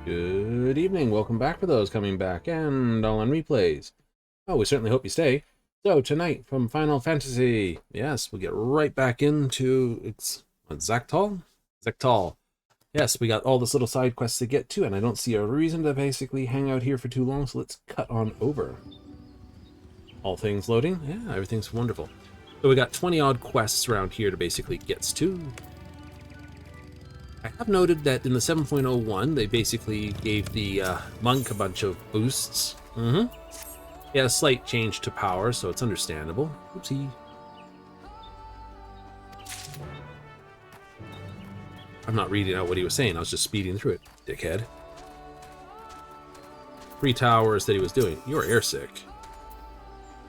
Good evening. Welcome back for those coming back and all on replays. Oh, we certainly hope you stay. So tonight from Final Fantasy, yes, we'll get right back into Yak T'el? Yak T'el. Yes, we got all this little side quests to get to, and I don't see a reason to basically hang out here for too long, so let's cut on over. All things loading. Yeah, everything's wonderful. So we got 20 odd quests around here to basically get to. I have noted that in the 7.01, they basically gave the monk a bunch of boosts. Yeah, a slight change to power, so it's understandable. Oopsie. I'm not reading out what he was saying, I was just speeding through it, dickhead. 3 towers that he was doing. You're airsick.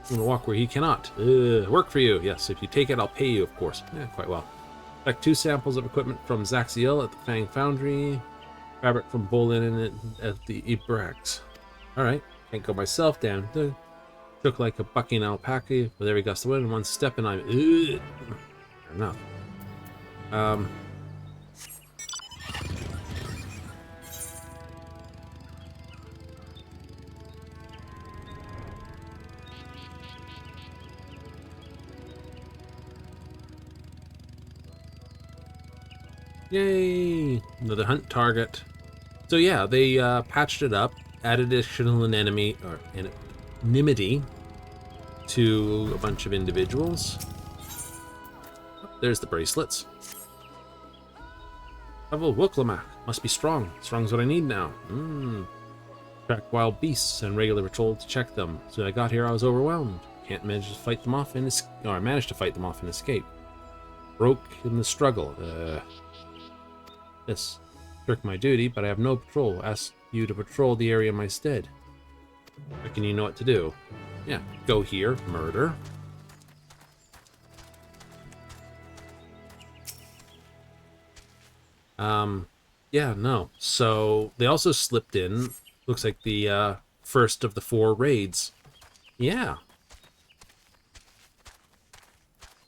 I'm gonna walk where he cannot. Work for you. Yes, if you take it, I'll pay you, of course. Yeah, quite well. Collect 2 samples of equipment from Yak T'el at the Fang Foundry. Fabric from Bolin at the Ibrax. Alright, can't go myself down. Took like a bucking alpaca with every gust of wind in one step, and I'm... Fair enough. Yay! Another hunt target. So yeah, they patched it up, added additional anonymity to a bunch of individuals. There's the bracelets. Level Wuklamak must be strong. Strong's what I need now. Track wild beasts and regularly patrolled to check them. So I got here, I was overwhelmed. Can't manage to fight them off and I managed to fight them off and escape. Broke in the struggle. This shirk my duty, but I have no patrol. Ask you to patrol the area in my stead. Reckon you know what to do. Yeah, go here, murder. Yeah, no. So they also slipped in, looks like the first of the 4 raids. Yeah.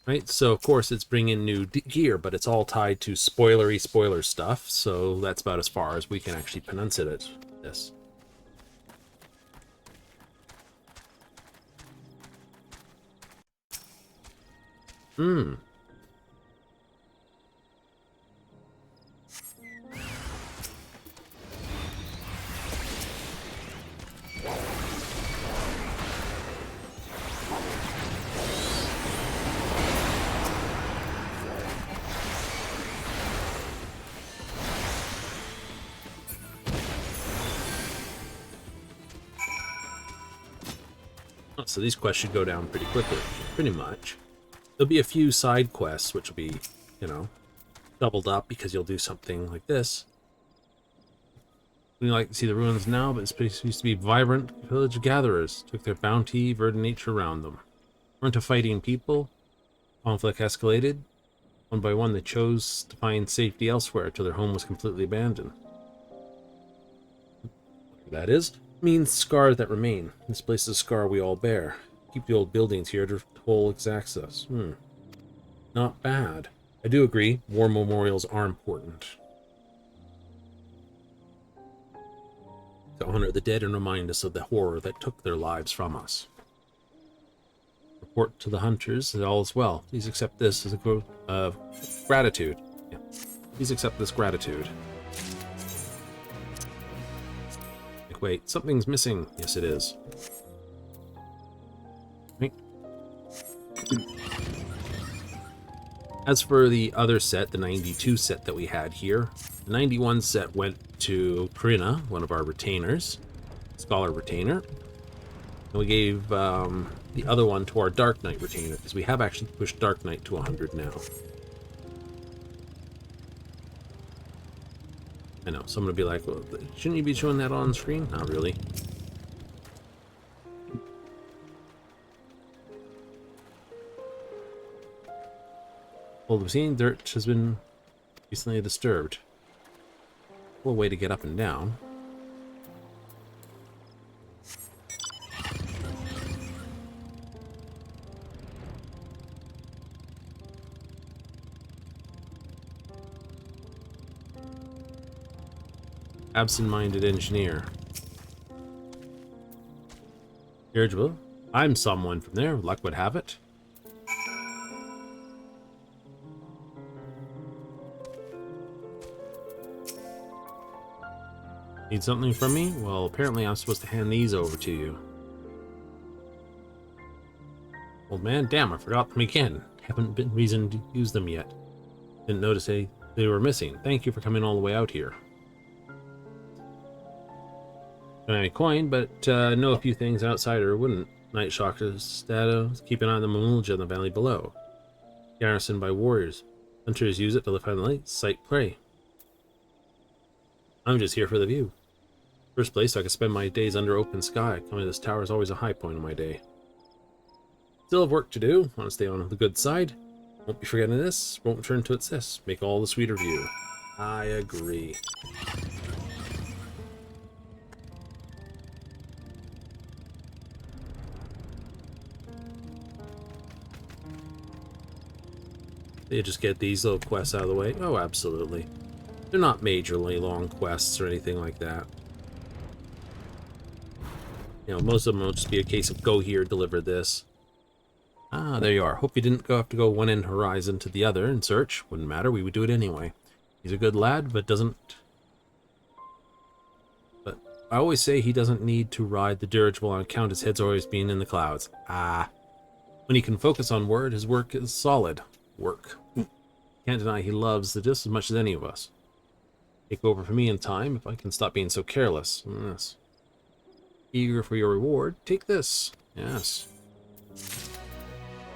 Right, so of course it's bringing new gear, but it's all tied to spoiler stuff, so that's about as far as we can actually pronunciate this. So these quests should go down pretty quickly, pretty much. There'll be a few side quests, which will be, you know, doubled up because you'll do something like this. We like to see the ruins now, but this place used to be vibrant village gatherers. Took their bounty, verdant nature around them. Weren't a fighting people. Conflict escalated. One by one, they chose to find safety elsewhere till their home was completely abandoned. That is, means scars that remain. This place is a scar we all bear. Keep the old buildings here to toll access. Not bad. I do agree, war memorials are important. To honor the dead and remind us of the horror that took their lives from us. Report to the hunters that all is well. Please accept this as a quote of gratitude. Yeah. Please accept this gratitude. Wait, something's missing. Yes, it is. Right. As for the other set, the 92 set that we had here, the 91 set went to Krina, one of our retainers, Scholar Retainer. And we gave the other one to our Dark Knight Retainer, because we have actually pushed Dark Knight to 100 now. I know, someone would be like, well, shouldn't you be showing that on screen? Not really. Well, we've seen dirt has been recently disturbed. Cool way to get up and down. Absent-minded engineer. Dirigible. I'm someone from there. Luck would have it. Need something from me? Well, apparently I'm supposed to hand these over to you. Old man, damn, I forgot them again. Haven't been reason to use them yet. Didn't notice they were missing. Thank you for coming all the way out here. Don't have any coin, but know a few things an outsider wouldn't. Night Shockers, status, keep an eye on the Mamulja in the valley below. Garrisoned by warriors. Hunters use it to find the light, sight prey. I'm just here for the view. First place, so I can spend my days under open sky. Coming to this tower is always a high point of my day. Still have work to do. Want to stay on the good side. Won't be forgetting this. Won't return to its this. Make all the sweeter view. I agree. They just get these little quests out of the way. Oh, absolutely. They're not majorly long quests or anything like that. You know, most of them will just be a case of go here, deliver this. Ah, there you are. Hope you didn't have to go one end horizon to the other and search. Wouldn't matter, we would do it anyway. He's a good lad, but doesn't... But I always say he doesn't need to ride the dirigible on account his head's always being in the clouds. Ah. When he can focus on word, his work is solid. Work. Can't deny he loves it just as much as any of us. Take over for me in time if I can stop being so careless. Yes. Eager for your reward, take this. Yes.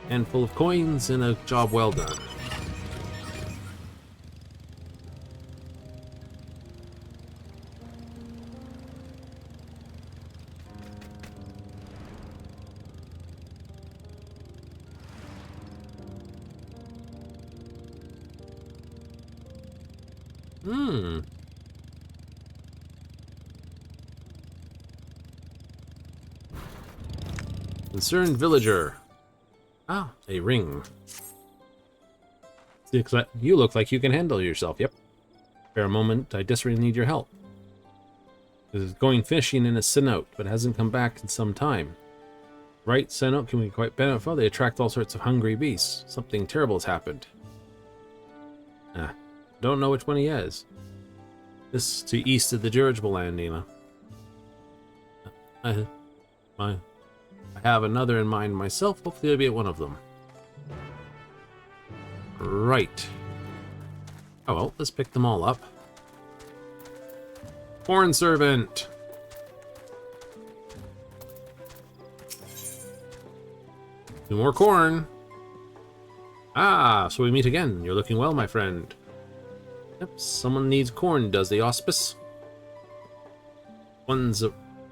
Handful of coins and a job well done. Concerned villager. Ah, a ring. You look like you can handle yourself. Yep. For a moment, I desperately need your help. Is going fishing in a cenote, but hasn't come back in some time. Right, cenote can be quite beneficial. They attract all sorts of hungry beasts. Something terrible has happened. Don't know which one he is. This to east of the dirigible landing. I have another in mind myself. Hopefully I'll be at one of them. Right. Oh well, let's pick them all up. Foreign servant. Two more corn. Ah, so we meet again. You're looking well, my friend. Yep, someone needs corn, does the auspice. One's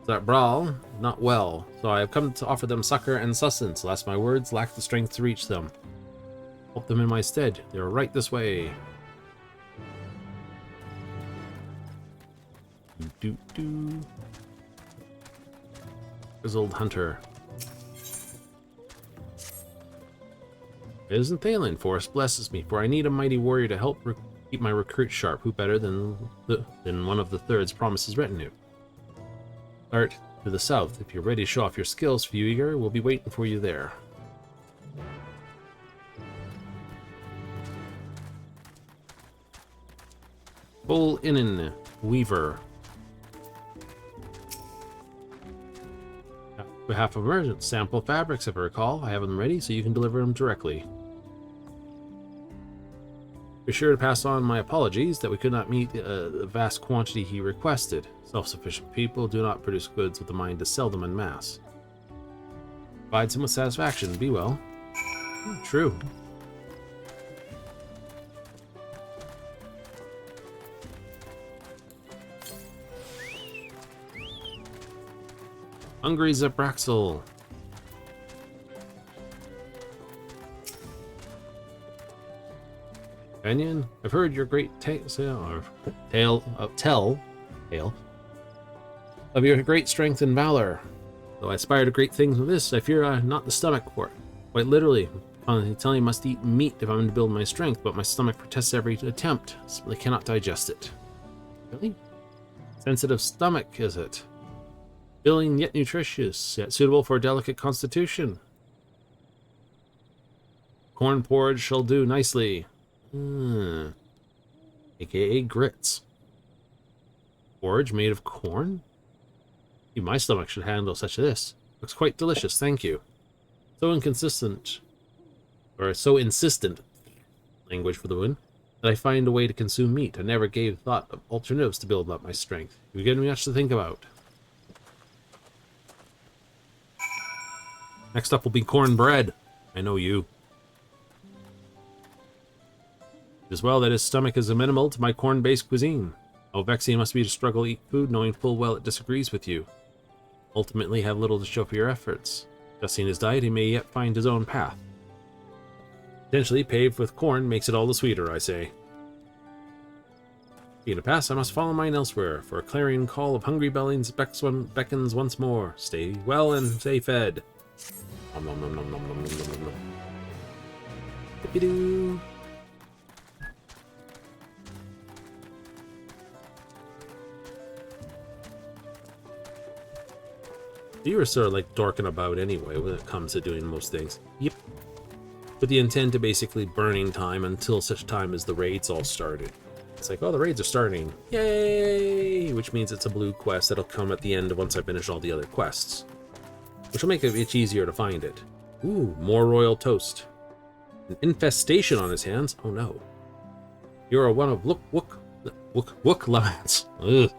that brawl, not well, so I have come to offer them succor and sustenance. Last my words, lack the strength to reach them. Help them in my stead. They are right this way. Grizzled hunter. It isn't Thalen. Forest blesses me, for I need a mighty warrior to help keep my recruit sharp. Who better than one of the Third's promises retinue? Start to the south. If you're ready to show off your skills, few eager, we'll be waiting for you there. Bull Inin, Weaver. On behalf of Merchant, sample fabrics if I recall. I have them ready so you can deliver them directly. Be sure to pass on my apologies that we could not meet the vast quantity he requested. Self-sufficient people do not produce goods with the mind to sell them en masse. Provides him with satisfaction. Be well. True. Hungry Zebraxel. Companion, I've heard your great tale of your great strength and valor. Though I aspire to great things with this, I fear not the stomach for it. Quite literally, I tell you must eat meat if I'm to build my strength, but my stomach protests every attempt. Simply cannot digest it. Really? Sensitive stomach, is it? Filling yet nutritious, yet suitable for a delicate constitution. Corn porridge shall do nicely. AKA grits. Porridge made of corn? Even my stomach should handle such as this. Looks quite delicious, thank you. So inconsistent, or so insistent, language for the win, that I find a way to consume meat. I never gave thought of alternatives to build up my strength. You've given me much to think about. Next up will be cornbread. I know you. As well that his stomach is amenable to my corn-based cuisine. How vexing it must be to struggle to eat food knowing full well it disagrees with you. Ultimately have little to show for your efforts. Adjusting his diet, he may yet find his own path. Potentially paved with corn makes it all the sweeter, I say. Being a pass, I must follow mine elsewhere, for a clarion call of hungry bellies beckons once more. Stay well and stay fed. Nom nom nom nom nom nom nom nom nom. Dippy-doo. You were sort of like dorking about anyway when it comes to doing most things. Yep. With the intent of basically burning time until such time as the raids all started. It's like, oh, the raids are starting. Yay! Which means it's a blue quest that'll come at the end once I finish all the other quests. Which will make it much easier to find it. Ooh, more royal toast. An infestation on his hands? Oh no. You are one of Wook lads. Ugh.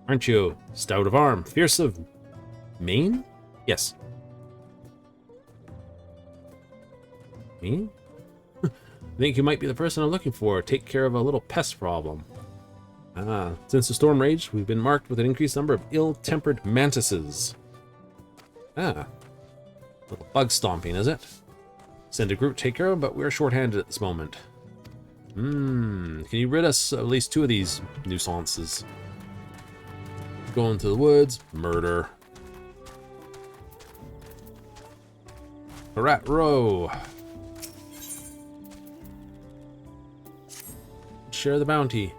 Aren't you stout of arm, fierce of mane? Yes. Me? I think you might be the person I'm looking for. Take care of a little pest problem. Since the storm raged, we've been marked with an increased number of ill-tempered mantises. Little bug stomping, is it? Send a group to take care of them, but we're short-handed at this moment. Can you rid us of at least 2 of these nuisances? Go into the woods, murder. Rat row. Share the bounty.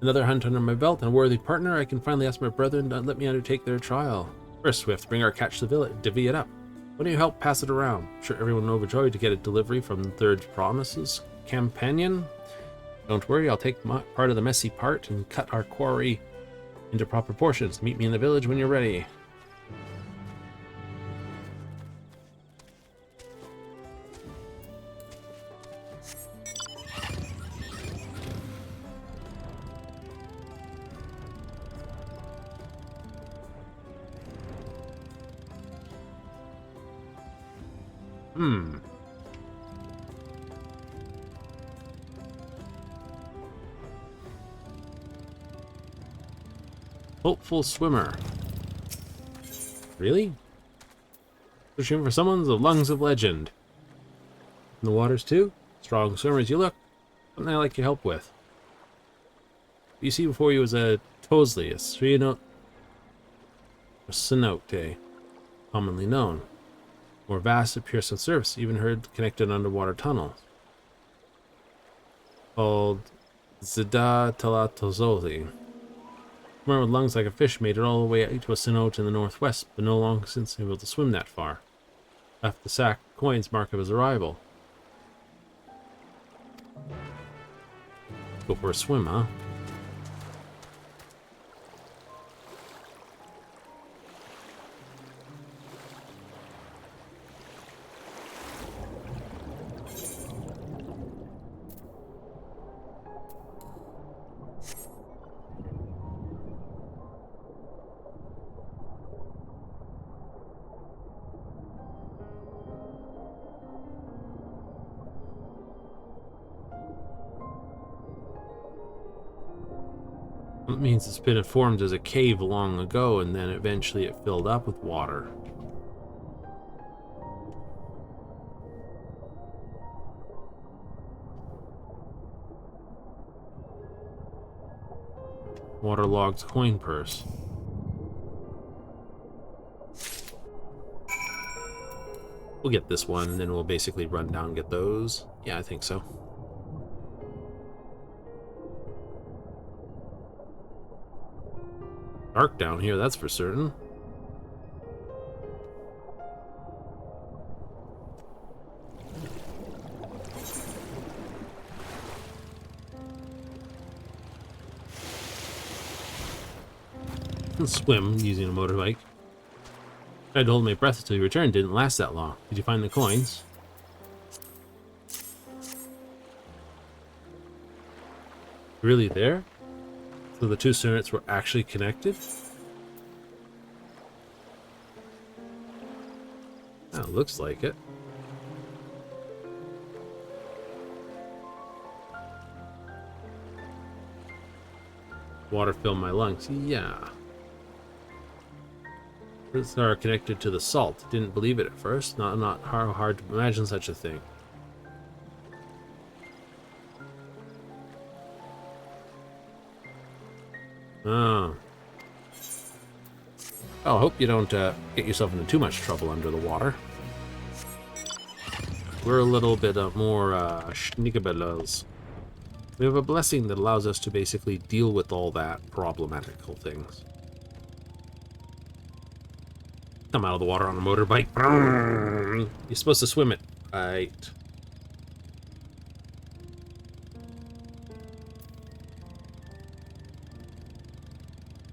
Another hunt under my belt and a worthy partner. I can finally ask my brethren to let me undertake their trial. First, Swift, bring our catch to village, divvy it up. Why don't you help pass it around? I'm sure everyone overjoyed to get a delivery from the Third Promises companion. Don't worry, I'll take my part of the messy part and cut our quarry into proper portions. Meet me in the village when you're ready. Hopeful swimmer. Really? Searching for someone with the lungs of legend. In the waters too? Strong swimmer as you look. Something I'd like your help with. You see before you was a Tosley, a Cenote, commonly known. More vast appears on surface, even heard connected underwater tunnels. Called Zida Telatozoli. Swimmer with lungs like a fish made it all the way out to a cenote in the northwest, but no long since able to swim that far. Left the sack of coins mark of his arrival. Go for a swim, huh? It means it's been formed as a cave long ago, and then eventually it filled up with water. Waterlogged coin purse. We'll get this one, and then we'll basically run down and get those. Yeah, I think so. Dark down here, that's for certain. Can swim using a motorbike. Tried to hold my breath until you returned. Didn't last that long. Did you find the coins? Really there? So the two circuits were actually connected? Oh, looks like it. Water filled my lungs. Yeah. These are connected to the salt. Didn't believe it at first. Not hard to imagine such a thing. Oh. Oh, I hope you don't get yourself into too much trouble under the water. We're a little bit more schnickabellos. We have a blessing that allows us to basically deal with all that problematical things. Come out of the water on a motorbike. You're supposed to swim it. Right.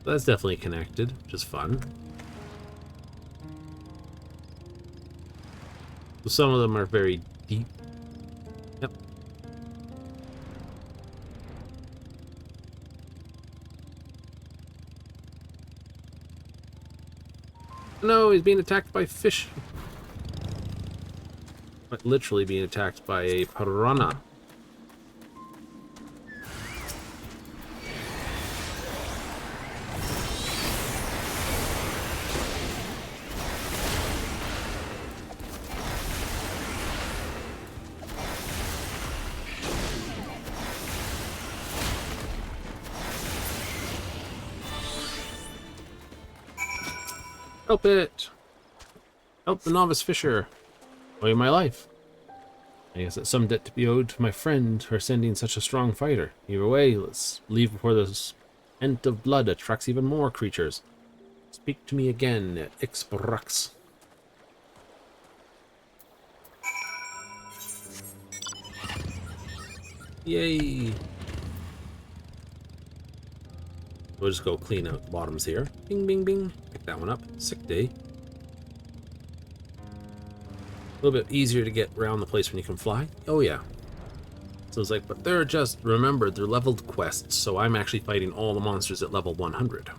That's definitely connected, which is fun. So some of them are very deep. Yep. No, he's being attacked by fish. But literally being attacked by a piranha. Help it! Help the novice fisher! Owe my life. I guess it's some debt to be owed to my friend for sending such a strong fighter. Either way, let's leave before the scent of blood attracts even more creatures. Speak to me again at Ixbrux. Yay! We'll just go clean out the bottoms here. Bing, bing, bing. Pick that one up. Sick day. A little bit easier to get around the place when you can fly. Oh, yeah. So it's like, but they're just, remember, they're leveled quests, so I'm actually fighting all the monsters at level 100.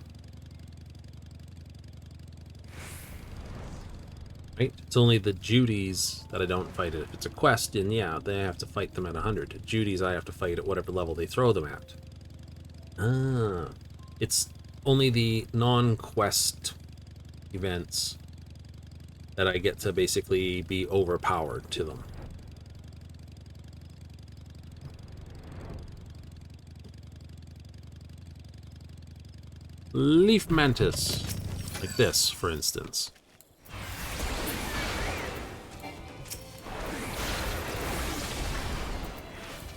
Right? It's only the Judies that I don't fight it. If it's a quest, then yeah, they have to fight them at 100. Judies I have to fight at whatever level they throw them at. Ah. It's only the non-quest events that I get to basically be overpowered to them. Leaf mantis. Like this, for instance.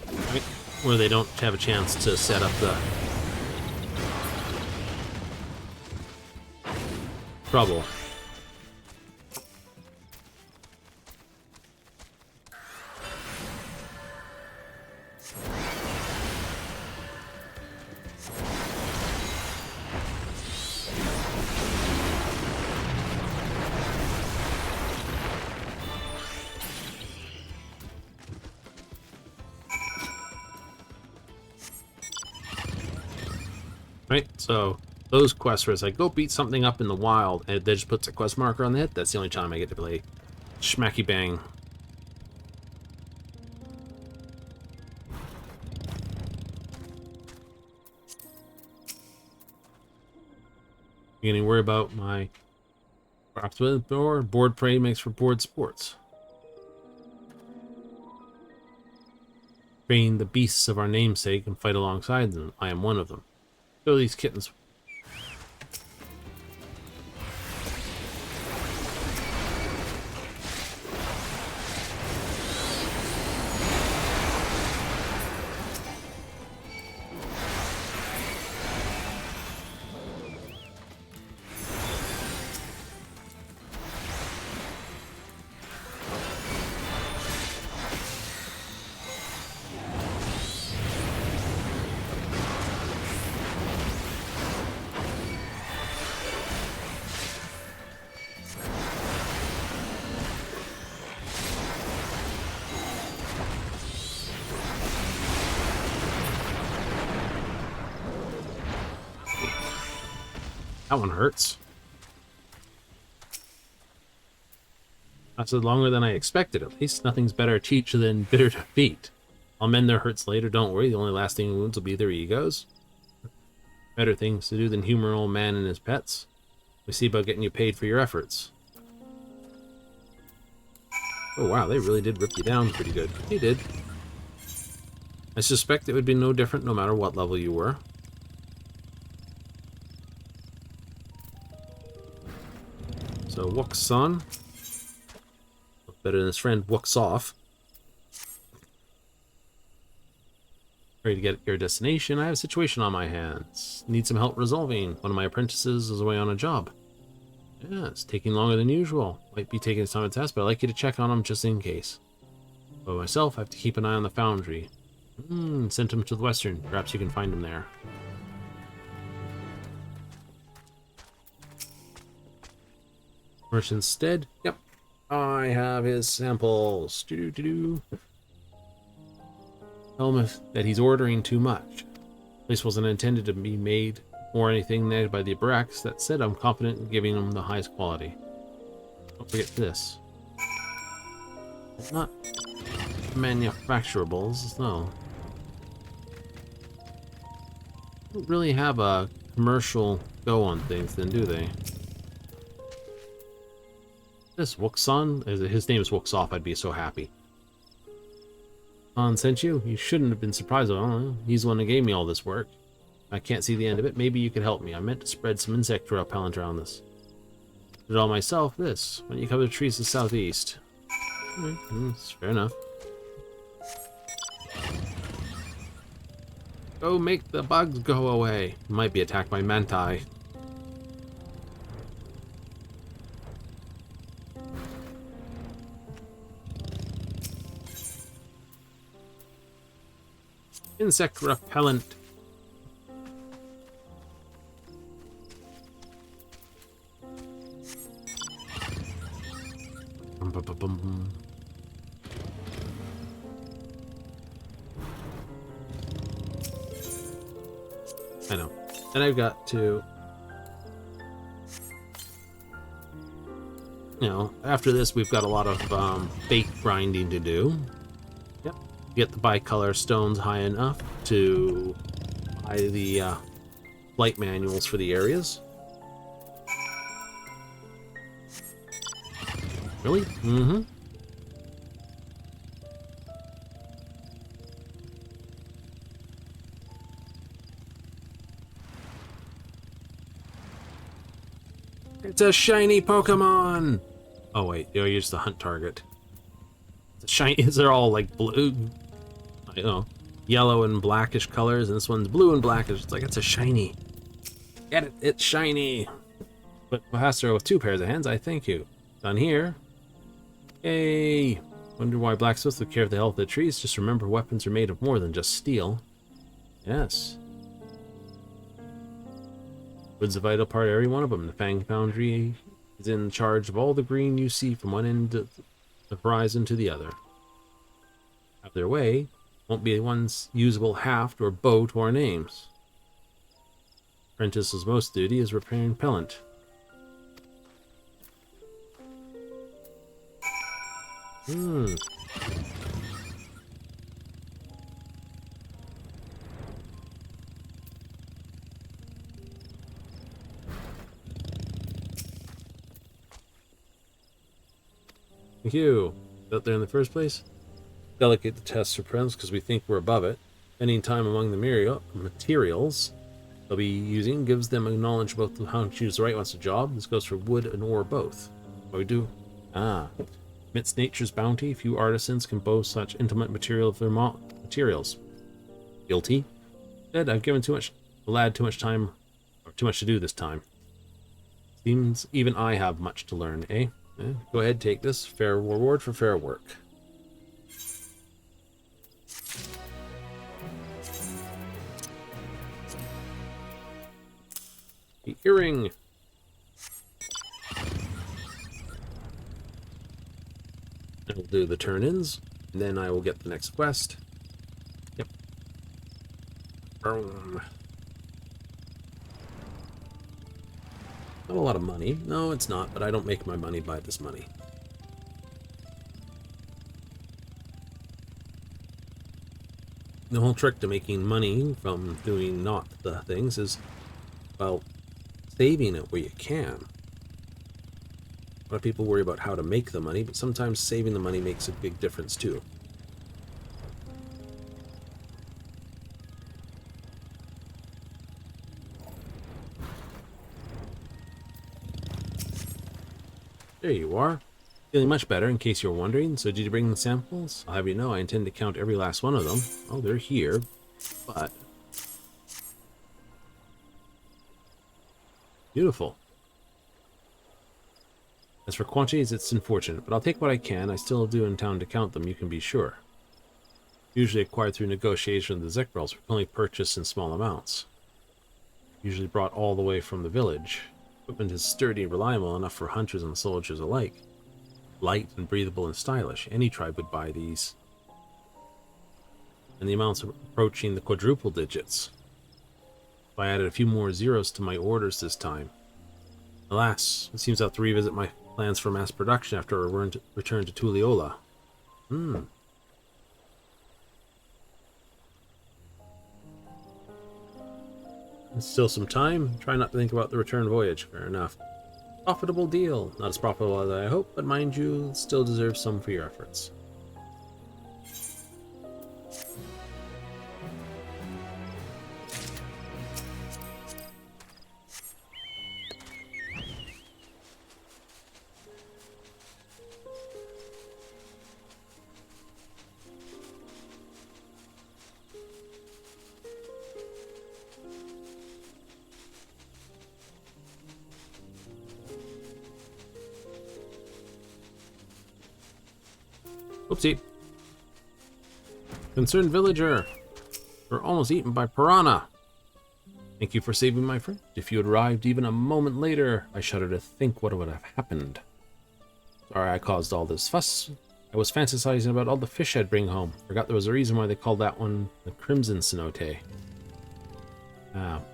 Right? Where they don't have a chance to set up the trouble. Right, so those quests where it's like, go beat something up in the wild, and it just puts a quest marker on the hit, that's the only time I get to play Schmacky Bang. You gonna worry about my board prey makes for board sports. Train the beasts of our namesake and fight alongside them. I am one of them. Kill these kittens. That one hurts. Lasted longer than I expected, at least. Nothing's better teach than bitter defeat. I'll mend their hurts later, don't worry. The only lasting wounds will be their egos. Better things to do than humor an old man and his pets. We see about getting you paid for your efforts. Oh wow, they really did rip you down pretty good. They did. I suspect it would be no different no matter what level you were. So, Wook's-san. Better than his friend Wook's-off. Ready to get your destination? I have a situation on my hands. Need some help resolving. One of my apprentices is away on a job. Yeah, it's taking longer than usual. Might be taking some time to test, but I'd like you to check on him just in case. But myself, I have to keep an eye on the foundry. Sent him to the western. Perhaps you can find him there. Merchant's Stead? Yep. I have his samples. Doo-doo-doo-doo. Tell him that he's ordering too much. This wasn't intended to be made or anything made by the Barracks. That said, I'm confident in giving him the highest quality. Don't forget this. It's not manufacturables, no. They don't really have a commercial go on things then, do they? This Wook-san, his name is Wook's-off, I'd be so happy. Han sent you? You shouldn't have been surprised. He's the one that gave me all this work. I can't see the end of it. Maybe you could help me. I meant to spread some insect repellent around this. Did it all myself. This. When you cover the trees to the southeast. It's fair enough. Go make the bugs go away. Might be attacked by manti. Insect repellent. I know. And I've got to, you know, after this we've got a lot of bait grinding to do. Yep. Get the bicolor stones high enough to buy the flight manuals for the areas. Really? Mm-hmm. It's a shiny Pokemon! Oh wait, you're just the hunt target. The shiny, they're all like blue, I don't know, yellow and blackish colors, and this one's blue and blackish. It's like, it's a shiny. Get it, it's shiny. But Master with 2 pairs of hands, I thank you. Done here. Yay! Wonder why blacksmiths would care of the health of the trees. Just remember, weapons are made of more than just steel. Yes. Wood's a vital part of every one of them. The Fang Foundry is in charge of all the green you see from one end of the horizon to the other. Have their way, won't be one's usable haft or bow to our names. Apprentice's most duty is repairing pellant. Thank you. Out there in the first place? Delegate the test for Prince because we think we're above it. Spending time among the materials they'll be using gives them a knowledge about how to choose the right one's a job. This goes for wood and ore both. What we do? Amidst nature's bounty, few artisans can boast such intimate material of their materials. Guilty? Said I've given the lad too much time, or too much to do this time. Seems even I have much to learn, eh? Go ahead, take this. Fair reward for fair work. The earring. I'll do the turn-ins, and then I will get the next quest. Yep. Boom. Not a lot of money. No, it's not, but I don't make my money by this money. The whole trick to making money from doing not the things is, well, saving it where you can. A lot of people worry about how to make the money, but sometimes saving the money makes a big difference too. There you are. Feeling much better, in case you're wondering. So did you bring the samples? I'll have you know I intend to count every last one of them. Oh, they're here, but... Beautiful. As for quantities, it's unfortunate, but I'll take what I can. I still do in town to count them, you can be sure. Usually acquired through negotiation with the Zekbrals, but only purchased in small amounts. Usually brought all the way from the village. Equipment is sturdy and reliable enough for hunters and soldiers alike. Light and breathable and stylish. Any tribe would buy these. And the amounts are approaching the quadruple digits. So I added a few more zeros to my orders this time. Alas, it seems I'll have to revisit my plans for mass production after a return to Tuliyola. There's still some time. Try not to think about the return voyage. Fair enough. Profitable deal. Not as profitable as I hope, but mind you, still deserves some for your efforts. Oopsie. Concerned villager. We're almost eaten by piranha. Thank you for saving my friend. If you had arrived even a moment later, I shudder to think what would have happened. Sorry I caused all this fuss. I was fantasizing about all the fish I'd bring home. Forgot there was a reason why they called that one the Crimson Cenote.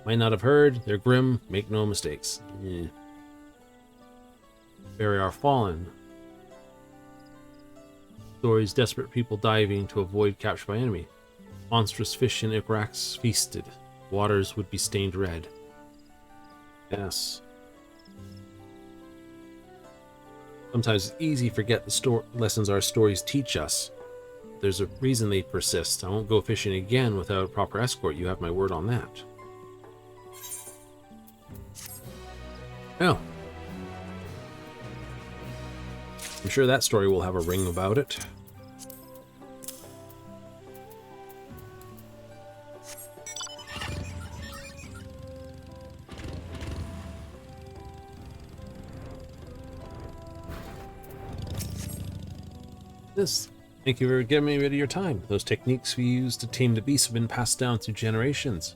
Might not have heard. They're grim. Make no mistakes. Bury our fallen. Stories, desperate people diving to avoid capture by enemy. Monstrous fish in Ikraks feasted. Waters would be stained red. Yes. Sometimes it's easy to forget the lessons our stories teach us. There's a reason they persist. I won't go fishing again without a proper escort. You have my word on that. Oh. I'm sure that story will have a ring about it. Thank you for giving me a bit of your time. Those techniques we used to tame the beasts have been passed down through generations.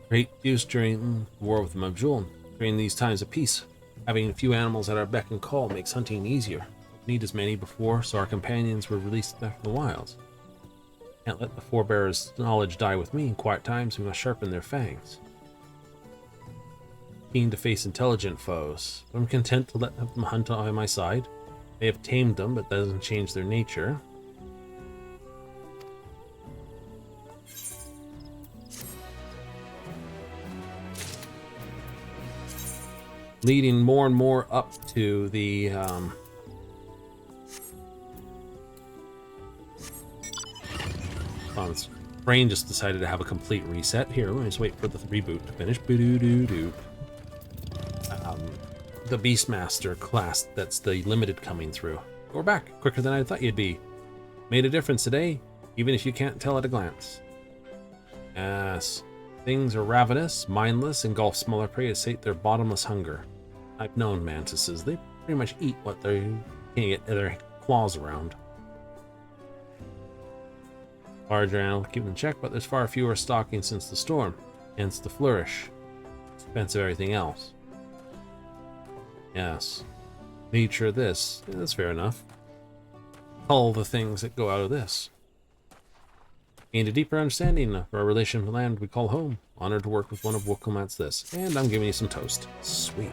Great use during the war with the Mabjul. During these times of peace, having a few animals at our beck and call makes hunting easier. We need as many before, so our companions were released back from the wilds. Can't let the forebearers' knowledge die with me. In quiet times, we must sharpen their fangs. Keen to face intelligent foes, but I'm content to let them hunt by my side. They have tamed them, but that doesn't change their nature. Leading more and more up to the brain just decided to have a complete reset. Here, let me just wait for the reboot to finish. The Beastmaster class, that's the limited coming through. We're back, quicker than I thought you'd be. Made a difference today, even if you can't tell at a glance. Yes, things are ravenous, mindless, engulf smaller prey to sate their bottomless hunger. I've known mantises, they pretty much eat what they can get their claws around. Larger animals keep in check, but there's far fewer stalking since the storm, hence the flourish. Expense of everything else. Yes. Nature of this. Yeah, that's fair enough. All the things that go out of this. Gained a deeper understanding of our relation to the land we call home. Honored to work with one of Wokomat's this. And I'm giving you some toast. Sweet.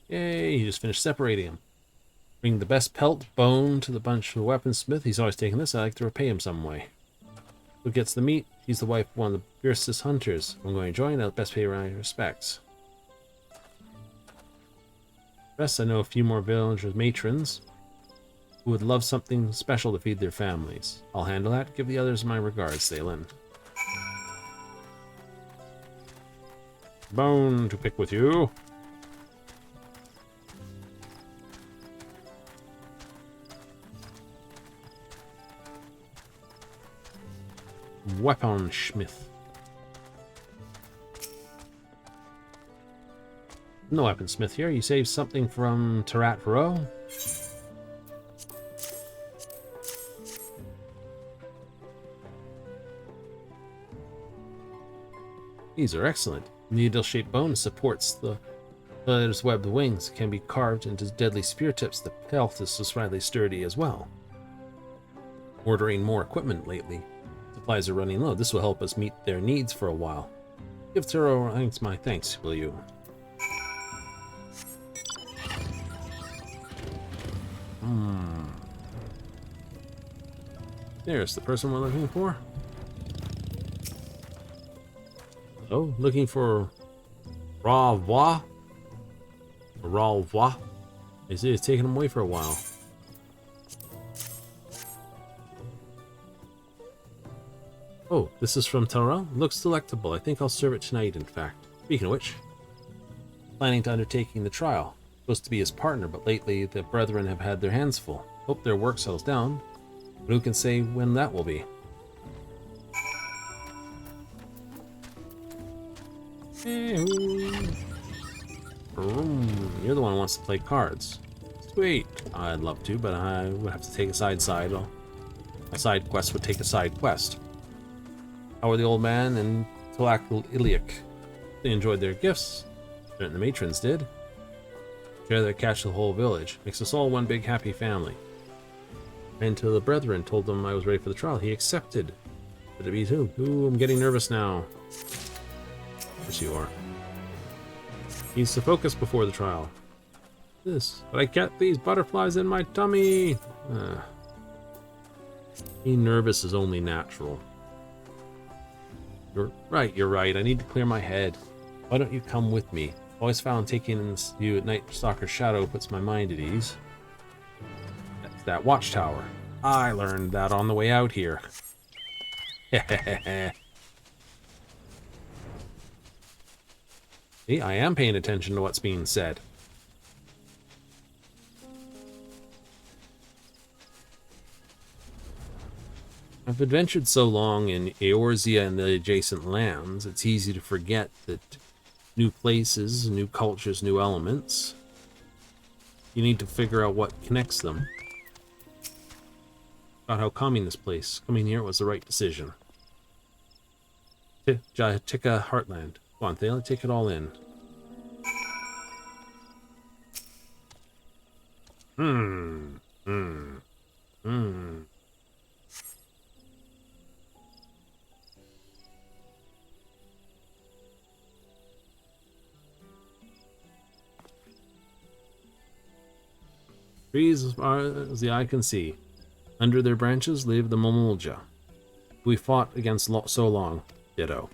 Yay, he just finished separating him. Bring the best pelt bone to the bunch of the weaponsmith. He's always taking this. I like to repay him some way. Who gets the meat? She's the wife of one of the fiercest hunters. I'm going to join. I'll best pay my respects. Rest, I know a few more villagers' matrons who would love something special to feed their families. I'll handle that. Give the others my regards, Thalen. Bone to pick with you. Weaponsmith. No weaponsmith here. You saved something from Tarat Row? These are excellent. Needle-shaped bone supports the leather's webbed wings. It can be carved into deadly spear tips. The pelt is slightly sturdy as well. Ordering more equipment lately. Supplies are running low. This will help us meet their needs for a while. Give Turo Ranks my thanks, will you? There's the person we're looking for. Oh, looking for Ravois? Ravois? Is it taking him away for a while? Oh, this is from Tyrell? Looks delectable. I think I'll serve it tonight, in fact. Speaking of which, planning to undertaking the trial. Supposed to be his partner, but lately the brethren have had their hands full. Hope their work settles down. But who can say when that will be? Hey, you're the one who wants to play cards. Sweet. I'd love to, but I would have to take a side. A side quest would take a side quest. How are the old man and Tilakal Iliak? They enjoyed their gifts. Certain the matrons did. Share their catch the whole village. Makes us all one big happy family. And to the brethren, told them I was ready for the trial. He accepted. But it be too. Ooh, I'm getting nervous now. Yes, you are. Needs to focus before the trial. This, but I get these butterflies in my tummy. Being nervous is only natural. You're right. I need to clear my head. Why don't you come with me? Always found taking you at Night Stalker's shadow puts my mind at ease. That's that watchtower. I learned that on the way out here. See, I am paying attention to what's being said. I've adventured so long in Eorzea and the adjacent lands, it's easy to forget that new places, new cultures, new elements, you need to figure out what connects them. About how calming this place. Coming here was the right decision. Jatika Heartland. Go on, Thalen, take it all in. Trees as far as the eye can see. Under their branches live the Momolja. We fought against so long. Ditto.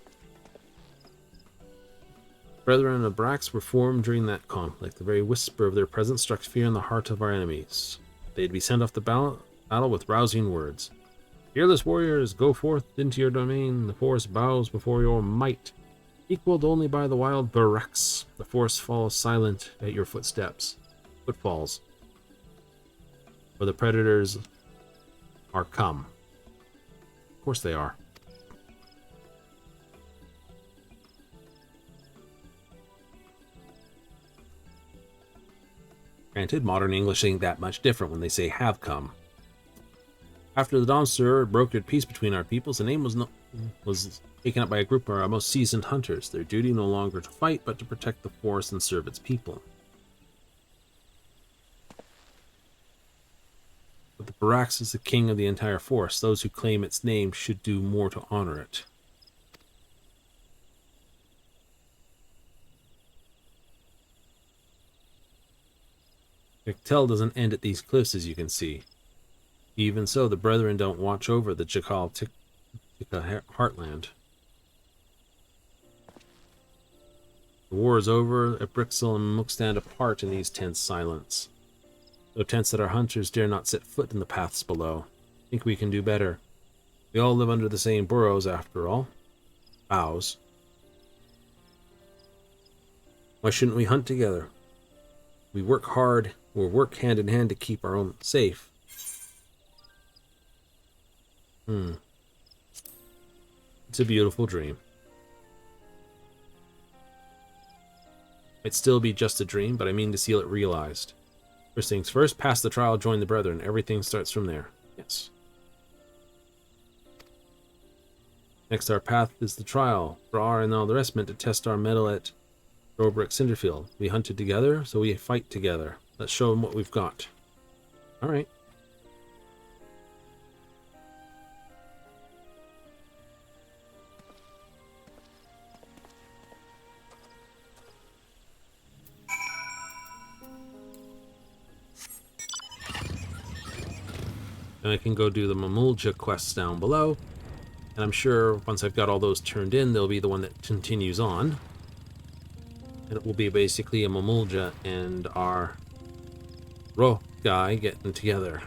Brethren of Brax were formed during that conflict. The very whisper of their presence struck fear in the heart of our enemies. They'd be sent off the battle with rousing words. Fearless warriors, go forth into your domain. The forest bows before your might. Equaled only by the wild Barax, the forest falls silent at your footsteps. Footfalls. For the predators are come. Of course they are. Granted, modern English ain't that much different when they say have come. After the Dawntrail brokered peace between our peoples, the name was was taken up by a group of our most seasoned hunters. Their duty no longer to fight, but to protect the forest and serve its people. But the Barax is the king of the entire forest. Those who claim its name should do more to honor it. Yak T'el doesn't end at these cliffs, as you can see. Even so, the Brethren don't watch over the Jakal heartland. The war is over. Brixel and Mook stand apart in these tense silence. So tense that our hunters dare not set foot in the paths below. Think we can do better. We all live under the same burrows, after all. Boughs. Why shouldn't we hunt together? We work hard, or work hand in hand to keep our own safe. It's a beautiful dream. Might still be just a dream, but I mean to see it realized. First things first, pass the trial, join the Brethren. Everything starts from there. Yes. Next, our path is the trial. Brar and all the rest meant to test our mettle at Robrick Cinderfield. We hunted together, so we fight together. Let's show them what we've got. Alright. And I can go do the Mamulja quests down below. And I'm sure once I've got all those turned in, they'll be the one that continues on. And it will be basically a Mamulja and our Ro guy getting together.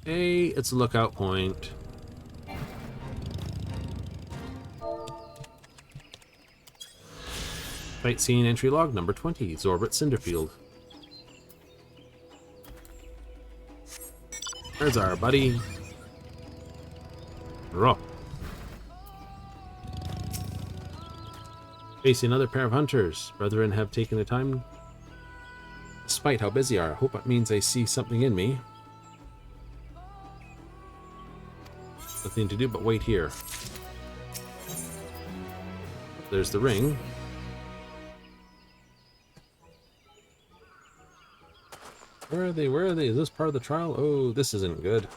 Hey, it's a lookout point. Fight scene entry log number 20, Zorbit Cinderfield. There's our buddy. Ro. Facing another pair of hunters. Brethren have taken the time. Despite how busy they are, I hope it means I see something in me. Nothing to do but wait here. There's the ring. Where are they? Where are they? Is this part of the trial? Oh, this isn't good.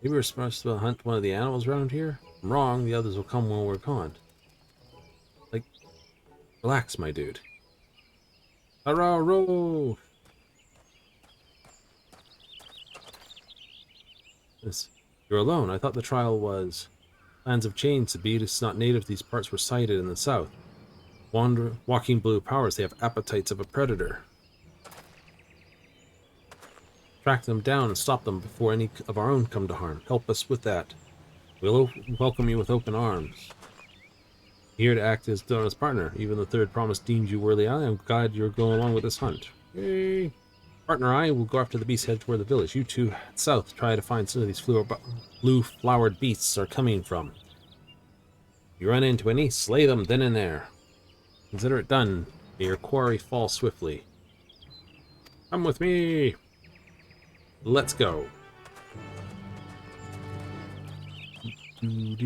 Maybe we're supposed to hunt one of the animals around here? I'm wrong. The others will come when we're gone. Like, relax, my dude. Hurrah! You're alone. I thought the trial was... Lands of Chains, the beasts not native to these parts were sighted in the south. Walking blue powers, they have appetites of a predator. Track them down and stop them before any of our own come to harm. Help us with that. We'll welcome you with open arms. Here to act as Donna's partner. Even the third promise deemed you worthy ally. I'm glad you're going along with this hunt. Yay! Partner I will go after the beast head toward the village. You two head south. Try to find some of these blue flowered beasts are coming from. If you run into any, slay them then and there. Consider it done. May your quarry fall swiftly. Come with me! Let's go. Is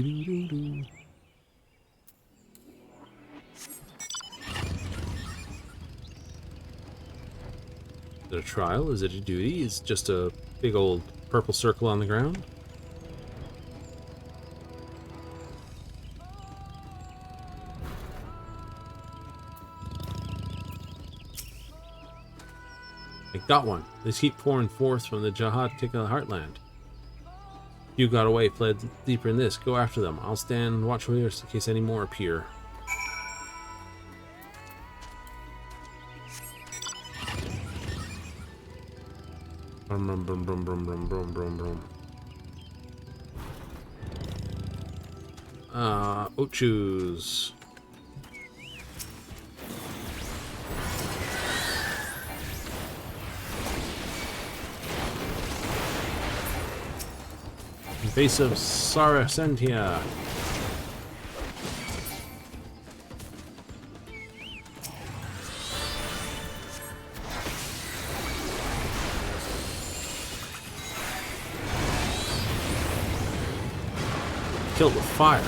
it a trial? Is it a duty? Is it just a big old purple circle on the ground? I got one. They keep pouring forth from the Jihad Tikka heartland. You got away, fled deeper in this. Go after them. I'll stand watch over here in case any more appear. Brum, brum, brum, brum, brum, brum, brum, brum, brum. Ochus. Face of Sarasentia. kill it with fire.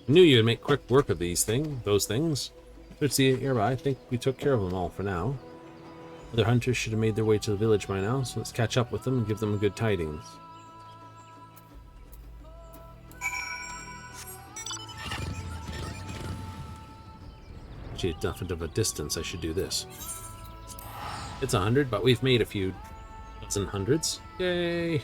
I knew you'd make quick work of those things. Let's see nearby. I think we took care of them all for now. Other hunters should have made their way to the village by now, so let's catch up with them and give them good tidings. Actually, enough of a distance, I should do this. It's 100, but we've made a few dozen hundreds. Yay!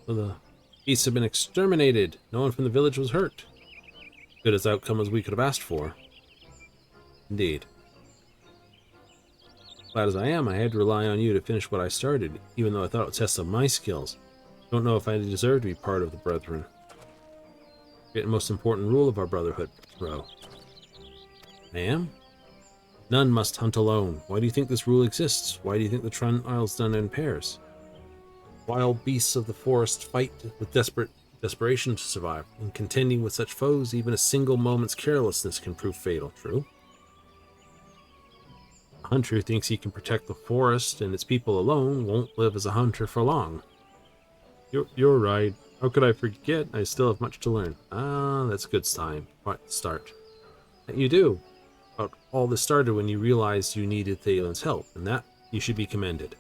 So the beasts have been exterminated. No one from the village was hurt. Good as outcome as we could have asked for. Indeed. Glad as I am, I had to rely on you to finish what I started, even though I thought it would test some of my skills. Don't know if I deserve to be part of the Brethren. Great and most important rule of our brotherhood, bro. I am? None must hunt alone. Why do you think this rule exists? Why do you think the trial's done in pairs? Wild beasts of the forest fight with desperation to survive. In contending with such foes, even a single moment's carelessness can prove fatal. True? A hunter who thinks he can protect the forest and its people alone won't live as a hunter for long. You're right. How could I forget? I still have much to learn. Ah, that's a good sign. Quite the start. You do. But all this started when you realized you needed Thalen's help, and that you should be commended.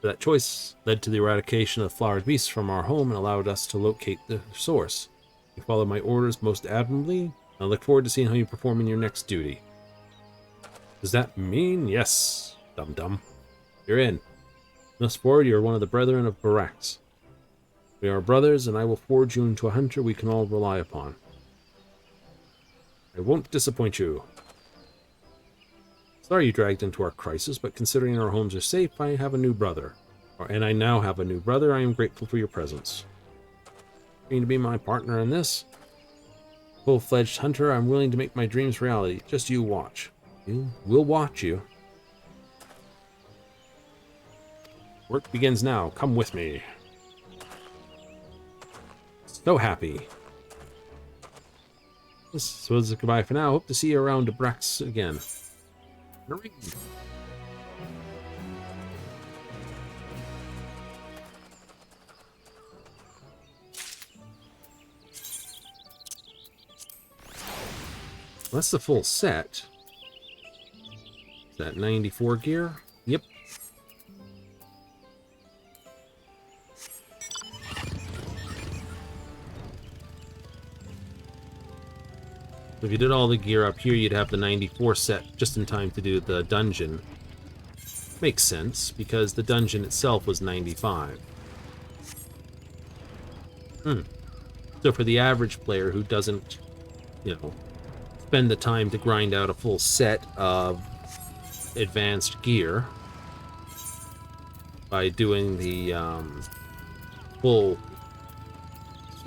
That choice led to the eradication of flowered beasts from our home and allowed us to locate the source. You followed my orders most admirably. I look forward to seeing how you perform in your next duty. Does that mean yes, dum-dum? You're in. Henceforward, you're one of the brethren of Barax. We are brothers, and I will forge you into a hunter we can all rely upon. I won't disappoint you. Sorry you dragged into our crisis, but considering our homes are safe, I have a new brother. And I now have a new brother. I am grateful for your presence. Going to be my partner in this? Full-fledged hunter, I'm willing to make my dreams reality. Just you watch. We'll watch you. Work begins now. Come with me. So happy. So it's a goodbye for now. Hope to see you around Brax again. That's the full set. Is that 94 gear? Yep. If you did all the gear up here, you'd have the 94 set just in time to do the dungeon. Makes sense, because the dungeon itself was 95. So for the average player who doesn't, spend the time to grind out a full set of advanced gear by doing the full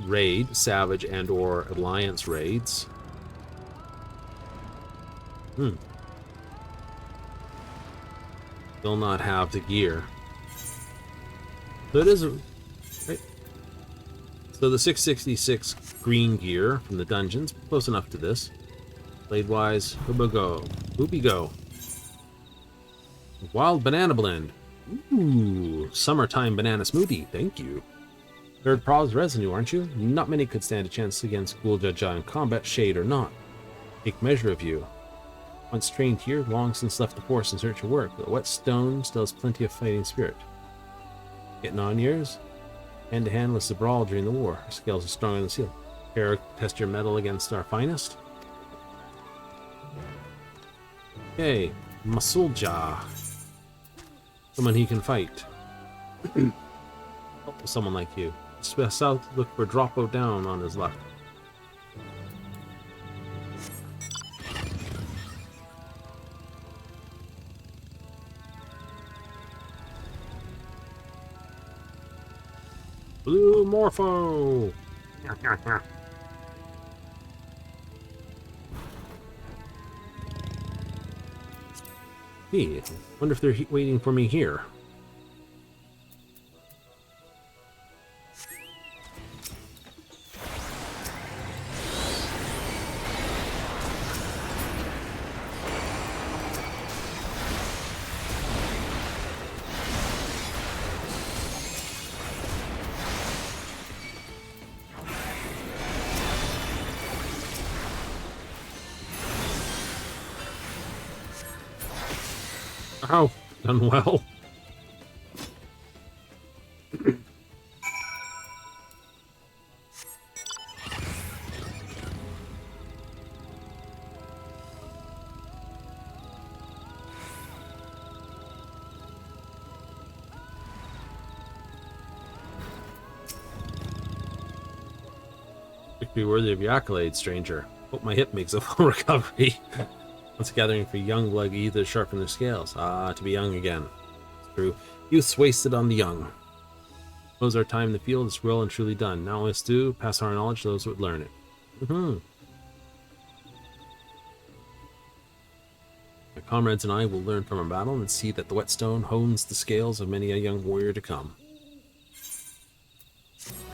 raid, Savage and or Alliance raids, they'll not have the gear. So it is right. So the 666 green gear from the dungeons, close enough to this. Blade-wise, Hoobie go. Wild banana blend. Ooh, summertime banana smoothie. Thank you. Third Prov's residue, aren't you? Not many could stand a chance against Ghoul Jaja in combat, shade or not. Take measure of you. Once trained here, long since left the forest in search of work, but the wet stone still has plenty of fighting spirit. Getting on years? Hand to hand with the brawl during the war. Our skills are stronger than steel. Care test your mettle against our finest? Okay, Masulja. Someone he can fight. Help with someone like you. South, look for Dropo down on his left. Blue Morpho! Hey, wonder if they're waiting for me here. Ow, done well. Victory worthy of your accolades, stranger. Hope my hip makes a full recovery. Once gathering for young blood, either sharpen their scales. Ah, to be young again. It's true. Youth's wasted on the young. Close our time in the field is well and truly done. Now let's do pass our knowledge to those who would learn it. My comrades and I will learn from our battle and see that the whetstone hones the scales of many a young warrior to come.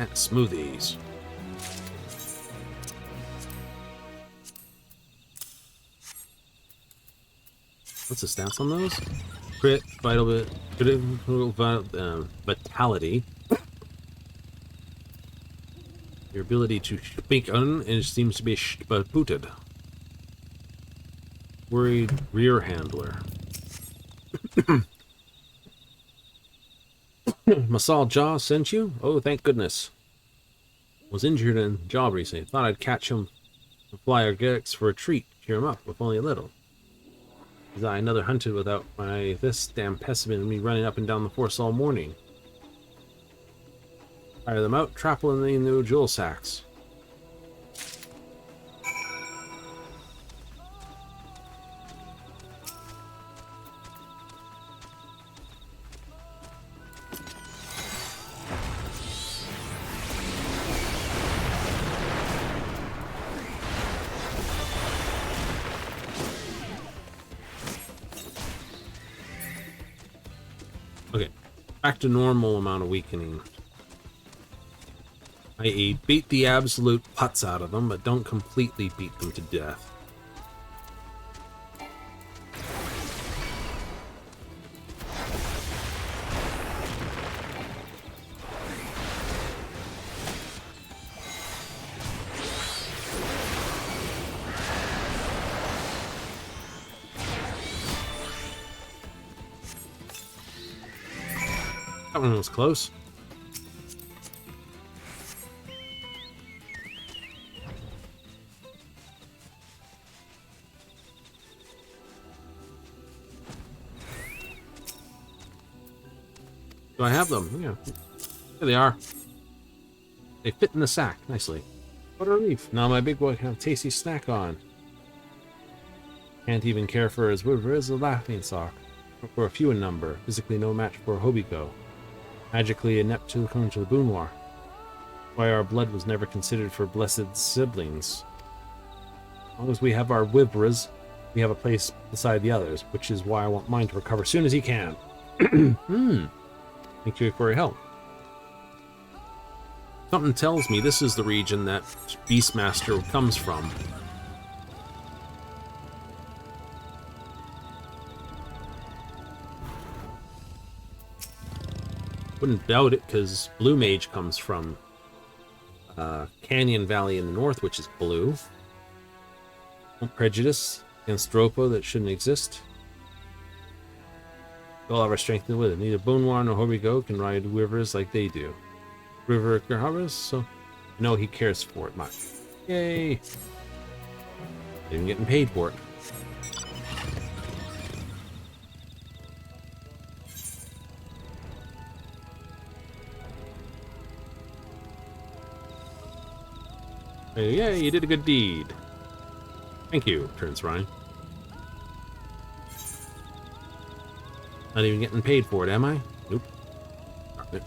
And smoothies. What's the stats on those? Crit, vitality. Your ability to speak on and seems to be booted. Worried rear handler. Masal Jaw sent you? Oh, thank goodness. Was injured in job recently. Thought I'd catch him and fly our Gex for a treat. Cheer him up, if only a little. Is I another hunted without this damn pessimist and me running up and down the forest all morning. Fire them out, trapple in the new jewel sacks. Okay, back to normal amount of weakening. I.e., beat the absolute putz out of them, but don't completely beat them to death. That one was close. Do I have them? Yeah. There they are. They fit in the sack nicely. What a relief. Now my big boy can have a tasty snack on. Can't even care for his river as a laughing stock. For a few in number, physically no match for Hobiko. Magically inept to come to the Boonwar. Why our blood was never considered for blessed siblings. As long as we have our Wibras, we have a place beside the others, which is why I want mine to recover as soon as he can. Thank you for your help. Something tells me this is the region that Beastmaster comes from. Wouldn't doubt it, because Blue Mage comes from Canyon Valley in the north, which is blue. No prejudice against Dropo that shouldn't exist. We all have our strength with it. Neither Boonwar nor Hobiko can ride rivers like they do. River Graharas, so I know he cares for it much. Yay! Even getting paid for it. Hey, yay, you did a good deed. Thank you, turns Ryan. Not even getting paid for it, am I? Nope. Darn it.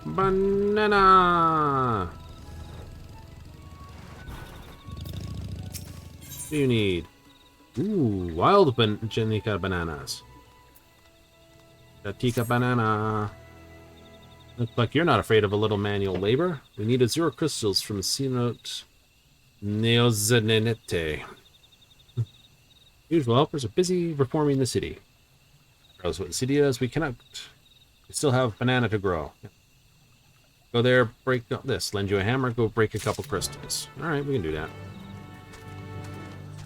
Banana! What do you need? Ooh, wild Janica bananas. Jatica banana. Looks like you're not afraid of a little manual labor. We need azure crystals from Cenote Neozenete. Usual helpers are busy reforming the city. Regardless of what the city does, we cannot. We still have banana to grow. Go there, break this. Lend you a hammer, go break a couple crystals. Alright, we can do that.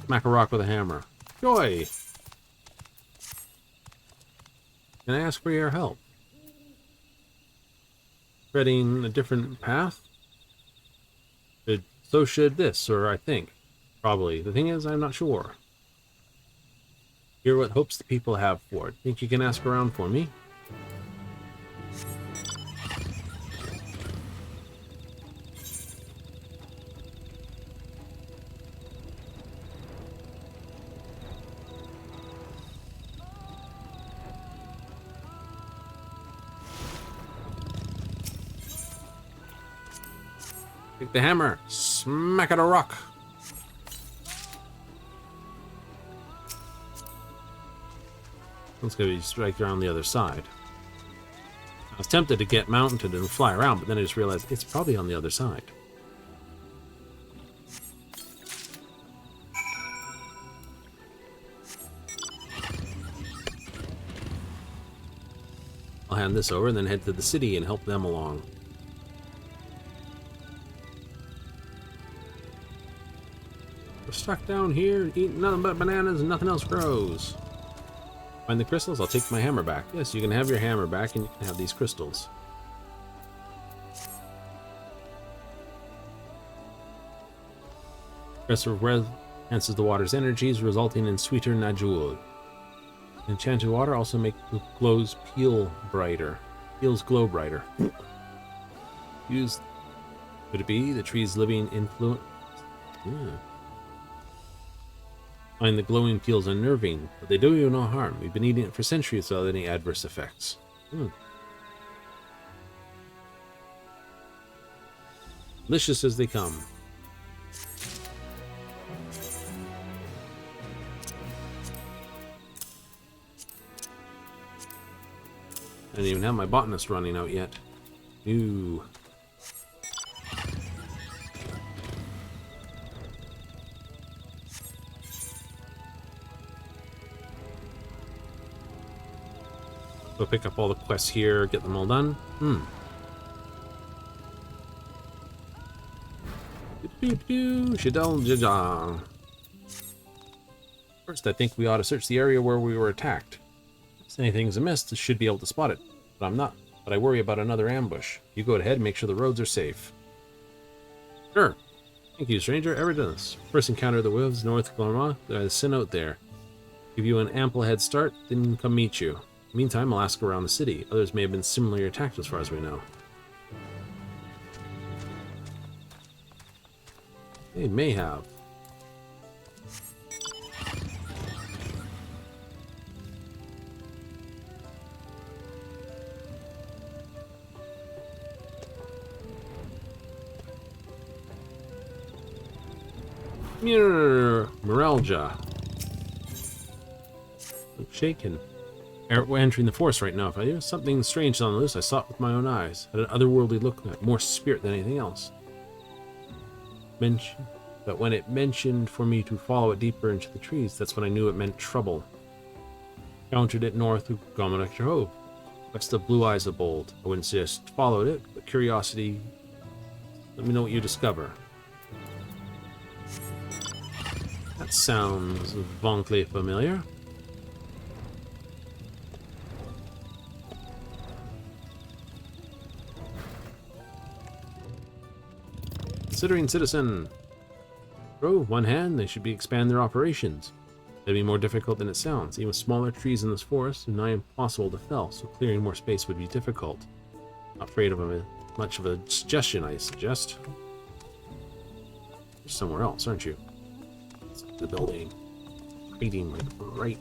Smack a rock with a hammer. Joy! Can I ask for your help? Treading a different path? So should this, or I think. Probably. The thing is, I'm not sure. Hear what hopes the people have for it. Think you can ask around for me? Take the hammer, smack at a rock. It's gonna be straight around the other side. I was tempted to get mounted and fly around, but then I just realized it's probably on the other side. I'll hand this over and then head to the city and help them along. We're stuck down here, eating nothing but bananas and nothing else grows. Find the crystals, I'll take my hammer back. Yes, you can have your hammer back and you can have these crystals. Crystal enhances the water's energies, resulting in sweeter Najul. Enchanted water also makes glows peel brighter. Peels glow brighter. Use. Could it be the tree's living influence? Yeah. Find the glowing peels unnerving, but they do you no harm. We've been eating it for centuries without any adverse effects. Delicious as they come. I didn't even have my botanist running out yet. Ooh. Go pick up all the quests here, get them all done. First, I think we ought to search the area where we were attacked. If anything's amiss, I should be able to spot it. But I'm not. But I worry about another ambush. You go ahead and make sure the roads are safe. Sure. Thank you, stranger. Ever done this? First encounter the wolves north Glorma. There's a sin out there. Give you an ample head start, then come meet you. Meantime, I'll ask around the city. Others may have been similarly attacked as far as we know. They may have. Moralgia. I'm shaken. We're entering the forest right now. If I do something strange on the loose, I saw it with my own eyes. Had an otherworldly look, more spirit than anything else. But when it mentioned for me to follow it deeper into the trees, that's when I knew it meant trouble. Countered it north of Gomanactor west of Blue Eyes of Bold. I wouldn't just followed it, but curiosity. Let me know what you discover. That sounds vaguely familiar. Considering citizen. Bro, one hand, they should be expand their operations. It'd be more difficult than it sounds. Even smaller trees in this forest are nigh impossible to fell, so clearing more space would be difficult. Not afraid of much of a suggestion, I suggest. You're somewhere else, aren't you? It's the building. Hiding like right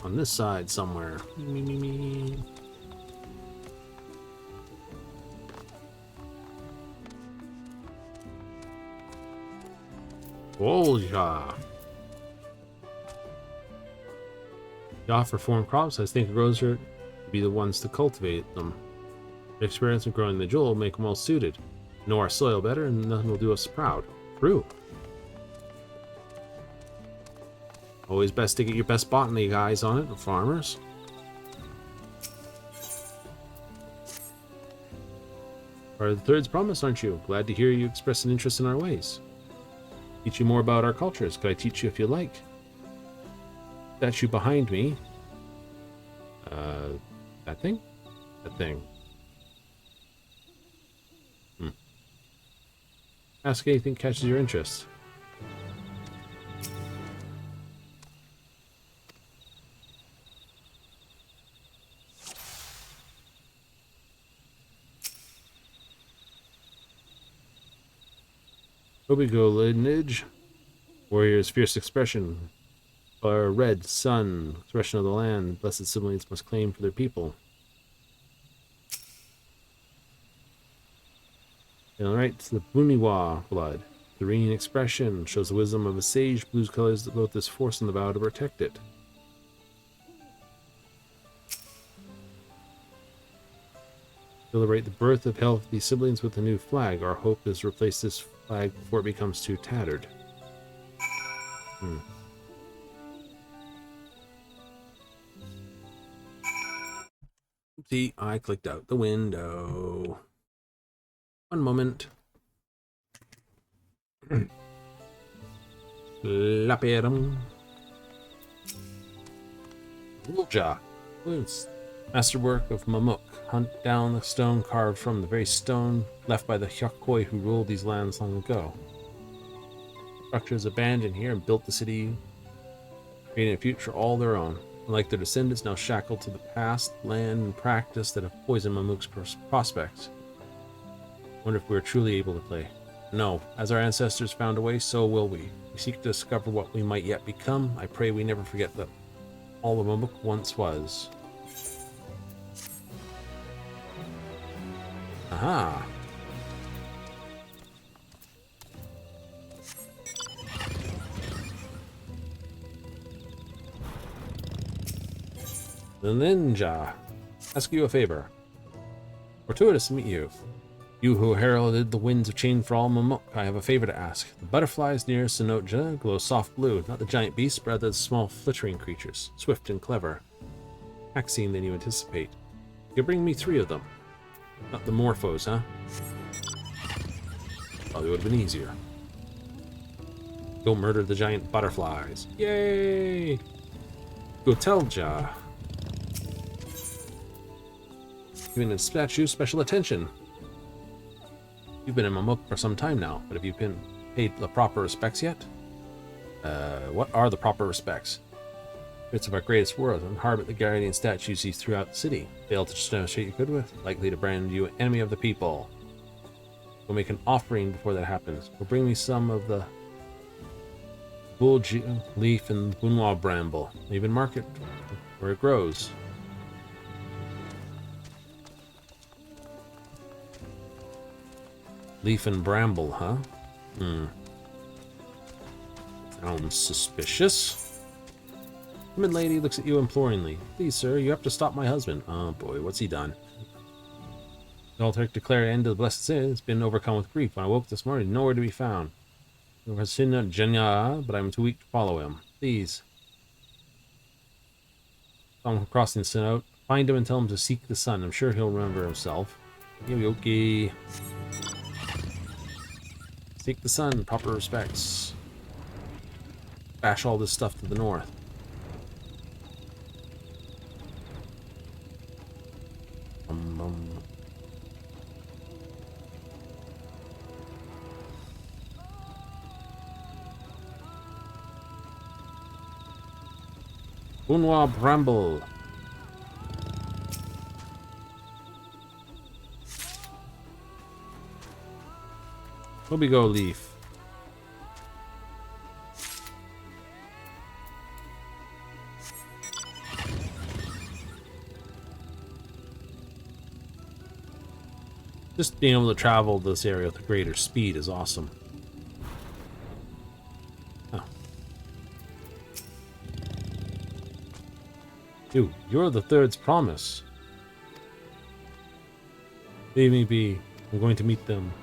on this side somewhere. Me. Oh, yeah. The offer form crops, I think growers are to be the ones to cultivate them. The experience of growing the jewel will make them well suited. Know our soil better, and nothing will do us proud. True. Always best to get your best botany guys on it, farmers. Part of the third's promise, aren't you? Glad to hear you express an interest in our ways. Teach you more about our cultures. Could I teach you if you like? Statue behind me. That thing? That thing. Ask anything catches your interest. Here we go, lineage. Warrior's fierce expression. Our red sun, expression of the land, blessed siblings must claim for their people. Alright, the Bumiwa blood. Serene expression shows the wisdom of a sage. Blue's colors that both this force and the vow to protect it. Celebrate the birth of healthy siblings with a new flag. Our hope is to replace this flag before it becomes too tattered. See, I clicked out the window. One moment. Lapidum. Ulja. Masterwork of Mamuk. Hunt down the stone carved from the very stone left by the Hyokoi who ruled these lands long ago. Structures abandoned here and built the city, creating a future all their own. Unlike their descendants, now shackled to the past, land, and practice that have poisoned Mamuk's prospects. Wonder if we are truly able to play. No, as our ancestors found a way, so will we. We seek to discover what we might yet become. I pray we never forget that all the Mamuk once was. Aha! The ninja. Ask you a favor. Fortuitous to meet you. You who heralded the winds of change for all Mamuk, I have a favor to ask. The butterflies near Sinotja glow soft blue, not the giant beasts, but rather the small flittering creatures, swift and clever. Maxine than you anticipate. You can bring me 3 of them. Not the morphos, huh? Probably would have been easier. Go murder the giant butterflies. Yay! Go Telja. Giving a statue special attention. You've been in Mamuk for some time now, but have you been paid the proper respects yet? What are the proper respects? Bits of our greatest worth and harbor the guardian statues you throughout the city. Fail to demonstrate your goodwill, likely to brand you an enemy of the people. We'll make an offering before that happens. We'll bring me some of the bulge leaf and bunwa bramble. Even mark it where it grows. Leaf and bramble, huh? Sounds suspicious. The mid lady looks at you imploringly. Please, sir, you have to stop my husband. Oh boy, what's he done? The altar declared end of the blessed sin has been overcome with grief. When I woke this morning, nowhere to be found. But I'm too weak to follow him. Please. I'm crossing the sin out. Find him and tell him to seek the sun. I'm sure he'll remember himself. Okay. Seek the sun, proper respects. Bash all this stuff to the north. Unwa Bramble. Where we go, Leaf? Just being able to travel this area with a greater speed is awesome. Oh. You're the third's promise. Leave me be. I'm going to meet them.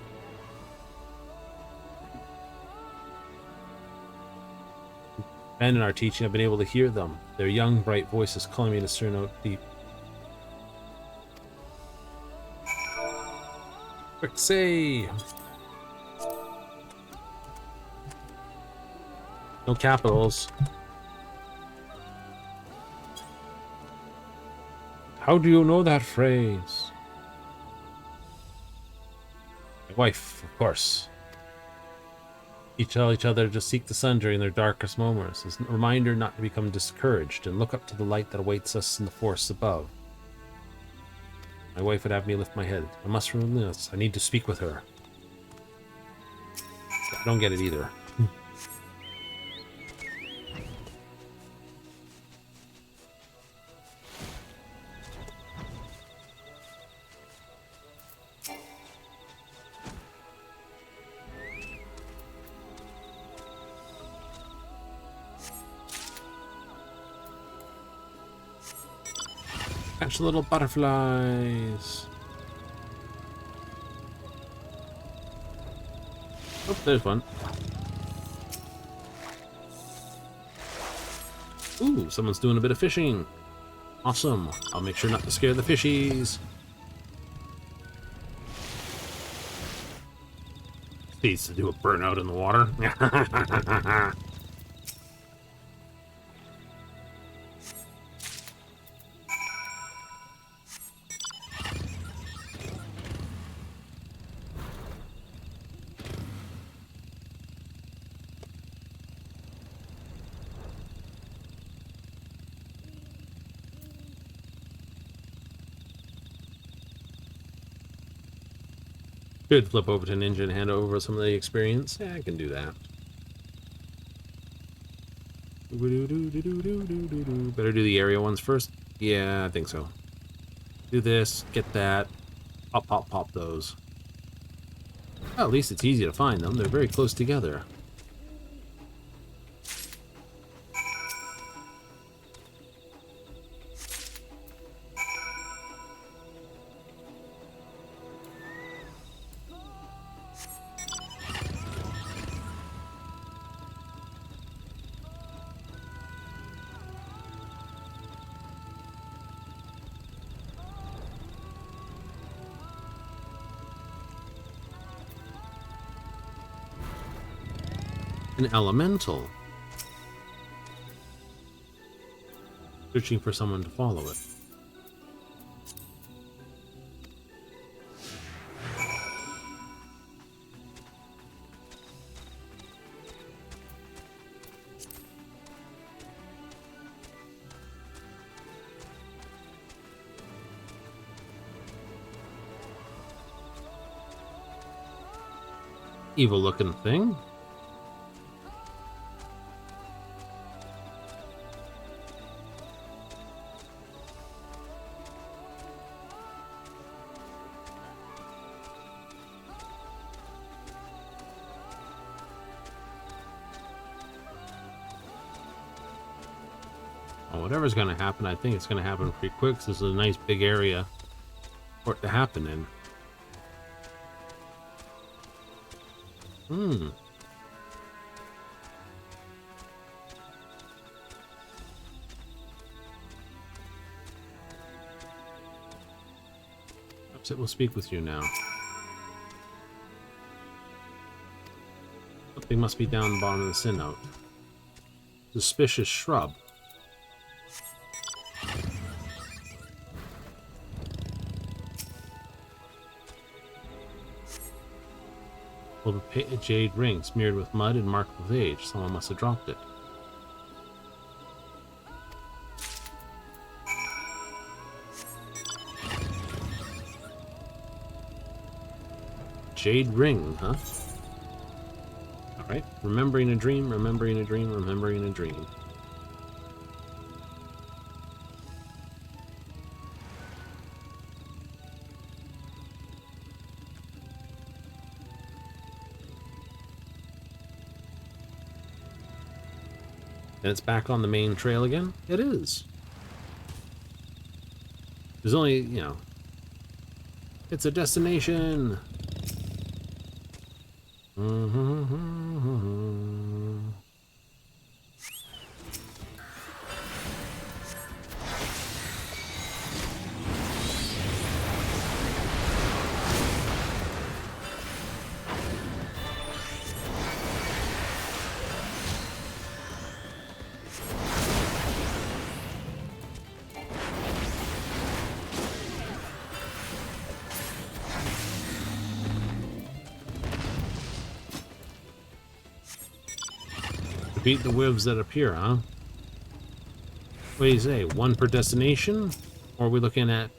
And in our teaching, I've been able to hear them. Their young, bright voices calling me to stir note deep. Quick say! No capitals. How do you know that phrase? My wife, of course. Each tell each other to seek the sun during their darkest moments. As a reminder not to become discouraged and look up to the light that awaits us in the forests above. My wife would have me lift my head. I must remember this. I need to speak with her. I don't get it either. Catch little butterflies. Oh, there's one. Ooh, someone's doing a bit of fishing. Awesome. I'll make sure not to scare the fishies. Needs to do a burnout in the water. Could flip over to Ninja and hand over some of the experience. Yeah, I can do that. Better do the area ones first. Yeah, I think so. Do this, get that. Pop, pop, pop those. Well, at least it's easy to find them. They're very close together. An elemental. Searching for someone to follow it. Evil looking thing. Whatever's going to happen, I think it's going to happen pretty quick. This is a nice big area for it to happen in. Perhaps it will speak with you now. Something must be down the bottom of the sin note. Suspicious shrub. Well, a jade ring smeared with mud and marked with age. Someone must have dropped it. Jade ring, huh? Alright. Remembering a dream, remembering a dream, remembering a dream. And it's back on the main trail again? It is. There's only, you know, it's a destination. Defeat the whivs that appear, huh? What do you say? One per destination? Or are we looking at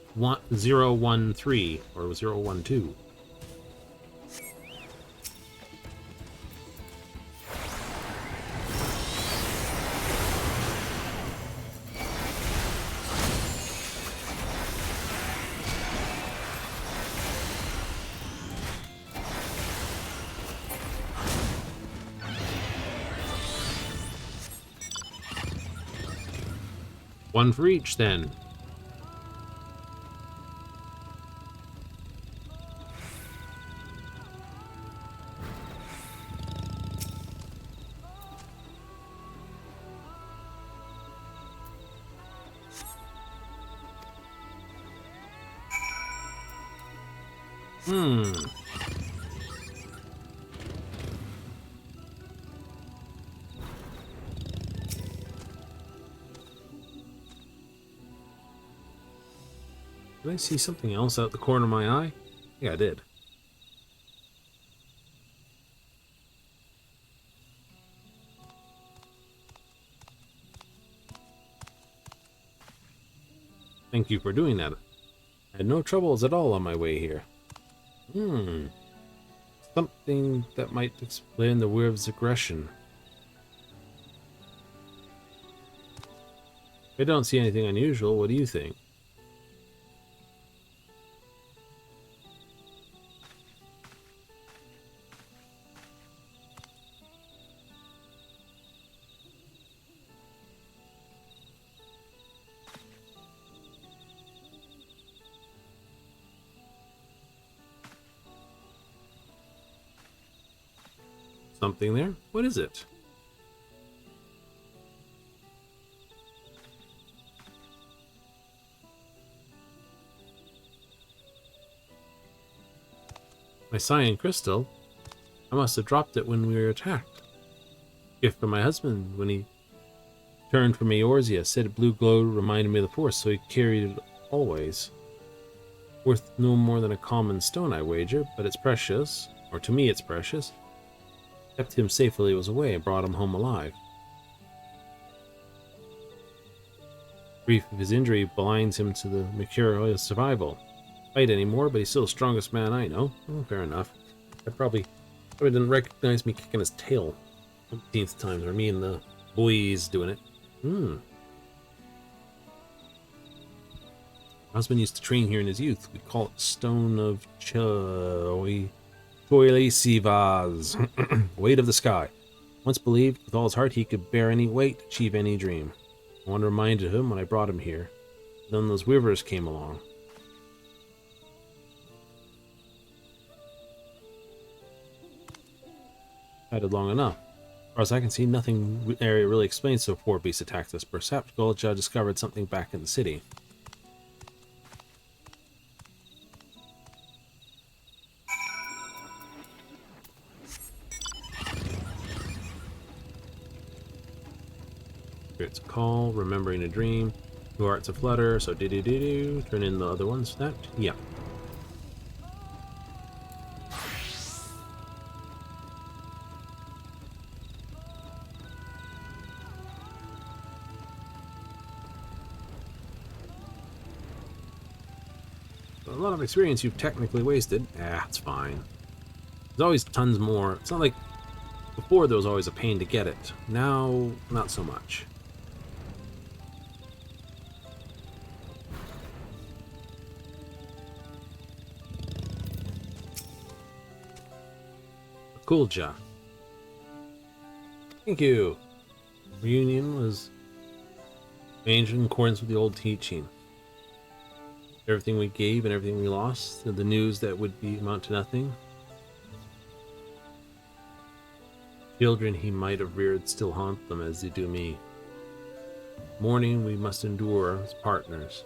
0, 1, 3 or 0, 1, 2? One for each, then. Did I see something else out the corner of my eye? Yeah, I did. Thank you for doing that. I had no troubles at all on my way here. Something that might explain the Wyv's aggression. I don't see anything unusual. What do you think? Something there? What is it? My cyan crystal? I must have dropped it when we were attacked. Gift from my husband when he turned from Eorzea. Said a blue glow reminded me of the Force, so he carried it always. Worth no more than a common stone, I wager, but it's precious. Or to me it's precious. Kept him safe while he was away and brought him home alive. Grief of his injury blinds him to the mercurial survival. Fight anymore, but he's still the strongest man I know. Oh, fair enough. I probably didn't recognize me kicking his tail 15th times, or me and the boys doing it. My husband used to train here in his youth. We call it Stone of Sivas. Weight of the sky. Once believed with all his heart he could bear any weight, achieve any dream. One reminded him when I brought him here. Then those weavers came along. Had it long enough. As far as I can see, nothing area really explains so four beasts attacked us. Perhaps Golja discovered something back in the city. It's a call, remembering a dream, 2 hearts aflutter, so do. Turn in the other ones. That, yeah. A lot of experience you've technically wasted. It's fine. There's always tons more. It's not like before there was always a pain to get it. Now, not so much. Cool job. Thank you. Reunion was arranged in accordance with the old teaching. Everything we gave and everything we lost, and the news that would be amount to nothing. Children he might have reared still haunt them as they do me. Mourning we must endure as partners.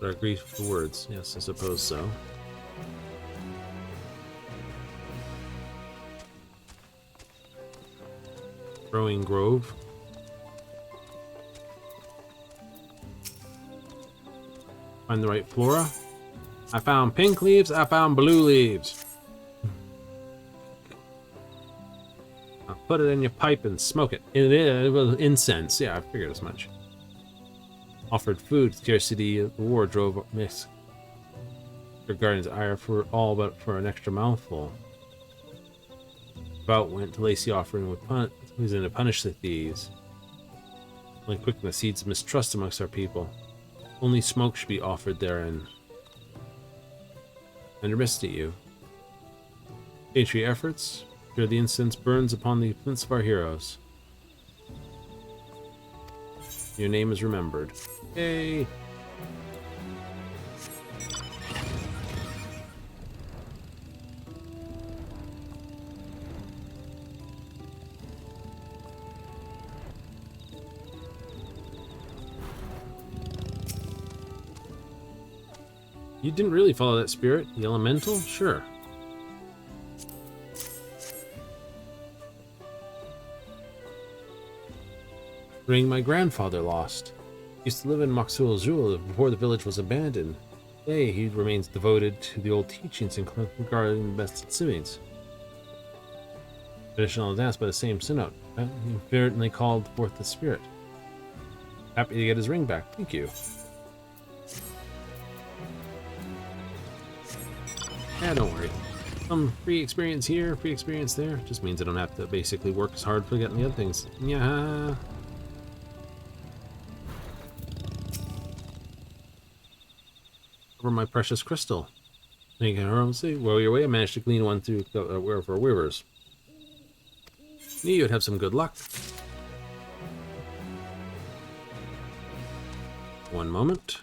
But our grief for words, yes, I suppose so. Growing grove. Find the right flora. I found pink leaves, I found blue leaves. I'll put it in your pipe and smoke it. It was incense, yeah, I figured as much. Offered food, scarcity of the war drove Miss your guardian's ire for all but for an extra mouthful. About went to Lacey offering with who's in to punish the thieves. Only quicken the seeds of mistrust amongst our people. Only smoke should be offered therein. And rest at you. Patriot efforts, sure the incense burns upon the flints of our heroes. Your name is remembered. Yay! You didn't really follow that spirit. The elemental? Sure. Ring my grandfather lost. He used to live in Moxul Azul before the village was abandoned. Today he remains devoted to the old teachings regarding the best siblings. Traditional dance by the same synod. He fervently called forth the spirit. Happy to get his ring back. Thank you. Yeah, don't worry. Some free experience here, free experience there. Just means I don't have to basically work as hard for getting the other things. Yeah. Over my precious crystal. Thank you, see. Well, your way, I managed to glean one through for Weavers. Knew you'd have some good luck. One moment.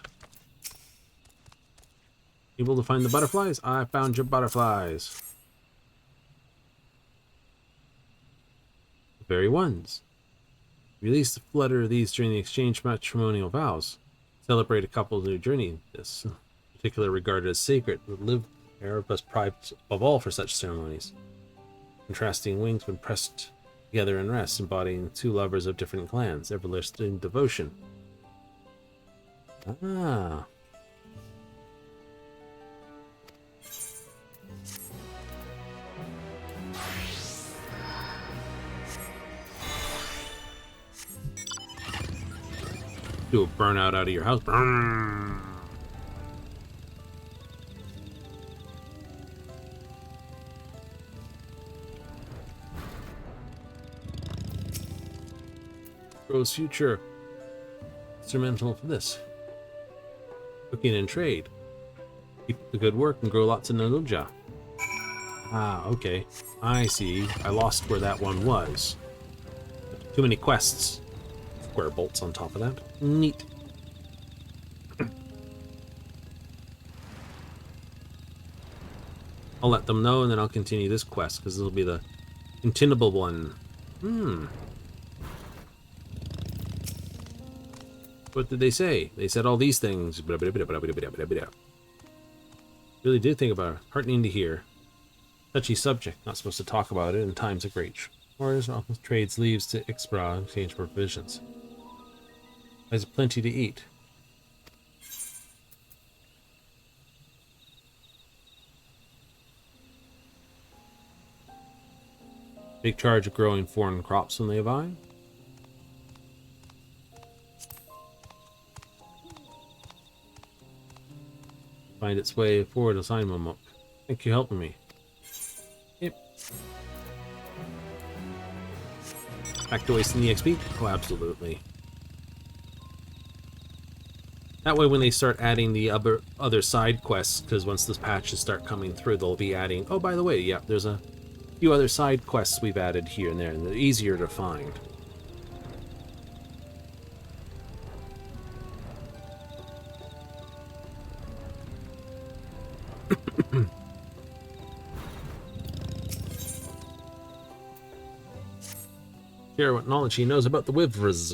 Able to find the butterflies? I found your butterflies. The very ones. Release the flutter of these during the exchange matrimonial vows. Celebrate a couple's new journey. This particular regarded as sacred, would live there, but prized above all for such ceremonies. Contrasting wings when pressed together in rest, embodying two lovers of different clans, everlasting devotion. Ah. Do a burnout out of your house. Burn. Rose future. Instrumental for this. Cooking and trade. Keep the good work and grow lots of Nanuja. Ah, okay. I see. I lost where that one was. Too many quests. Square bolts on top of that. Neat. I'll let them know and then I'll continue this quest because this will be the continuable one. What did they say? They said all these things. Really do think about it. Heartening to hear. Touchy subject. Not supposed to talk about it in times of great wars. Often trades leaves to Ixbra in exchange for provisions. There's plenty to eat. Take charge of growing foreign crops when they arrive. Find its way forward, assign Momok. Thank you for helping me. Back to wasting the XP? Oh, absolutely. That way when they start adding the other side quests, because once those patches start coming through, they'll be adding, oh, by the way, yeah, there's a few other side quests we've added here and there, and they're easier to find. Share what knowledge he knows about the Wyvers.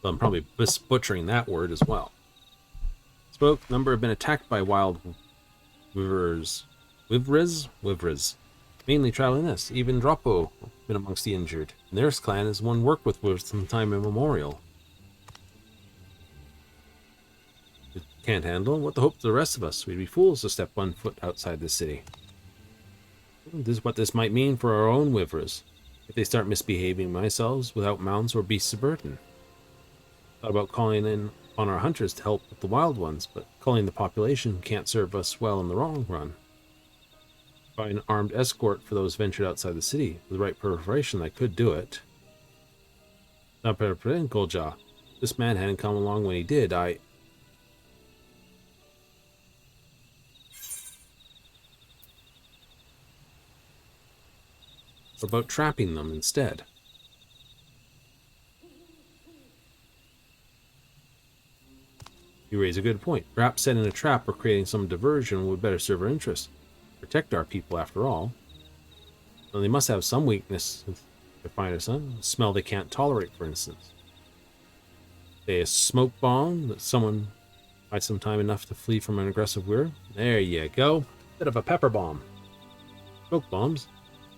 Well, I'm probably butchering that word as well. Spoke, number have been attacked by wild Wyvers. Wyvers. Mainly traveling this. Even Droppo been amongst the injured. Near's clan is one worked with some time immemorial. Can't handle what the hope of the rest of us. We'd be fools to step 1 foot outside the city. This is what this might mean for our own Wyvers. If they start misbehaving themselves without mounts or beasts of burden. Thought about calling in on our hunters to help with the wild ones, but calling the population can't serve us well in the long run. By an armed escort for those ventured outside the city, with the right preparation, I could do it. Not prepared, Golja. This man hadn't come along when he did. What about trapping them instead? You raise a good point. Perhaps setting a trap or creating some diversion would better serve our interests. Protect our people, after all. Well, they must have some weakness to find us, huh? A smell they can't tolerate, for instance. Say a smoke bomb that someone had some time enough to flee from an aggressive weir. There you go. Bit of a pepper bomb. Smoke bombs.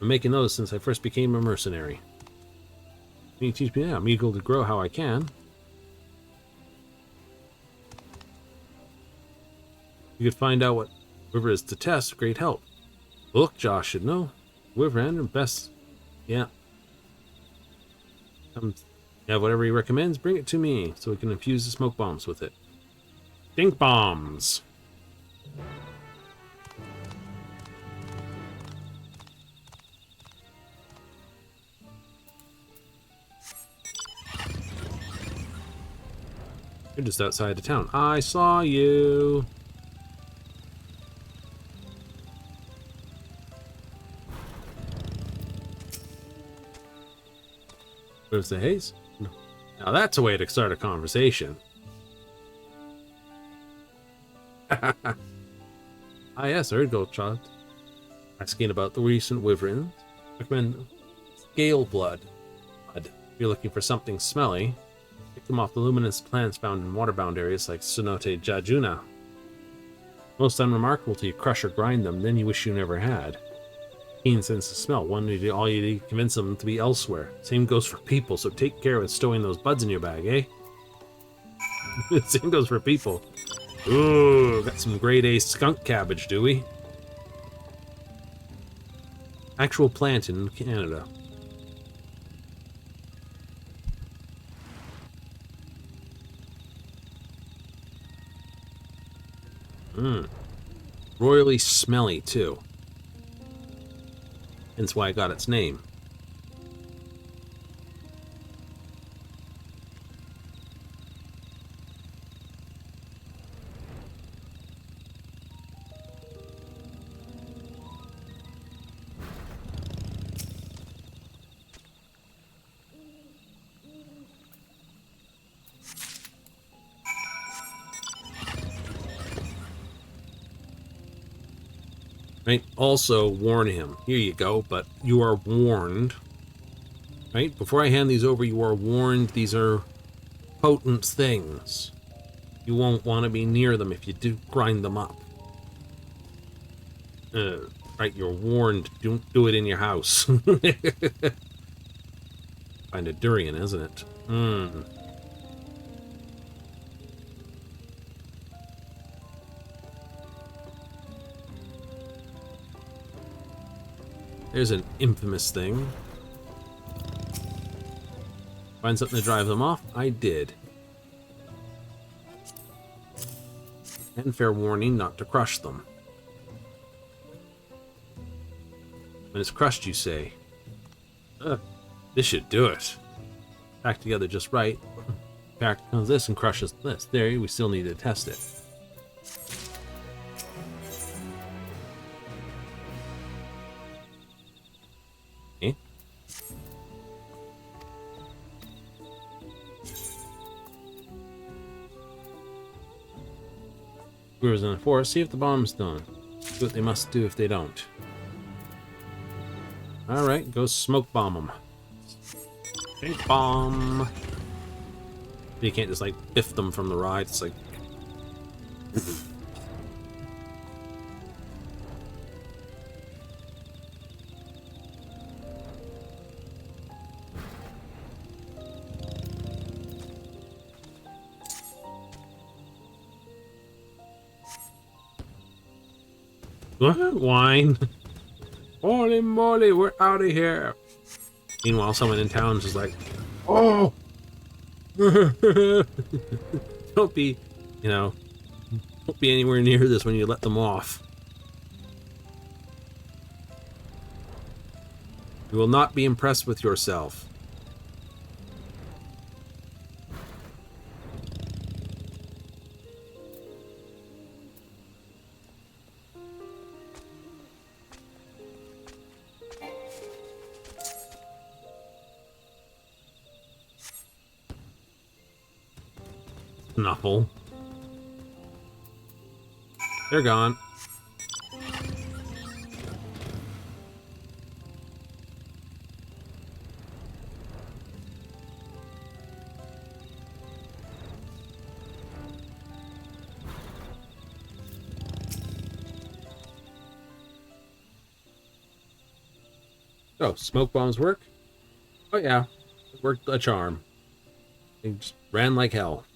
I'm making those since I first became a mercenary. Can you teach me now? I'm eager to grow how I can. You could find out what Wyver is to test. Great help. Look, Josh should know. Wyver and best. Yeah. You have whatever he recommends. Bring it to me so we can infuse the smoke bombs with it. Stink bombs. You're just outside the town. I saw you. Where's the haze? No. Now that's a way to start a conversation. Ah, yes, I heard Goldshot asking about the recent wyverns. Recommend scale blood. If you're looking for something smelly, pick them off the luminous plants found in waterbound areas like Cenote Jajuna. Most unremarkable till you crush or grind them, then you wish you never had. Keen sense of smell. All you need to convince them to be elsewhere. Same goes for people, so take care with stowing those buds in your bag, eh? Same goes for people. Ooh, got some grade A skunk cabbage, do we? Actual plant in Canada. Royally smelly, too. Hence why I got its name. Right? Also, warn him. Here you go, but you are warned. Right? Before I hand these over, you are warned these are potent things. You won't want to be near them if you do grind them up. Right, you're warned. Don't do it in your house. Kind of durian, isn't it? There's an infamous thing. Find something to drive them off? I did. And fair warning not to crush them. When it's crushed, you say, this should do it. Packed together just right. Pack this and crushes this. There, we still need to test it. Okay. Whoever's in the forest, see if the bomb's done. Do what they must do if they don't. Alright, go smoke bomb them. Big bomb! You can't just like biff them from the ride, it's like... Wine. Holy moly, we're out of here. Meanwhile, someone in town is just like, oh! Don't be, don't be anywhere near this when you let them off. You will not be impressed with yourself. Snuffle. They're gone. Oh, smoke bombs work? Oh yeah, it worked a charm. They just ran like hell.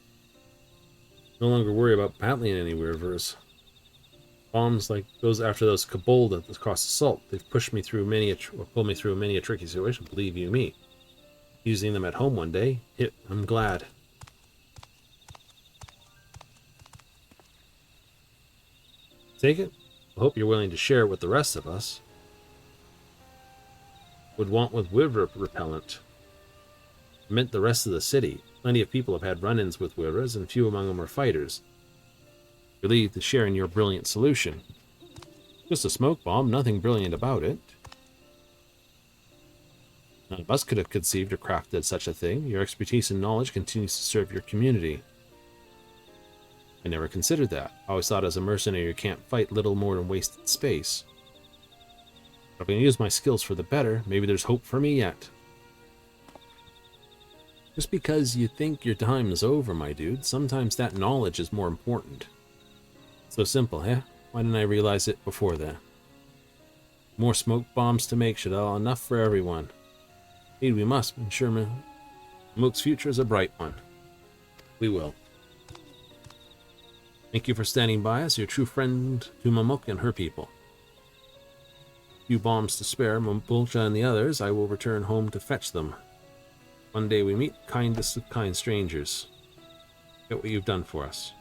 No longer worry about battling any rivers. Bombs like those after those Kabul that crossed the salt. They've pushed me through pulled me through many a tricky situation. Believe you me. Using them at home one day. I'm glad. Take it. I hope you're willing to share it with the rest of us. Would want with river repellent. Meant the rest of the city. Plenty of people have had run-ins with Wirras, and few among them are fighters. Relieved to share in your brilliant solution. Just a smoke bomb, nothing brilliant about it. None of us could have conceived or crafted such a thing. Your expertise and knowledge continues to serve your community. I never considered that. I always thought as a mercenary you can't fight little more than wasted space. But if I can use my skills for the better, maybe there's hope for me yet. Just because you think your time is over, my dude, sometimes that knowledge is more important. So simple, eh? Why didn't I realize it before then? More smoke bombs to make should have enough for everyone. Indeed, we must ensure Mook's future is a bright one. We will. Thank you for standing by us, your true friend to Mamuk and her people. Few bombs to spare, Mambulcha and the others, I will return home to fetch them. One day we meet, kindest of kind strangers. Get what you've done for us.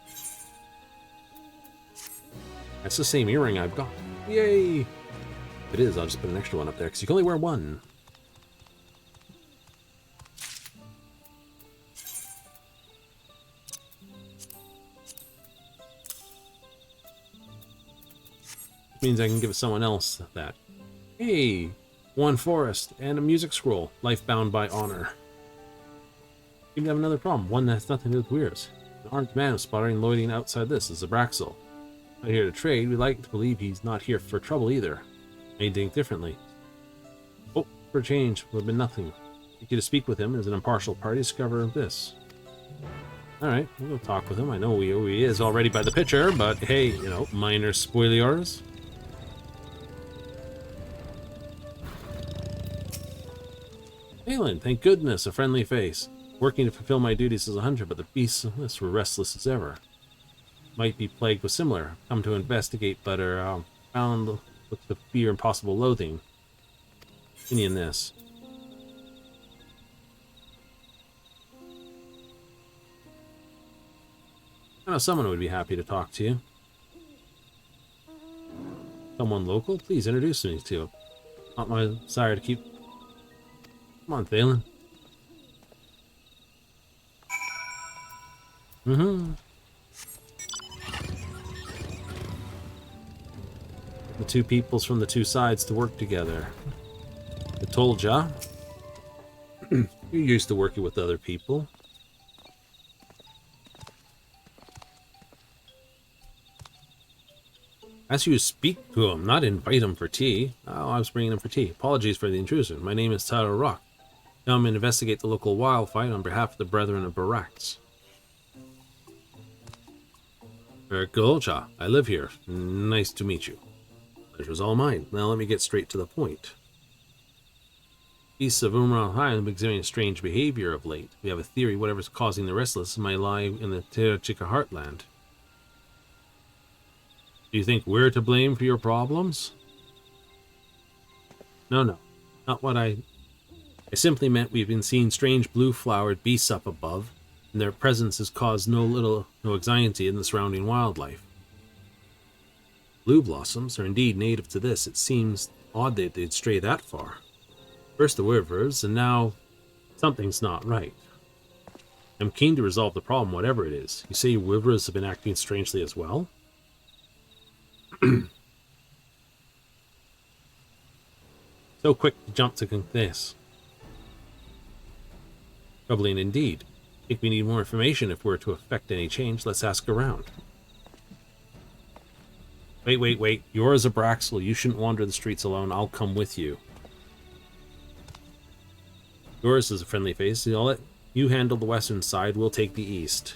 That's the same earring I've got. Yay! If it is, I'll just put an extra one up there, because you can only wear one. Which means I can give someone else that. Hey! One forest and a music scroll. Life bound by honor. You have another problem, one that has nothing to do with Weirs. An armed man is spotted loitering outside this is Abraxel. Not here to trade, we like to believe he's not here for trouble either. May think differently. Oh, for a change, would have been nothing. Get you to speak with him as an impartial party, discover this. Alright, we'll go talk with him. I know who he is already by the picture, but hey, minor spoilers. Aelin, thank goodness, a friendly face. Working to fulfill my duties as a hunter, but the beasts of this were restless as ever. Might be plagued with similar. Come to investigate, but are found with the fear and possible loathing. Any in this. I know someone would be happy to talk to you. Someone local? Please introduce me to. Not my desire to keep... Come on, Thalen. Mm-hmm. The two peoples from the two sides to work together. I told ya. You're used to working with other people. Ask you to speak to him, not invite him for tea. Oh, I was bringing him for tea. Apologies for the intrusion. My name is Tyler Rock. Now I'm to investigate the local wildfire on behalf of the Brethren of Barax. Golcha, I live here. Nice to meet you. Pleasure's all mine. Now let me get straight to the point. Beasts of Umral High have been exhibiting strange behavior of late. We have a theory whatever's causing the restless might lie in the Terrachika heartland. Do you think we're to blame for your problems? No. Not what I simply meant we've been seeing strange blue-flowered beasts up above, and their presence has caused no anxiety in the surrounding wildlife. Blue blossoms are indeed native to this. It seems odd that they'd stray that far. First the Wyvers, and now something's not right. I'm keen to resolve the problem, whatever it is. You say Wyvers have been acting strangely as well? So quick to jump to this. Troubling indeed. I think we need more information if we're to effect any change. Let's ask around. Wait. You're a Zabraxel. You shouldn't wander the streets alone. I'll come with you. Yours is a friendly face. I'll let you handle the western side. We'll take the east.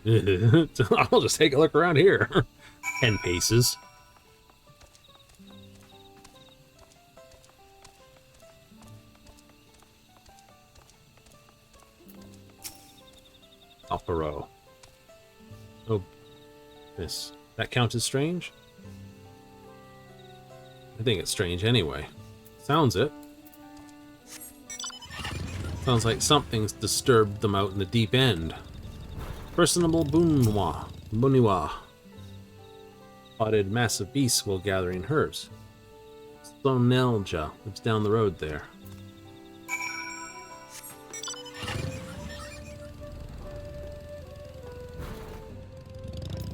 I'll just take a look around here. 10 paces. Opero. Oh, this. That count as strange? I think it's strange anyway. Sounds it. Sounds like something's disturbed them out in the deep end. Personable Buniwa. Spotted massive beasts while gathering herbs. Stonelja lives down the road there.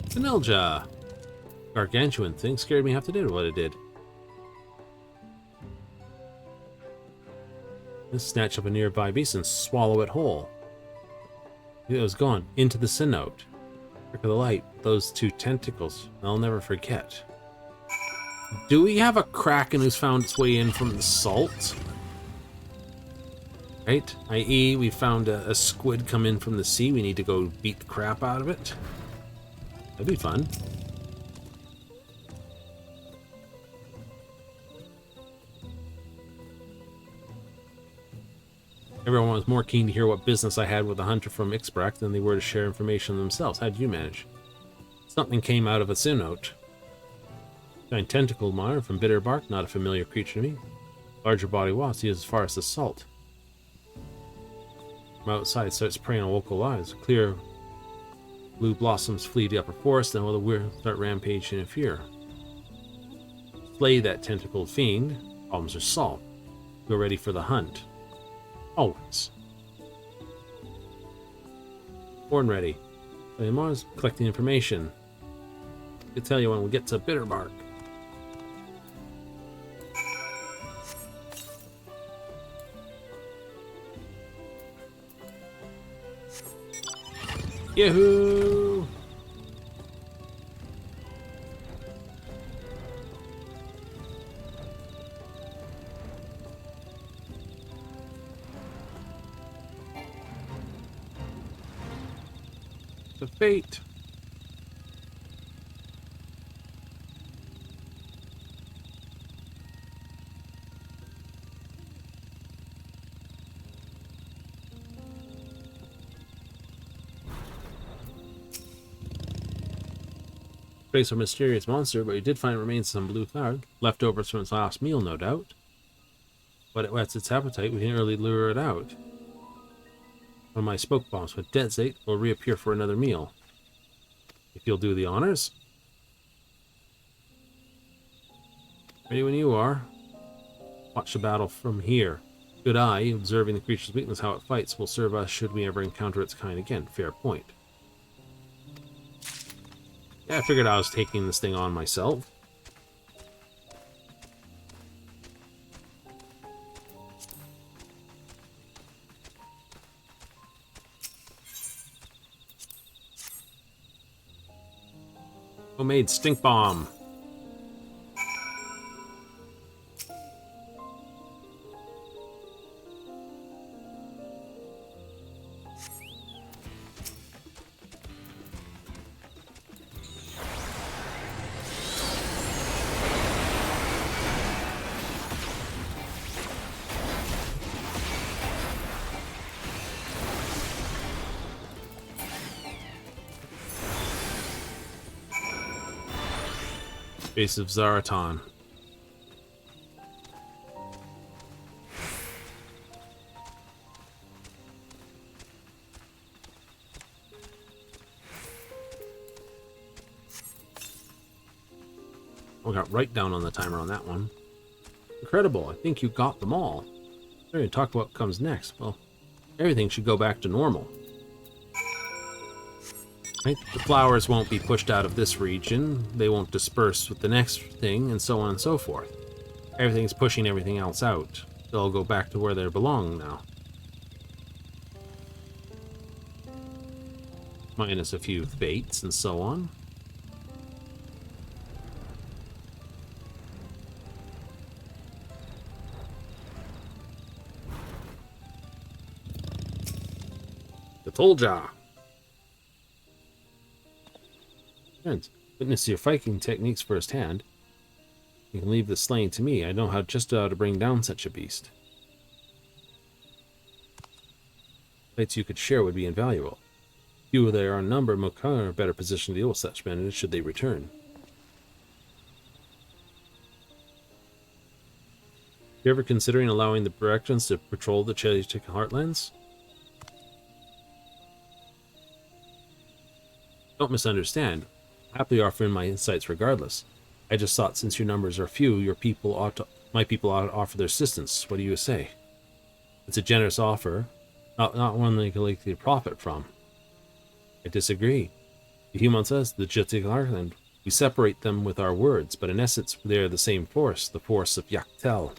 Stonelja! Gargantuan thing scared me half to death what it did. Let's snatch up a nearby beast and swallow it whole. It was gone into the cenote. Trick of the light, those two tentacles, I'll never forget. Do we have a kraken who's found its way in from the salt? Right? I.e., we found a squid come in from the sea. We need to go beat the crap out of it. That'd be fun. Everyone was more keen to hear what business I had with a hunter from Ixbrack than they were to share information themselves. How did you manage? Something came out of a cenote. Giant tentacle mire from bitter bark, not a familiar creature to me. Larger body wasp, as far as the salt. From outside, starts preying on local lives. Clear blue blossoms flee the upper forest, and all the weird start rampaging in fear. Slay that tentacled fiend. Problems are solved. Go ready for the hunt. Always. Born ready. I'm always collecting information. I can tell you when we get to bitter bark. Yahoo! The fate. Trace of a mysterious monster, but you did find remains of some blue flower, leftovers from its last meal, no doubt. But it whets its appetite, we can early lure it out. One of my smoke bombs with dead will reappear for another meal. if you'll do the honors. Ready when you are. Watch the battle from here. Good eye, observing the creature's weakness, how it fights, will serve us should we ever encounter its kind again. Fair point. Yeah, I figured I was taking this thing on myself. Homemade stink bomb. Base of Zaratan. We got right down on the timer on that one. Incredible, I think you got them all. We're going to talk about what comes next. Well, everything should go back to normal. Right? The flowers won't be pushed out of this region, they won't disperse with the next thing, and so on and so forth. Everything's pushing everything else out. They'll go back to where they belong now. Minus a few fates and so on. I told ya! Friends, witness your fighting techniques firsthand. You can leave the slaying to me. I know how to bring down such a beast. Fights you could share would be invaluable. Few there are in number, Mokar are better positioned to deal with such men should they return. You ever considering allowing the Baraktans to patrol the Chelitic Heartlands? Don't misunderstand. Happily offering my insights regardless. I just thought since your numbers are few, my people ought to offer their assistance. What do you say? It's a generous offer, not one they can likely profit from. I disagree. The humans says the Chelitic Heartland, we separate them with our words, but in essence they are the same force, the force of Yak T'el.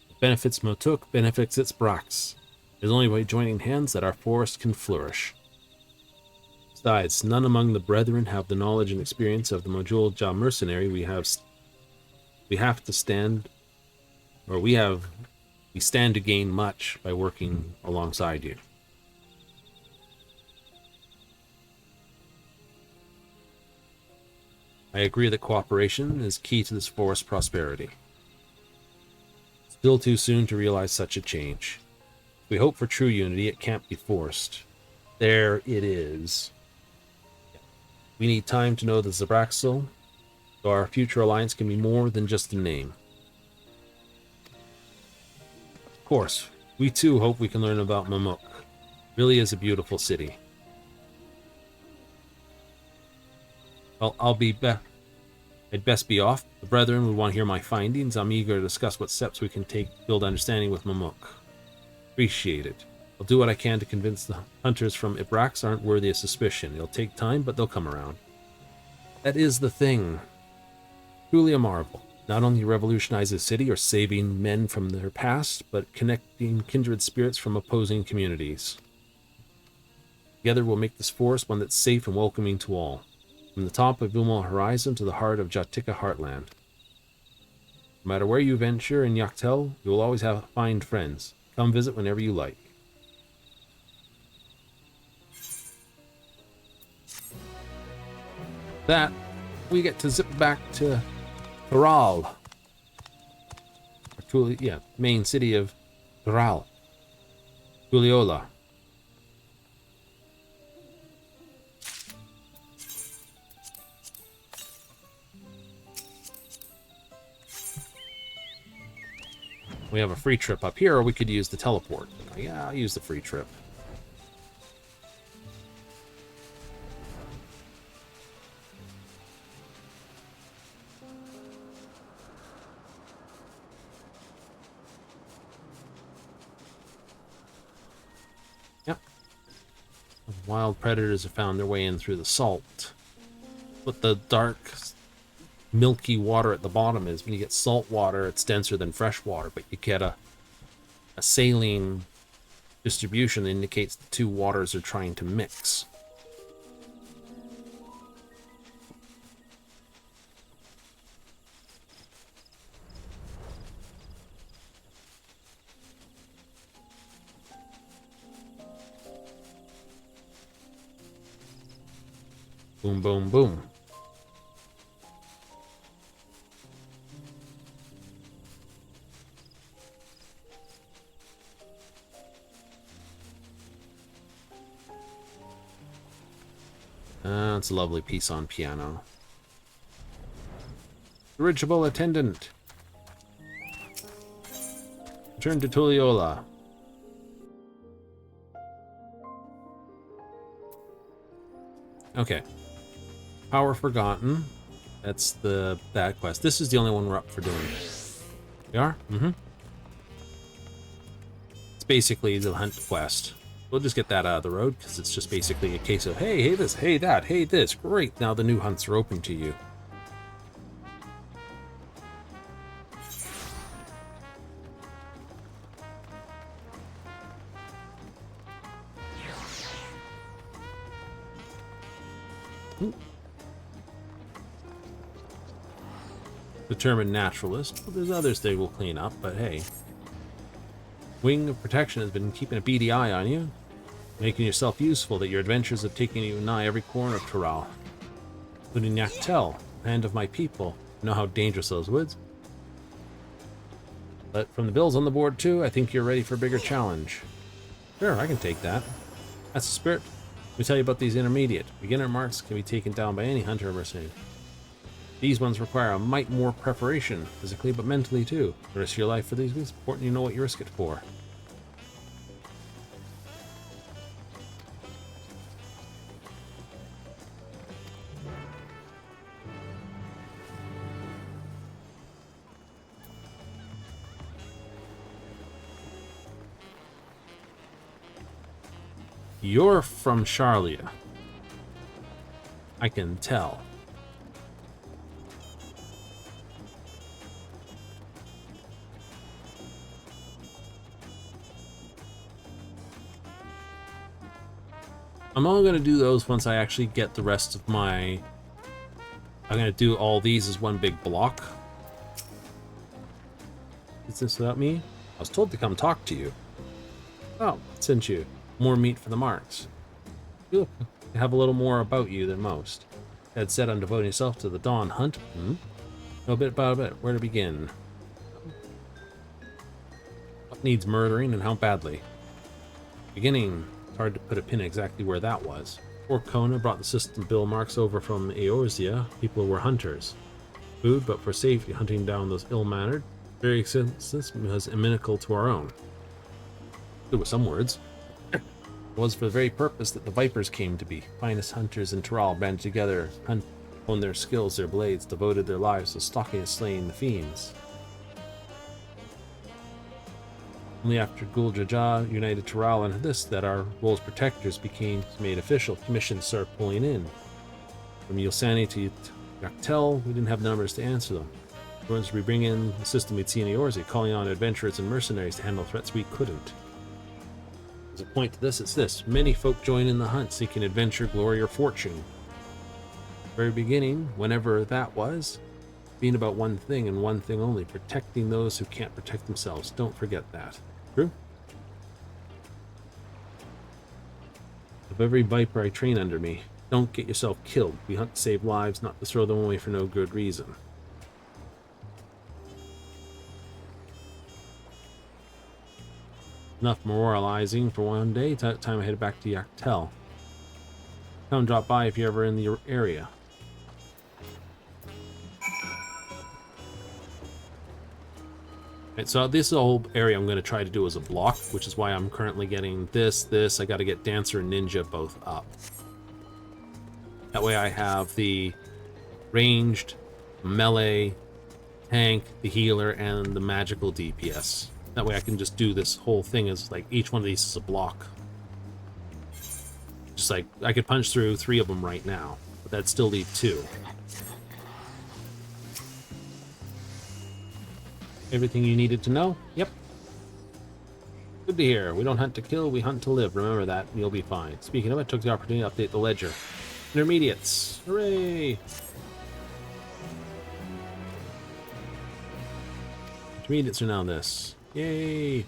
What benefits Motuk benefits its Brax. It is only by joining hands that our forest can flourish. Besides, none among the brethren have the knowledge and experience of the Module Ja mercenary. We stand to gain much by working alongside you. I agree that cooperation is key to this forest prosperity. Still too soon to realize such a change. If we hope for true unity, it can't be forced. There it is. We need time to know the Zabraxel, so our future alliance can be more than just a name. Of course, we too hope we can learn about Mamuk. Really is a beautiful city. Well, I'd best be off. The brethren would want to hear my findings. I'm eager to discuss what steps we can take to build understanding with Mamuk. Appreciate it. I'll do what I can to convince the hunters from Ibrax aren't worthy of suspicion. It'll take time, but they'll come around. That is the thing. Truly a marvel. Not only revolutionize the city or saving men from their past, but connecting kindred spirits from opposing communities. Together we'll make this forest one that's safe and welcoming to all. From the top of Vilma Horizon to the heart of Jatika Heartland. No matter where you venture in Yak T'el, you will always find friends. Come visit whenever you like. That, we get to zip back to Thural. Main city of Thural. Tuliola. We have a free trip up here, or we could use the teleport. Yeah, I'll use the free trip. Wild predators have found their way in through the salt. But the dark, milky water at the bottom is, when you get salt water, it's denser than fresh water, but you get a saline distribution that indicates the two waters are trying to mix. Boom, boom, boom. It's a lovely piece on piano. Dirigible attendant. Return to Tulliola. Okay. Power Forgotten. That's that quest. This is the only one we're up for doing. We are? Mm-hmm. It's basically the hunt quest. We'll just get that out of the road, because it's just basically a case of, hey, hey this, hey that, hey this. Great, now the new hunts are open to you. Ooh. Determined naturalist. Well, there's others they will clean up, but hey. Wing of Protection has been keeping a beady eye on you, making yourself useful that your adventures have taken you nigh every corner of Toral. Including Yak T'el, land of my people. You know how dangerous those woods. But from the bills on the board too, I think you're ready for a bigger challenge. Sure, I can take that. That's the spirit. Let me tell you about these intermediate. Beginner marks can be taken down by any hunter or mercenary. These ones require a mite more preparation, physically but mentally too. The risk of your life for these, it's important you know what you risk it for. You're from Charlia. I can tell. I'm only going to do those once I actually get the rest of my... I'm going to do all these as one big block. Is this without me? I was told to come talk to you. Oh, sent you. More meat for the marks. You look, you have a little more about you than most. Had said on devoting yourself to the dawn hunt. Know a bit about it. Where to begin? What needs murdering and how badly? Beginning. It's hard to put a pin exactly where that was. Before Kona brought the system bill marks over from Eorzea, people were hunters. Food, but for safety, hunting down those ill-mannered. Very existence was inimical to our own. Good with some words. It was for the very purpose that the Vipers came to be. Finest hunters in Toral banded together, honed their skills, their blades, devoted their lives to stalking and slaying the fiends. Only after Gul Jaja united Toral and this that our role as protectors became made official. Commissions started pulling in. From Yulsani to Yak T'el, we didn't have numbers to answer them. Once we bring in the system we'd see in Eorzea, calling on adventurers and mercenaries to handle threats we couldn't. There's a point to this, it's this. Many folk join in the hunt, seeking adventure, glory, or fortune. Very beginning, whenever that was, being about one thing and one thing only, protecting those who can't protect themselves. Don't forget that. True? Of every viper I train under me, don't get yourself killed. We hunt to save lives, not to throw them away for no good reason. Enough moralizing for one day. Time I head back to Yak T'el. Come drop by if you're ever in the area. Right, so this is a whole area I'm going to try to do as a block, which is why I'm currently getting this. I got to get Dancer and Ninja both up. That way I have the ranged, melee, tank, the healer, and the magical DPS. That way I can just do this whole thing as like each one of these is a block. Just like I could punch through 3 of them right now, but that'd still leave 2. Everything you needed to know? Yep. Good to hear. We don't hunt to kill, we hunt to live. Remember that, and you'll be fine. Speaking of, I took the opportunity to update the ledger. Intermediates. Hooray! Intermediates are now this. Yay!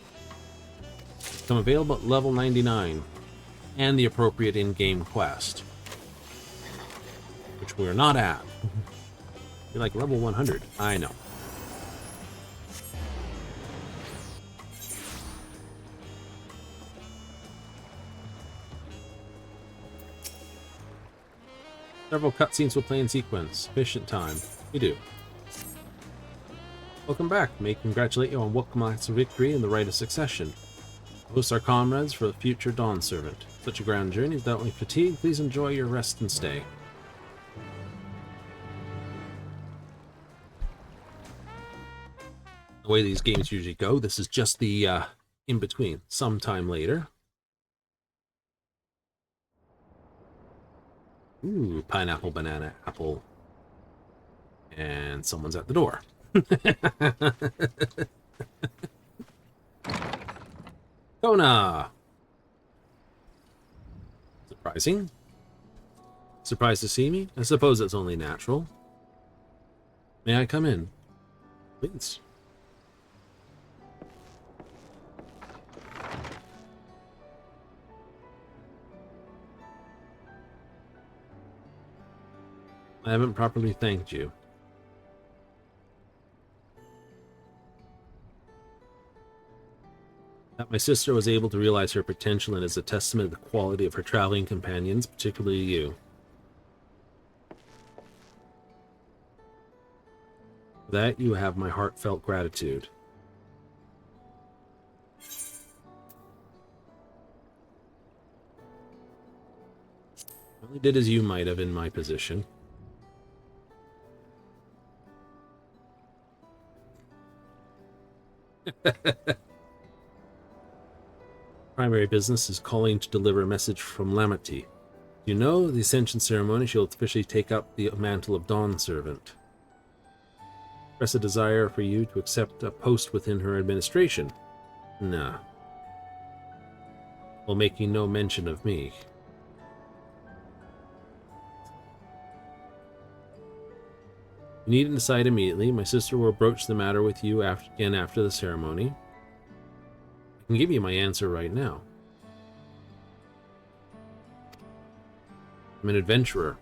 Become available at level 99. And the appropriate in-game quest. Which we're not at. You're like level 100. I know. Several cutscenes will play in sequence. Sufficient time. We do. Welcome back. May congratulate you on Wukmak's victory and the right of succession. Host our comrades for the future Dawn Servant. Such a grand journey without any fatigue. Please enjoy your rest and stay. The way these games usually go, this is just the in-between. Sometime later. Ooh, pineapple, banana, apple. And someone's at the door. Kona! Surprising. Surprised to see me? I suppose it's only natural. May I come in? Please. I haven't properly thanked you. That my sister was able to realize her potential and is a testament to the quality of her traveling companions, particularly you. For that, you have my heartfelt gratitude. I only did as you might have in my position. Primary business is calling to deliver a message from Lamati. You know, the Ascension ceremony, she'll officially take up the mantle of Dawn Servant. Express a desire for you to accept a post within her administration. Nah. While making no mention of me. You needn't decide immediately. My sister will broach the matter with you again after the ceremony. I can give you my answer right now. I'm an adventurer.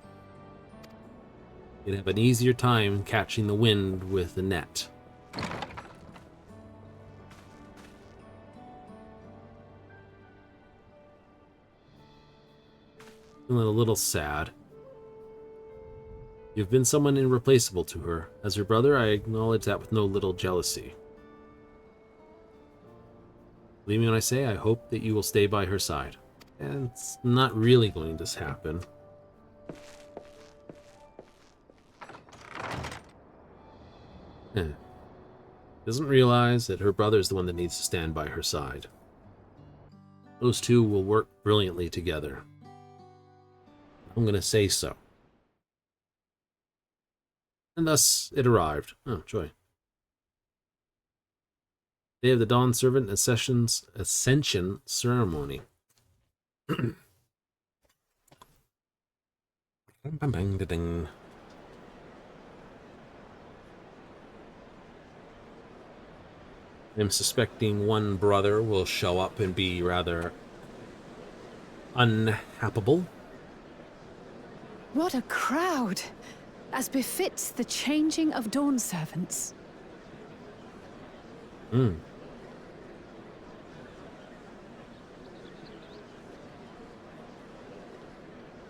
You'd have an easier time catching the wind with the net. Feeling a little sad. You've been someone irreplaceable to her. As her brother, I acknowledge that with no little jealousy. Believe me when I say I hope that you will stay by her side. And it's not really going to happen. Doesn't realize that her brother is the one that needs to stand by her side. Those two will work brilliantly together. I'm going to say so. And thus it arrived. Oh, joy. Day of the Dawn Servant Ascension Ceremony. I'm suspecting one brother will show up and be rather unhappable. What a crowd! As befits the changing of Dawn Servants.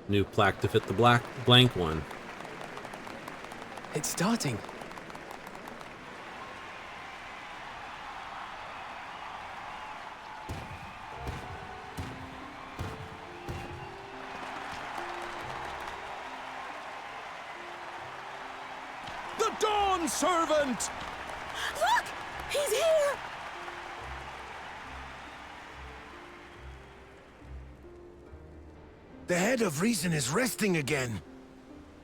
New plaque to fit the blank one. It's starting. The Dawn Servant! Look! He's here! The head of reason is resting again.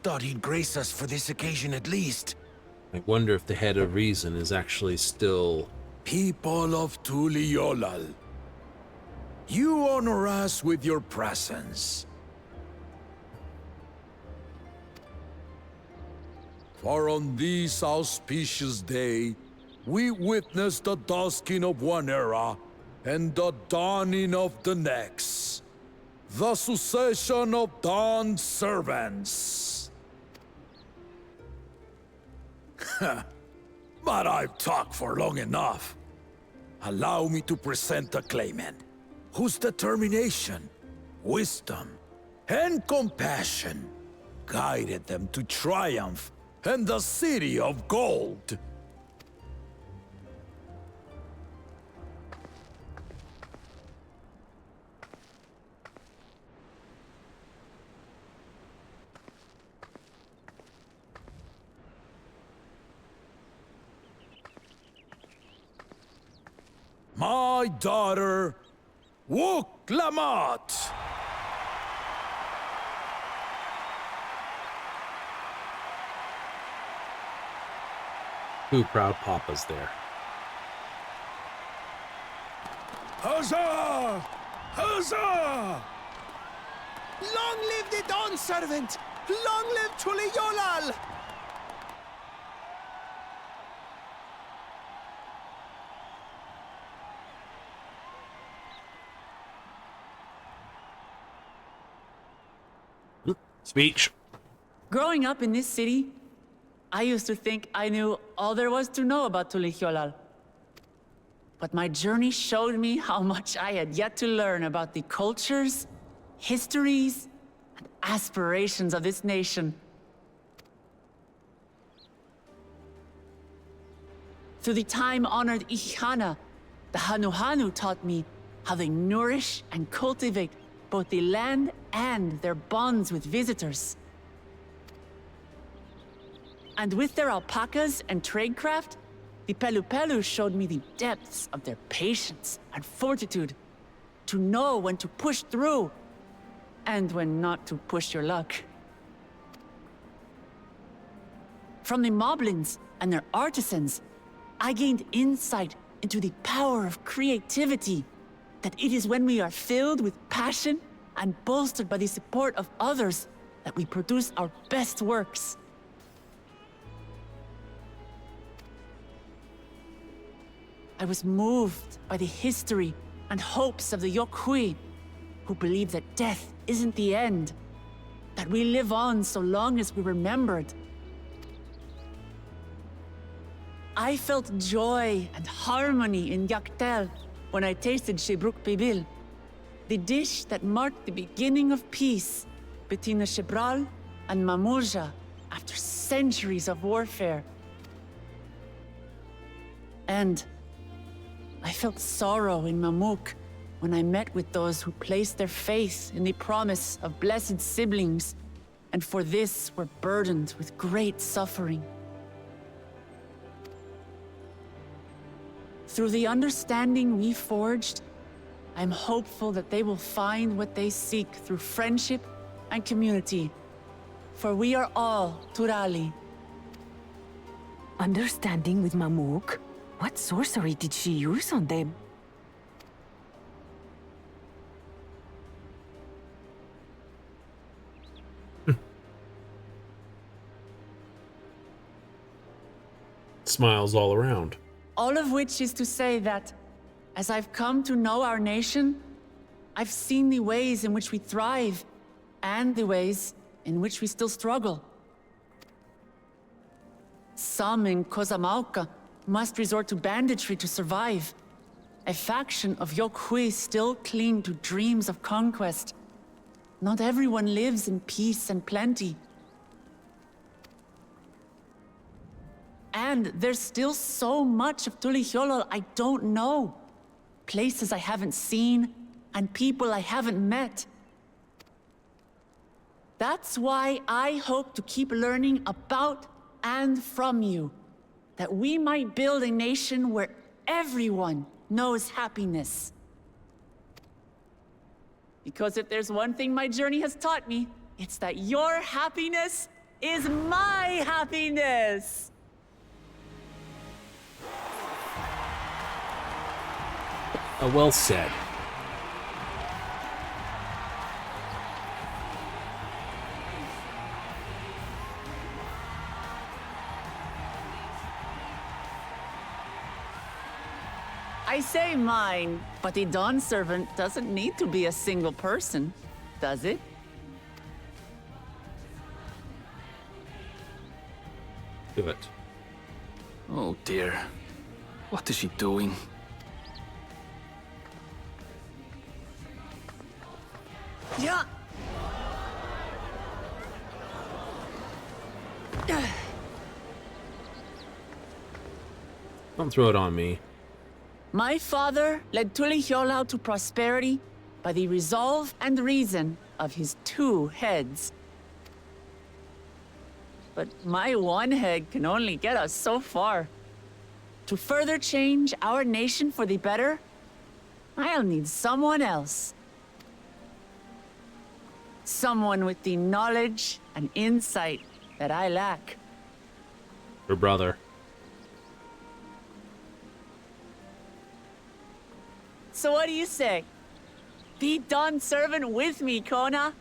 Thought he'd grace us for this occasion at least. I wonder if the head of reason is actually still... People of Tuliolal, you honor us with your presence. For on this auspicious day, we witness the dusking of one era and the dawning of the next. The succession of Dawn servants. But I've talked for long enough. Allow me to present the claimant, whose determination, wisdom, and compassion guided them to triumph and the City of Gold. My daughter, Wook Lamont. Two proud papas there. Huzzah! Huzzah! Long live the Dawn Servant! Long live Tuliolal! Speech. Growing up in this city, I used to think I knew all there was to know about Tuliolal. But my journey showed me how much I had yet to learn about the cultures, histories, and aspirations of this nation. Through the time-honored Ihana, the Hanuhanu taught me how they nourish and cultivate both the land and their bonds with visitors. And with their alpacas and tradecraft, the Pelupelu showed me the depths of their patience and fortitude, to know when to push through and when not to push your luck. From the Moblins and their artisans, I gained insight into the power of creativity, that it is when we are filled with passion and bolstered by the support of others that we produce our best works. I was moved by the history and hopes of the Yokhui, who believe that death isn't the end, that we live on so long as we're remembered. I felt joy and harmony in Yak T'el when I tasted Shebruk Pibil, the dish that marked the beginning of peace between the Shebral and Mamurja after centuries of warfare. And I felt sorrow in Mamuk when I met with those who placed their faith in the promise of blessed siblings, and for this were burdened with great suffering. Through the understanding we forged, I'm hopeful that they will find what they seek through friendship and community, for we are all Turali. Understanding with Mamuk? What sorcery did she use on them? Smiles all around. All of which is to say that, as I've come to know our nation, I've seen the ways in which we thrive, and the ways in which we still struggle. Some in Kozamauka must resort to banditry to survive. A faction of Yokhui still cling to dreams of conquest. Not everyone lives in peace and plenty. And there's still so much of Tuliolal I don't know. Places I haven't seen, and people I haven't met. That's why I hope to keep learning about and from you, that we might build a nation where everyone knows happiness. Because if there's one thing my journey has taught me, it's that your happiness is my happiness. Well said. I say mine, but the Dawn Servant doesn't need to be a single person, does it? Do it. Oh dear. What is she doing? Yeah. Don't throw it on me. My father led Tuliyollal to prosperity by the resolve and reason of his 2 heads. But my 1 head can only get us so far. To further change our nation for the better, I'll need someone else. Someone with the knowledge and insight that I lack. Her brother. So what do you say? Be Dawn Servant with me, Kona.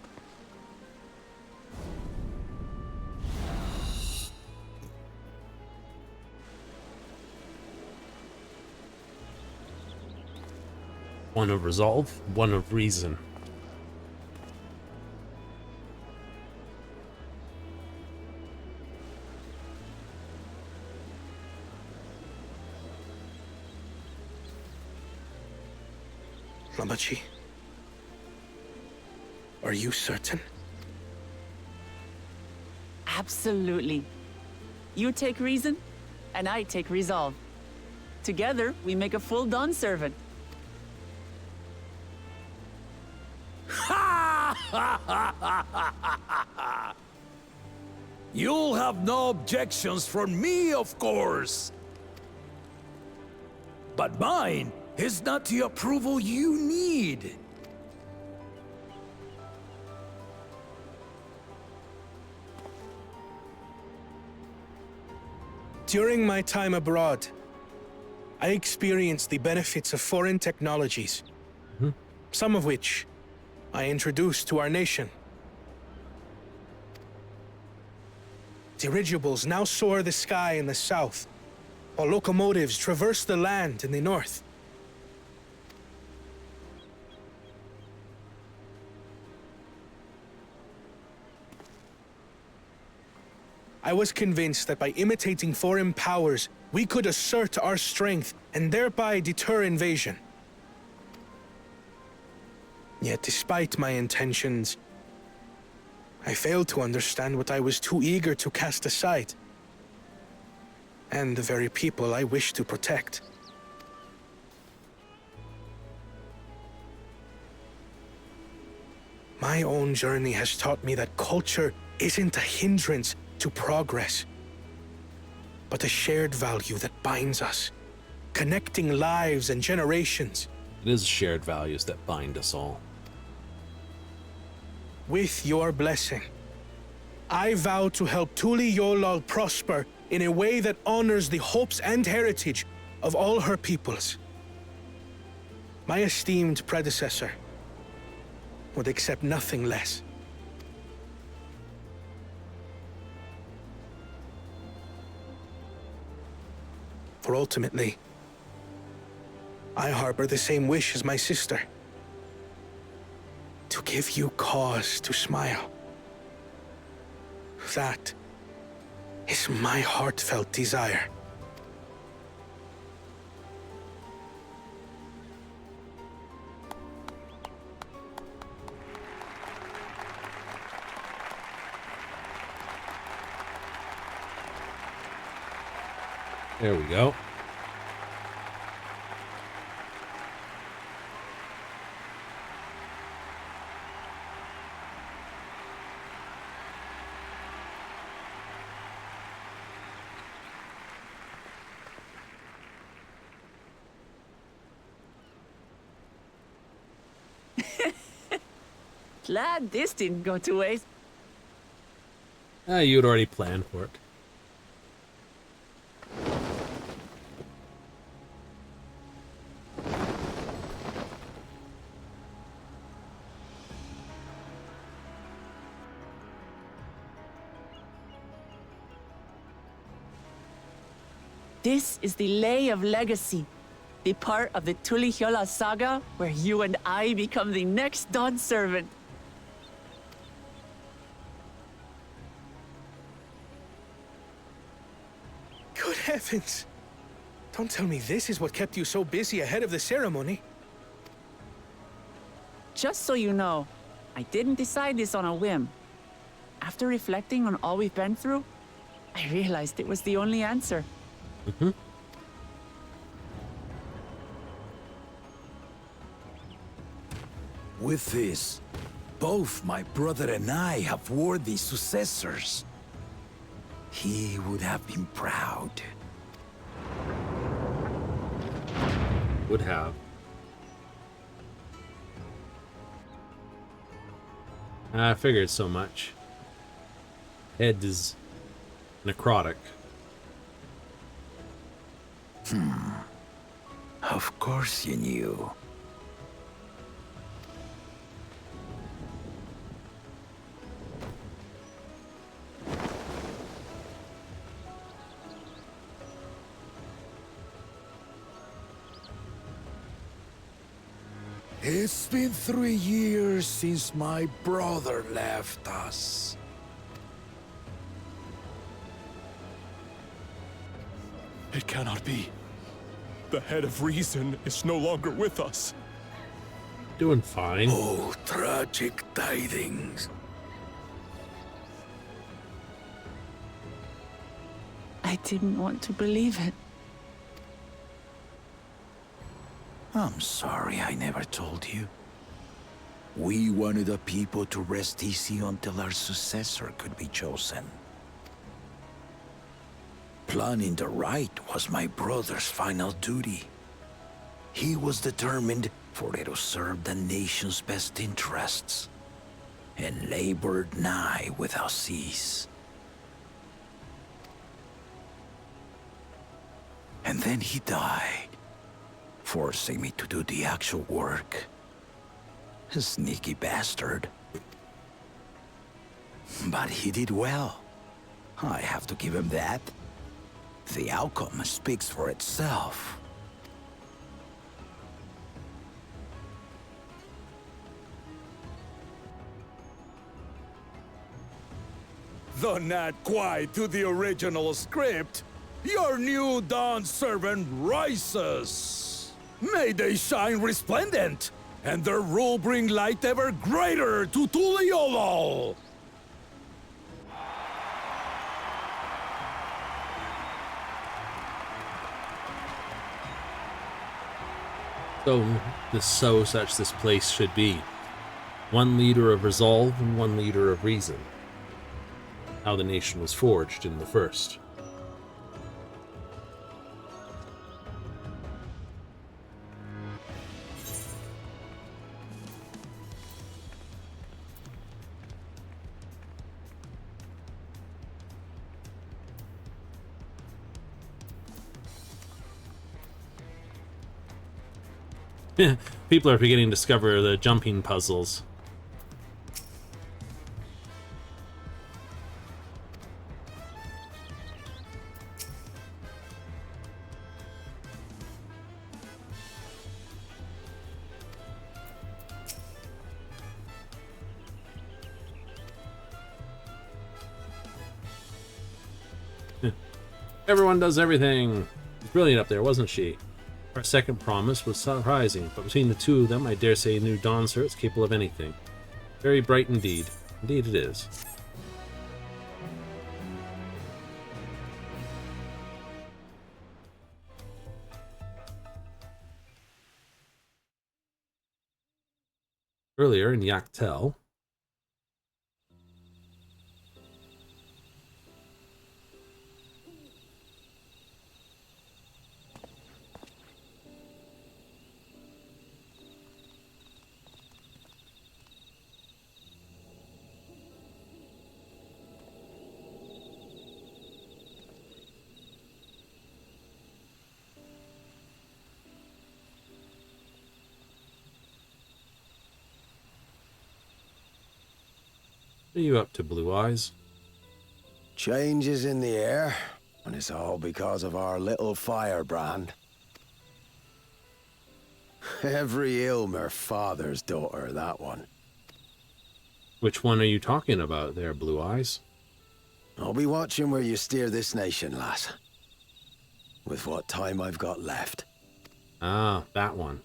One of resolve, one of reason. Lamachi, are you certain? Absolutely. You take reason, and I take resolve. Together, we make a full Dawn Servant. You'll have no objections from me, of course. But mine is not the approval you need. During my time abroad, I experienced the benefits of foreign technologies, some of which I introduced to our nation. Dirigibles now soar the sky in the south, while locomotives traverse the land in the north. I was convinced that by imitating foreign powers, we could assert our strength and thereby deter invasion. Yet despite my intentions, I failed to understand what I was too eager to cast aside, and the very people I wish to protect. My own journey has taught me that culture isn't a hindrance to progress, but a shared value that binds us, connecting lives and generations. It is shared values that bind us all. With your blessing, I vow to help Tuliyollal prosper in a way that honors the hopes and heritage of all her peoples. My esteemed predecessor would accept nothing less. For ultimately, I harbor the same wish as my sister. To give you cause to smile. That is my heartfelt desire. There we go. Glad this didn't go to waste. You'd already planned for it. This is the Lay of Legacy, the part of the Tulihyola saga where you and I become the next Dawn servant. Good heavens! Don't tell me this is what kept you so busy ahead of the ceremony. Just so you know, I didn't decide this on a whim. After reflecting on all we've been through, I realized it was the only answer. Mm-hmm. With this, both my brother and I have worthy successors. He would have been proud. Would have. I figured so much. Head is necrotic. Of course you knew. It's been 3 years since my brother left us. It cannot be. The head of reason is no longer with us. Doing fine. Oh, tragic tidings. I didn't want to believe it. I'm sorry I never told you. We wanted the people to rest easy until our successor could be chosen. Planning the right was my brother's final duty. He was determined for it to serve the nation's best interests, and labored nigh without cease. And then he died, forcing me to do the actual work. A sneaky bastard. But he did well. I have to give him that. The outcome speaks for itself. Though not quite to the original script, your new Dawn servant rises. May they shine resplendent, and their rule bring light ever greater to Tuliolol. So such this place should be. One leader of resolve and one leader of reason. How the nation was forged in the first. People are beginning to discover the jumping puzzles. Everyone does everything. She's brilliant up there, wasn't she? Our second promise was surprising, but between the two of them, I dare say a new Dawn Sir is capable of anything. Very bright indeed. Indeed it is. Earlier in Yak T'el, What are you up to, Blue Eyes? Change is in the air, and it's all because of our little firebrand. Every Ilmer father's daughter, that one. Which one are you talking about there, Blue Eyes? I'll be watching where you steer this nation, lass. With what time I've got left. Ah, that one.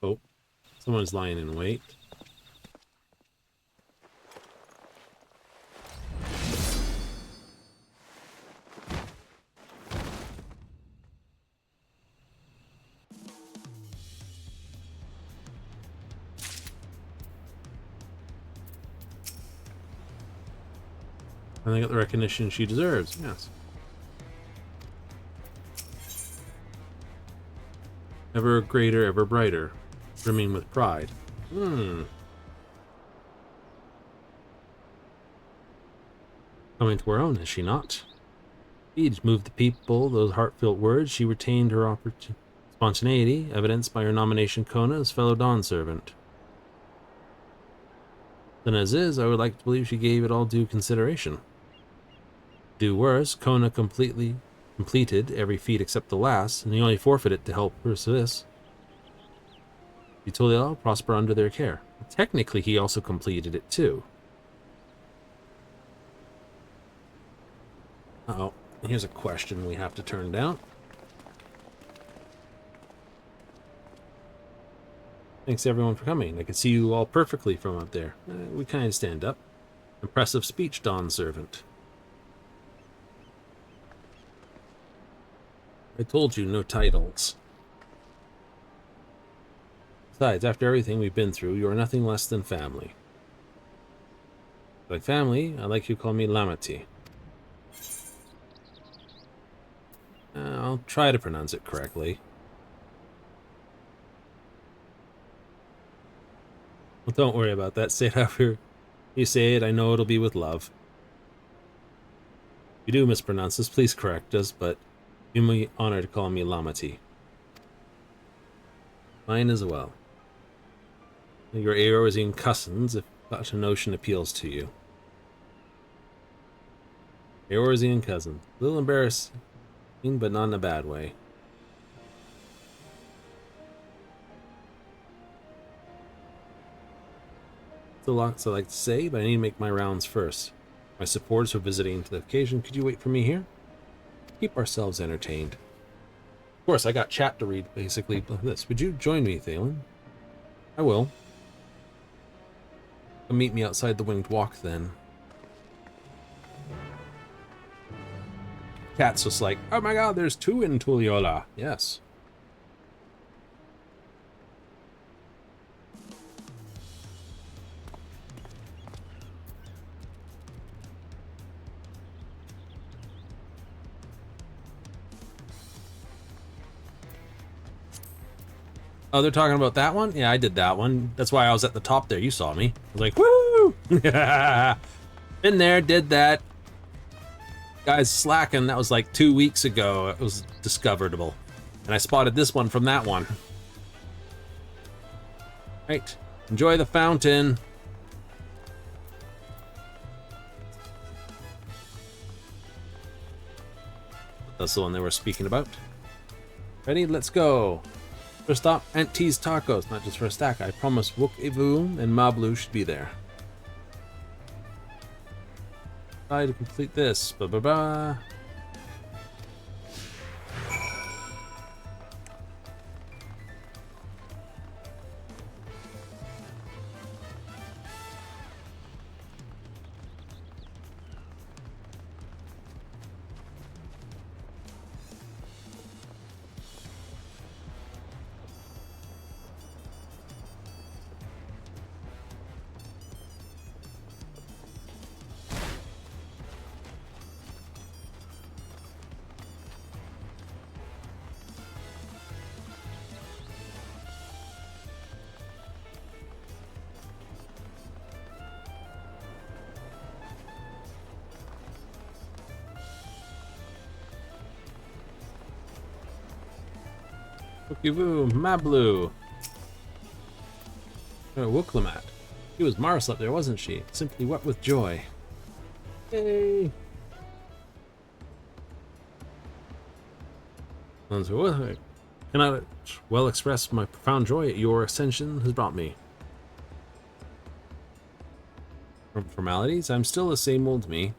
Uh-oh. Someone's lying in wait. And they got the recognition she deserves, yes. Ever greater, ever brighter, brimming with pride. Coming to her own, is she not? Indeed, moved the people, those heartfelt words. She retained her spontaneity, evidenced by her nomination Kona as fellow Dawn servant. Then as is, I would like to believe she gave it all due consideration. Do worse, Kona completed every feat except the last, and he only forfeited to help persist. Utilial prosper under their care. Technically, he also completed it too. Uh-oh. Here's a question we have to turn down. Thanks everyone for coming. I can see you all perfectly from up there. We kind of stand up. Impressive speech, Dawn servant. I told you, no titles. Besides, after everything we've been through, you are nothing less than family. Like family, I like you to call me Lamati. I'll try to pronounce it correctly. Well, don't worry about that. Say it however you say it. I know it'll be with love. If you do mispronounce this, please correct us, but do me honor to call me Lamati. Mine as well. Your Eorzean cousins, if such a notion appeals to you. Eorzean cousin. A little embarrassing, but not in a bad way. Still lots I'd like to say, but I need to make my rounds first. My supporters who are visiting to the occasion, could you wait for me here? Keep ourselves entertained. Of course, I got chat to read, basically, like this. Would you join me, Thalen? I will. Come meet me outside the Winged Walk, then. Cat's just like, oh my god, there's two in Tuliola. Yes. Oh, they're talking about that one? Yeah, I did that one. That's why I was at the top there. You saw me. I was like, woo! Been there, did that. Guys slacking, that was like 2 weeks ago. It was discoverable. And I spotted this one from that one. Right. Enjoy the fountain. That's the one they were speaking about. Ready? Let's go. First stop, Auntie's Tacos. Not just for a stack. I promise Wook Ivu and Mablu should be there. Try to complete this. Ba-ba-ba. Wookie-woo, Mablu. Wooklimat. She was Mars up there, wasn't she? Simply wept with joy. Yay! And so, I cannot well express my profound joy at your ascension has brought me. From formalities, I'm still the same old me.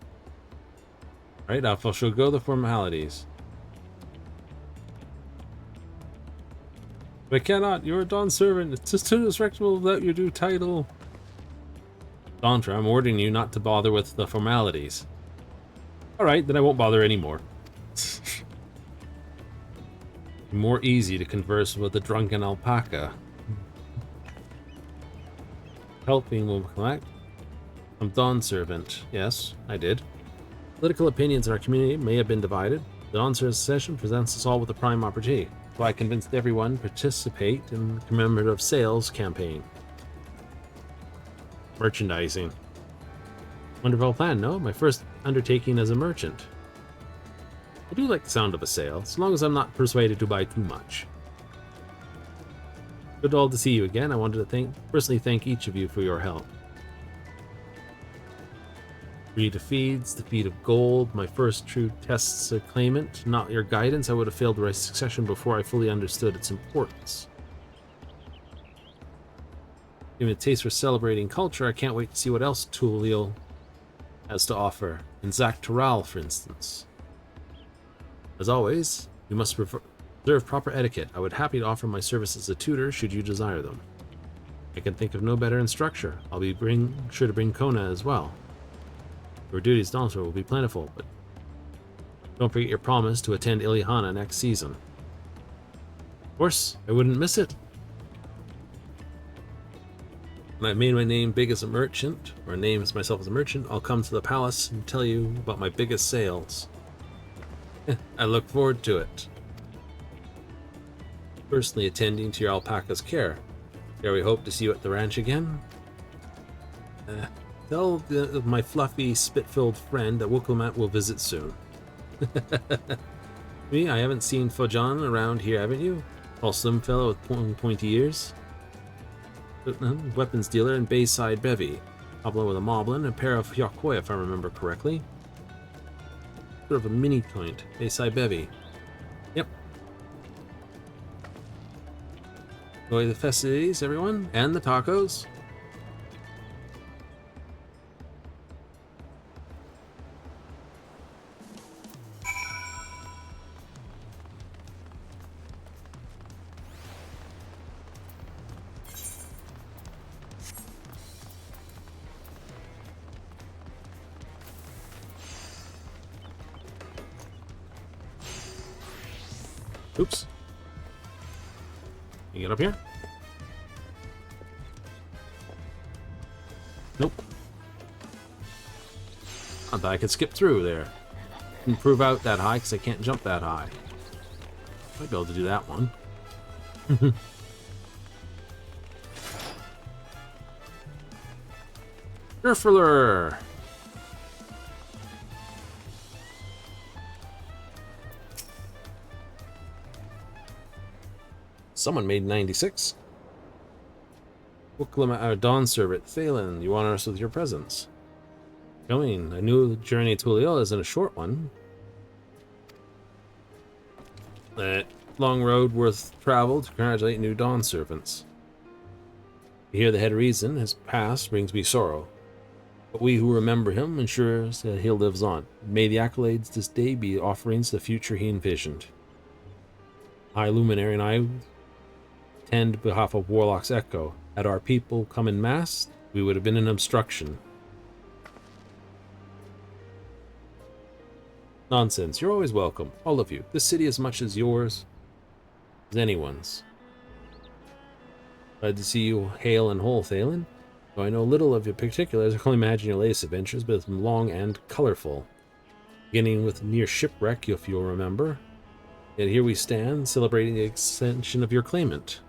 Right, I shall go the formalities. But I cannot, you're a Dawn servant. It's just disrespectful without your due title. Dawntrail, I'm ordering you not to bother with the formalities. Alright, then I won't bother anymore. More easy to converse with a drunken alpaca. Helping will collect. I'm Dawn servant. Yes, I did. Political opinions in our community may have been divided. The Dawn servant session presents us all with a prime opportunity. So I convinced everyone to participate in the commemorative sales campaign. Merchandising. Wonderful plan, no? My first undertaking as a merchant. I do like the sound of a sale, as long as I'm not persuaded to buy too much. Good all to see you again. I wanted to personally thank each of you for your help. Free defeats, defeat of gold, my first true tests of claimant. Not your guidance, I would have failed the right succession before I fully understood its importance. Give me a taste for celebrating culture. I can't wait to see what else Tulio has to offer. In Yak T'el, for instance. As always, you must observe proper etiquette. I would happy to offer my services as a tutor should you desire them. I can think of no better instructor. I'll be sure to bring Kona as well. Your duties also will be plentiful, but don't forget your promise to attend Ilihana next season. Of course, I wouldn't miss it. When I've made my name big as a merchant, or names myself as a merchant, I'll come to the palace and tell you about my biggest sales. I look forward to it. Personally attending to your alpaca's care. Dare we hope to see you at the ranch again? Tell my fluffy, spit-filled friend that Wooklimat will visit soon. Me, I haven't seen Fojan around here, haven't you? Tall slim fellow with pointy ears. Weapons dealer in Bayside Bevy. Pablo with a moblin, a pair of Hyokoi if I remember correctly. Sort of a mini point. Bayside Bevy. Yep. Enjoy the festivities, everyone, and the tacos. Oops. Can you get up here? Nope. I thought I could skip through there. Didn't prove out that high because I can't jump that high. Might be able to do that one. Nerfler! Someone made 96. Wooklimat, our Dawn servant, Thalen, you honor us with your presence. Going, I knew the journey to Ulil isn't a short one. That long road worth travel to congratulate new Dawn servants. To hear the head reason, his past brings me sorrow. But we who remember him ensures that he lives on. May the accolades this day be offerings to the future he envisioned. High Luminary and I tend on behalf of Warlock's Echo. Had our people come in mass, we would have been an obstruction. Nonsense, you're always welcome, all of you. This city as much as yours as anyone's. Glad to see you hale and whole, Thalen. Though I know little of your particulars, I can only imagine your latest adventures, but it's long and colorful. Beginning with near shipwreck, if you'll remember. Yet here we stand, celebrating the extension of your claimant.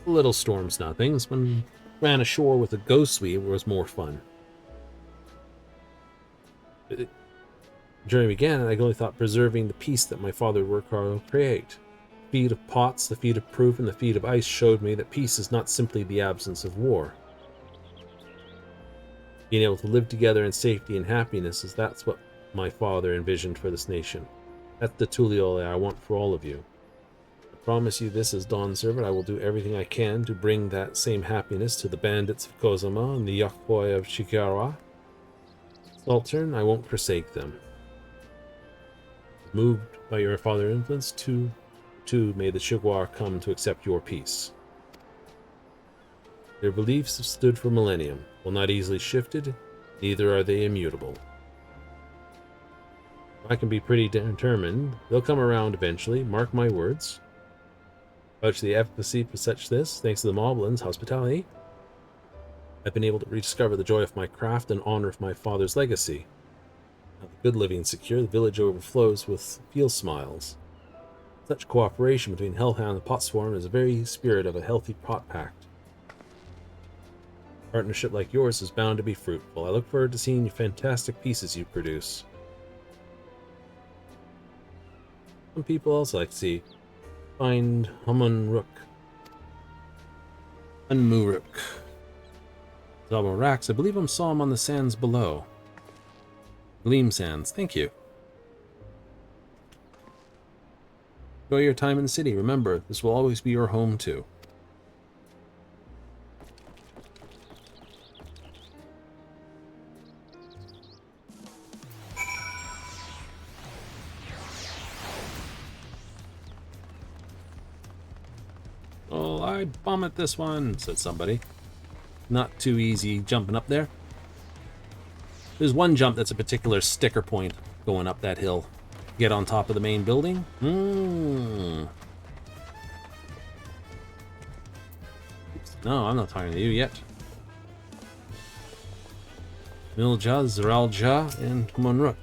Little storms, nothings. When ran ashore with a ghost suite, it was more fun. The journey began, and I only thought preserving the peace that my father would work hard to create. The feat of pots, the feat of proof, and the feat of ice showed me that peace is not simply the absence of war. Being able to live together in safety and happiness that's what my father envisioned for this nation. That's the Tuliole I want for all of you. I promise you this as Dawn Servant, I will do everything I can to bring that same happiness to the bandits of Kozama and the Yokoi of Shikarawa. Sultan, I won't forsake them. Moved by your father's influence, too may the Shigwar come to accept your peace. Their beliefs have stood for millennium, will not easily shifted, neither are they immutable. I can be pretty determined. They'll come around eventually, mark my words. Vouch the efficacy for such this, thanks to the Moblins' hospitality. I've been able to rediscover the joy of my craft and honor of my father's legacy. Now the good living secure, the village overflows with field smiles. Such cooperation between Hellhound and Potswarm is the very spirit of a healthy pot pact. A partnership like yours is bound to be fruitful. I look forward to seeing the fantastic pieces you produce. Some people also like to see find Humunruk. Unmuruk. Zamorax, I believe I saw him on the sands below. Gleam Sands, thank you. Enjoy your time in the city. Remember, this will always be your home too. Oh, I'd bomb at this one, said somebody. Not too easy jumping up there. There's one jump that's a particular sticker point going up that hill. Get on top of the main building. Oops. No, I'm not talking to you yet. Milja, Zeralja, and Monruk.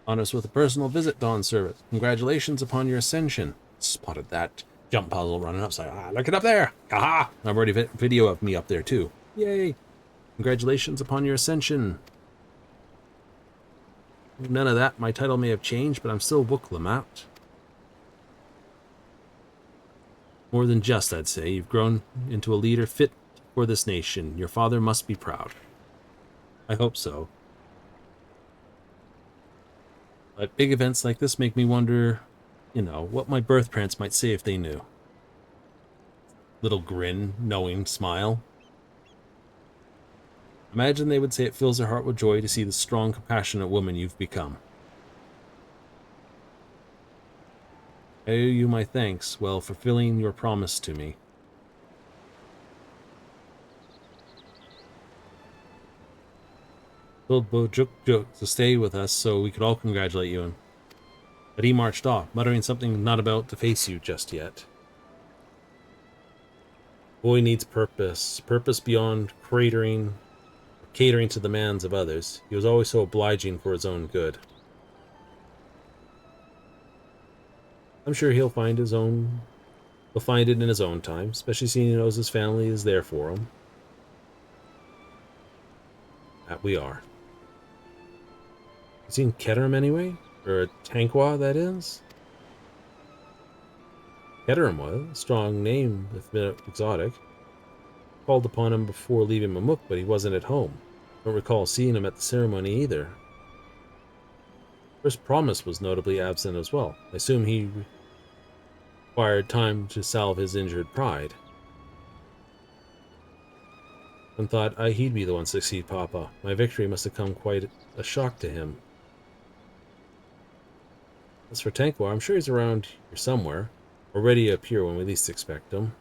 On us with a personal visit, Dawn Servant. Congratulations upon your ascension. Spotted that jump puzzle running up. So, look it up there. Haha! I've already video of me up there too. Yay! Congratulations upon your ascension. None of that. My title may have changed, but I'm still Wook Lamat. More than just, I'd say. You've grown into a leader fit for this nation. Your father must be proud. I hope so. But big events like this make me wonder, you know, what my birth parents might say if they knew. Little grin, knowing smile. Imagine they would say it fills their heart with joy to see the strong, compassionate woman you've become. I owe you my thanks, while fulfilling your promise to me. Told Bojuk to stay with us so we could all congratulate you, but he marched off, muttering something not about to face you just yet. Boy needs purpose, purpose beyond catering to the demands of others. He was always so obliging for his own good. I'm sure he'll find it in his own time, especially seeing he knows his family is there for him. That we are. You seen Keterim anyway? Or Tankwa, that is? Keterim was a strong name, if exotic. Called upon him before leaving Mamuk, but he wasn't at home. Don't recall seeing him at the ceremony either. First Promise was notably absent as well. I assume he required time to salve his injured pride. And thought he'd be the one to succeed Papa. My victory must have come quite a shock to him. As for Tankwar, I'm sure he's around here somewhere, or ready to appear when we least expect him.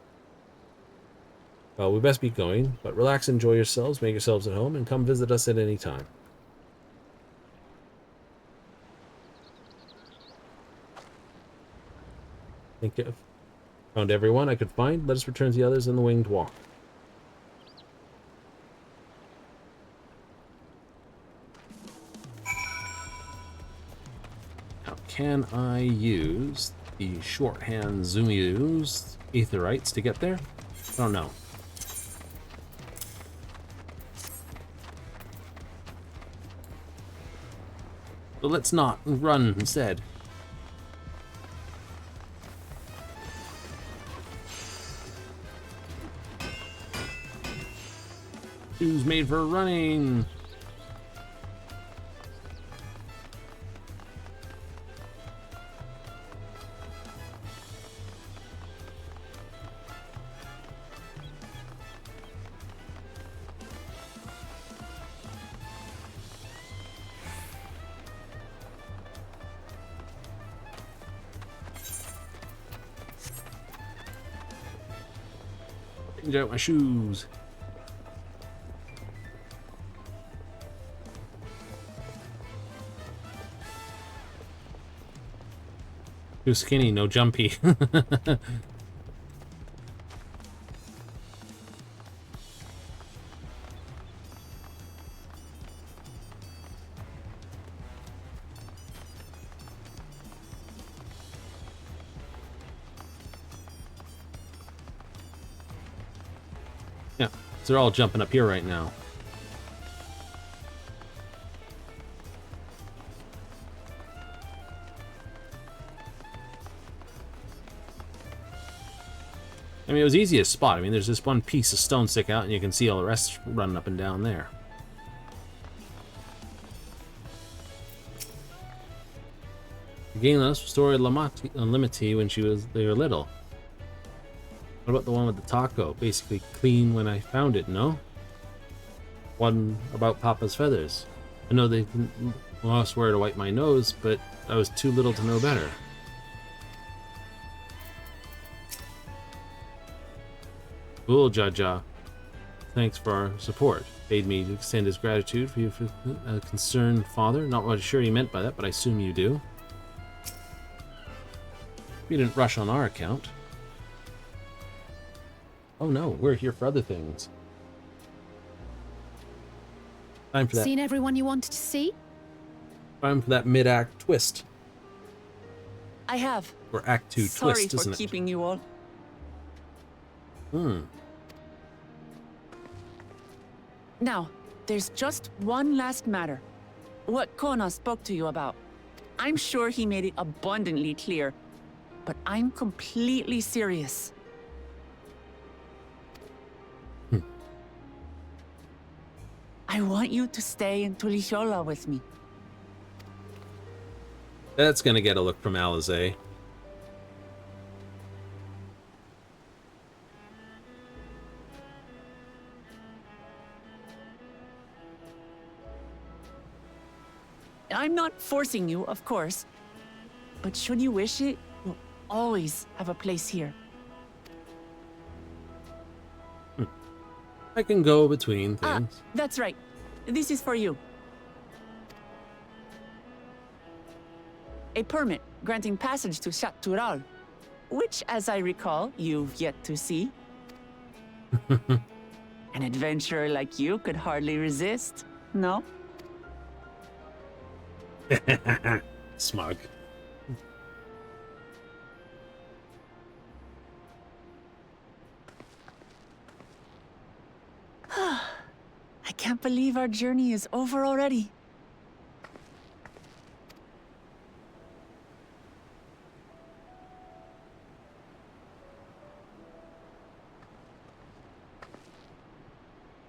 Well, we best be going, but relax, enjoy yourselves, make yourselves at home, and come visit us at any time. I think I've found everyone I could find. Let us return to the others in the Winged Walk. Now, can I use the shorthand Zumiu's Aetherites to get there? I don't know. But let's not run instead. Shoes made for running. Change out my shoes. Too skinny, no jumpy. Yeah, they're all jumping up here right now. I mean, it was easy to spot. I mean, there's this one piece of stone stick out, and you can see all the rest running up and down there. Gainless story Limity when they were little. What about the one with the taco? Basically clean when I found it, no? One about Papa's feathers. I know they didn't lost where to wipe my nose, but I was too little to know better. Cool, Jaja. Thanks for our support. Paid me to extend his gratitude for you for a concerned father. Not what sure he meant by that, but I assume you do. We didn't rush on our account. Oh no, we're here for other things. Time for that. Seen everyone you wanted to see? Time for that mid-act twist. I have. Or Act 2 twist, isn't it? Sorry for keeping you all. Now, there's just one last matter. What Kona spoke to you about. I'm sure he made it abundantly clear, but I'm completely serious. I want you to stay in Tulihiola with me. That's gonna get a look from Alizé. I'm not forcing you, of course, but should you wish it, you'll always have a place here. I can go between things. Ah, that's right. This is for you. A permit granting passage to Yak T'el, which, as I recall, you've yet to see. An adventurer like you could hardly resist, no? Smug. I can't believe our journey is over already.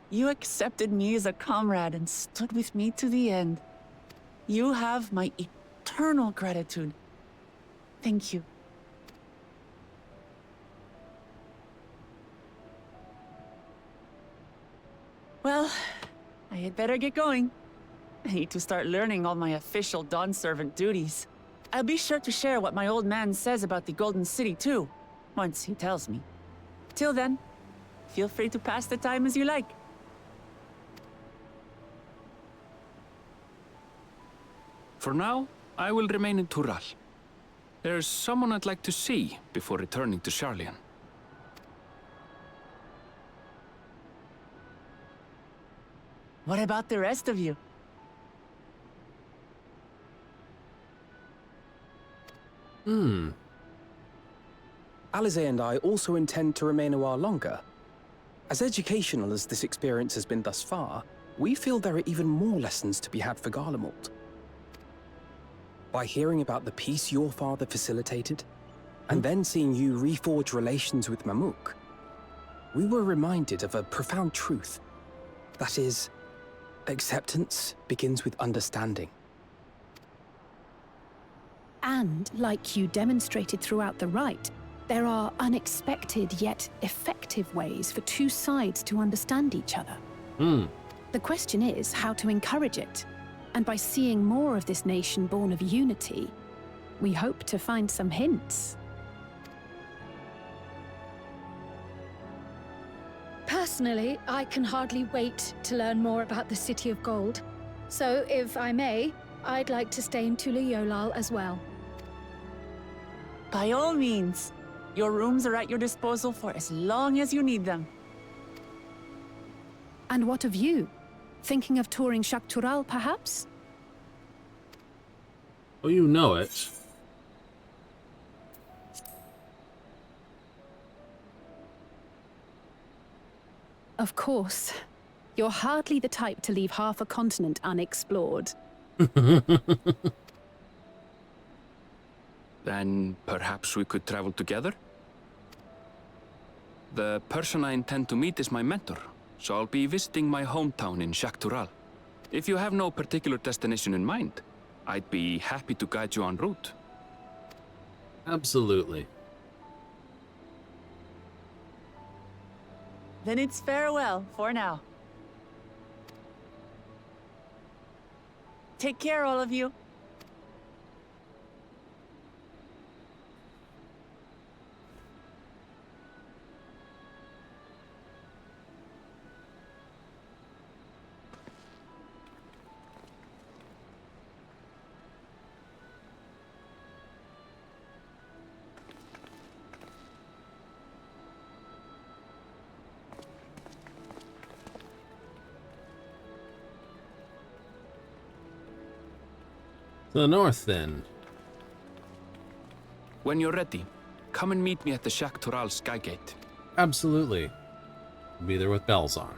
You accepted me as a comrade and stood with me to the end. You have my eternal gratitude. Thank you. Well, I had better get going. I need to start learning all my official Dawn servant duties. I'll be sure to share what my old man says about the Golden City too, once he tells me. Till then, feel free to pass the time as you like. For now, I will remain in Tural. There's someone I'd like to see before returning to Sharlayan. What about the rest of you? Alizé and I also intend to remain a while longer. As educational as this experience has been thus far, we feel there are even more lessons to be had for Garlemald. by hearing about the peace your father facilitated, and then seeing you reforge relations with Mamuk, we were reminded of a profound truth. That is, acceptance begins with understanding. And, like you demonstrated throughout the rite, there are unexpected yet effective ways for two sides to understand each other. The question is how to encourage it. And by seeing more of this nation born of unity, we hope to find some hints. Personally, I can hardly wait to learn more about the City of Gold. So, if I may, I'd like to stay in Tula Yolal as well. By all means. Your rooms are at your disposal for as long as you need them. And what of you? Thinking of touring Shaktural, perhaps? Oh, you know it. Of course. You're hardly the type to leave half a continent unexplored. Then perhaps we could travel together? The person I intend to meet is my mentor, so I'll be visiting my hometown in Shaktural. If you have no particular destination in mind, I'd be happy to guide you en route. Absolutely. Then it's farewell for now. Take care, all of you. To the north, then. When you're ready, come and meet me at the Shaktural Skygate. Absolutely. I'll be there with bells on.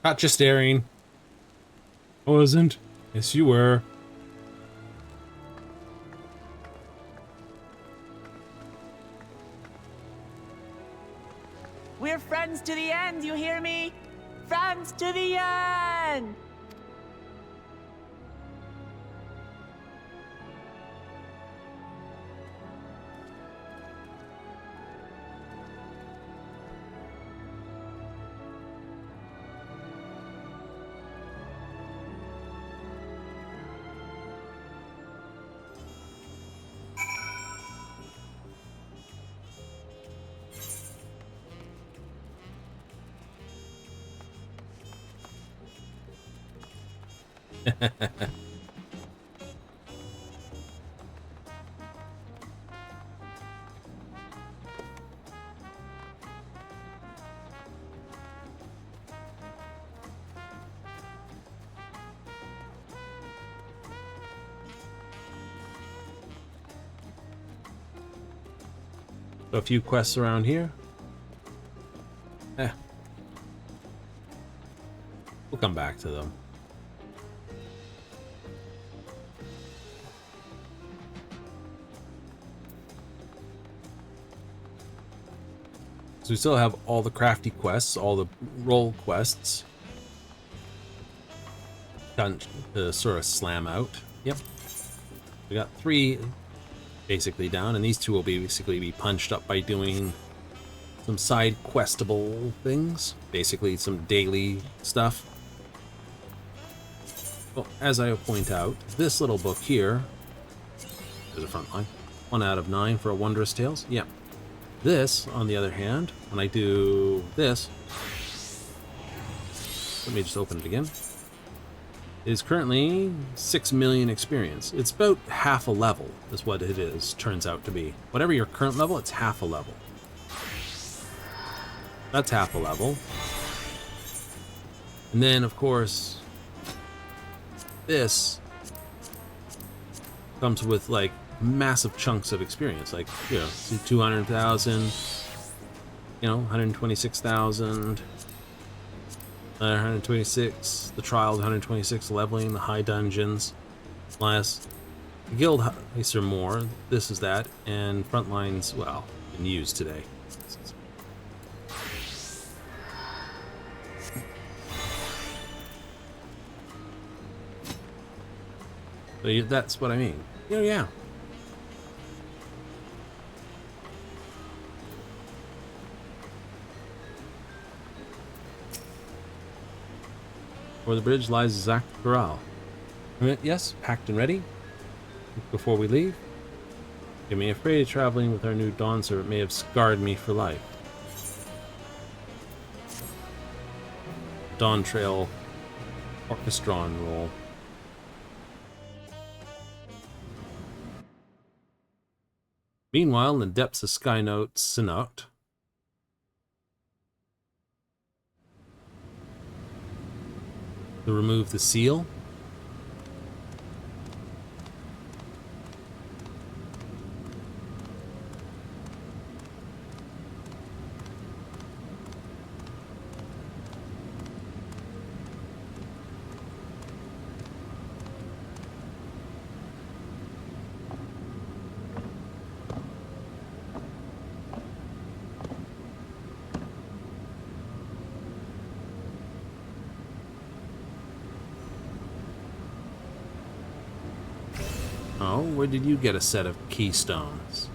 Not just staring. I wasn't. Yes, you were. We're friends to the end, you hear me? Friends to the end! A few quests around here. We'll come back to them. So we still have all the crafty quests, all the role quests done to sort of slam out. Yep. We got 3 basically down, and these 2 will basically be punched up by doing some side questable things, basically some daily stuff. Well, as I point out, this little book here, there's a front line, 1 out of 9 for a Wondrous Tales. Yep. This, on the other hand, when I do this, let me just open it again, is currently 6 million experience. It's about half a level is what it is, turns out to be. Whatever your current level, it's half a level. That's half a level. And then, of course, this comes with, like, massive chunks of experience, like, you know, 200,000, you know, 126,000, 126. The trials, 126. Leveling, the high dungeons. Last. The guild heists are more. This is that. And front lines, well, been used today. So that's what I mean. Yeah. Over the bridge lies Yak T'el. Yes, packed and ready. Before we leave, get me afraid traveling with our new Dawn Servant may have scarred me for life. Dawntrail Orchestron roll. Meanwhile, in the depths of Skynote Synod, to remove the seal. Oh, where did you get a set of keystones?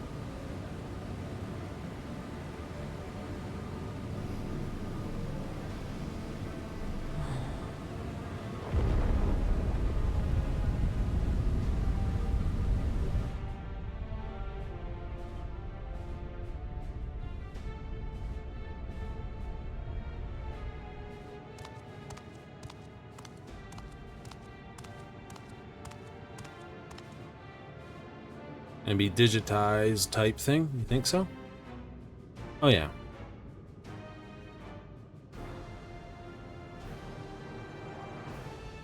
And be digitized type thing? You think so? Oh yeah.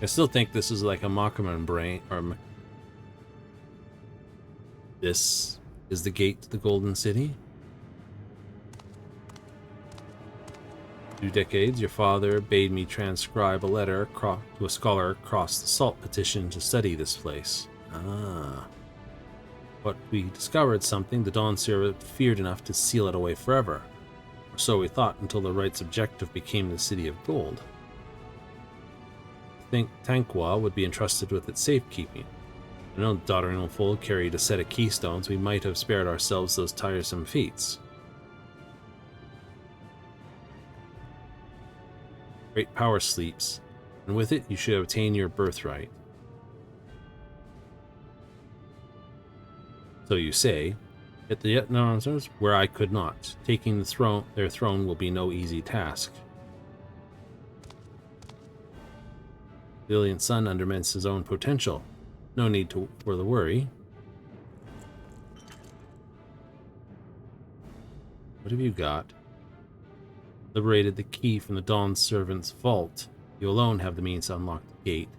I still think this is like a Makaman brain, or this is the gate to the Golden City. 2 decades, your father bade me transcribe a letter to a scholar across the salt petition to study this place. Ah. But we discovered something the Dawn Servant feared enough to seal it away forever. Or so we thought until the right's objective became the City of Gold. I think Tanqua would be entrusted with its safekeeping. I know the daughter-in-law carried a set of keystones. We might have spared ourselves those tiresome feats. Great power sleeps, and with it you should obtain your birthright. So you say, at the Yetnazars, where I could not. Taking their throne will be no easy task. The alien sun undermines his own potential. No need for the worry. What have you got? Liberated the key from the Dawn Servant's vault. You alone have the means to unlock the gate.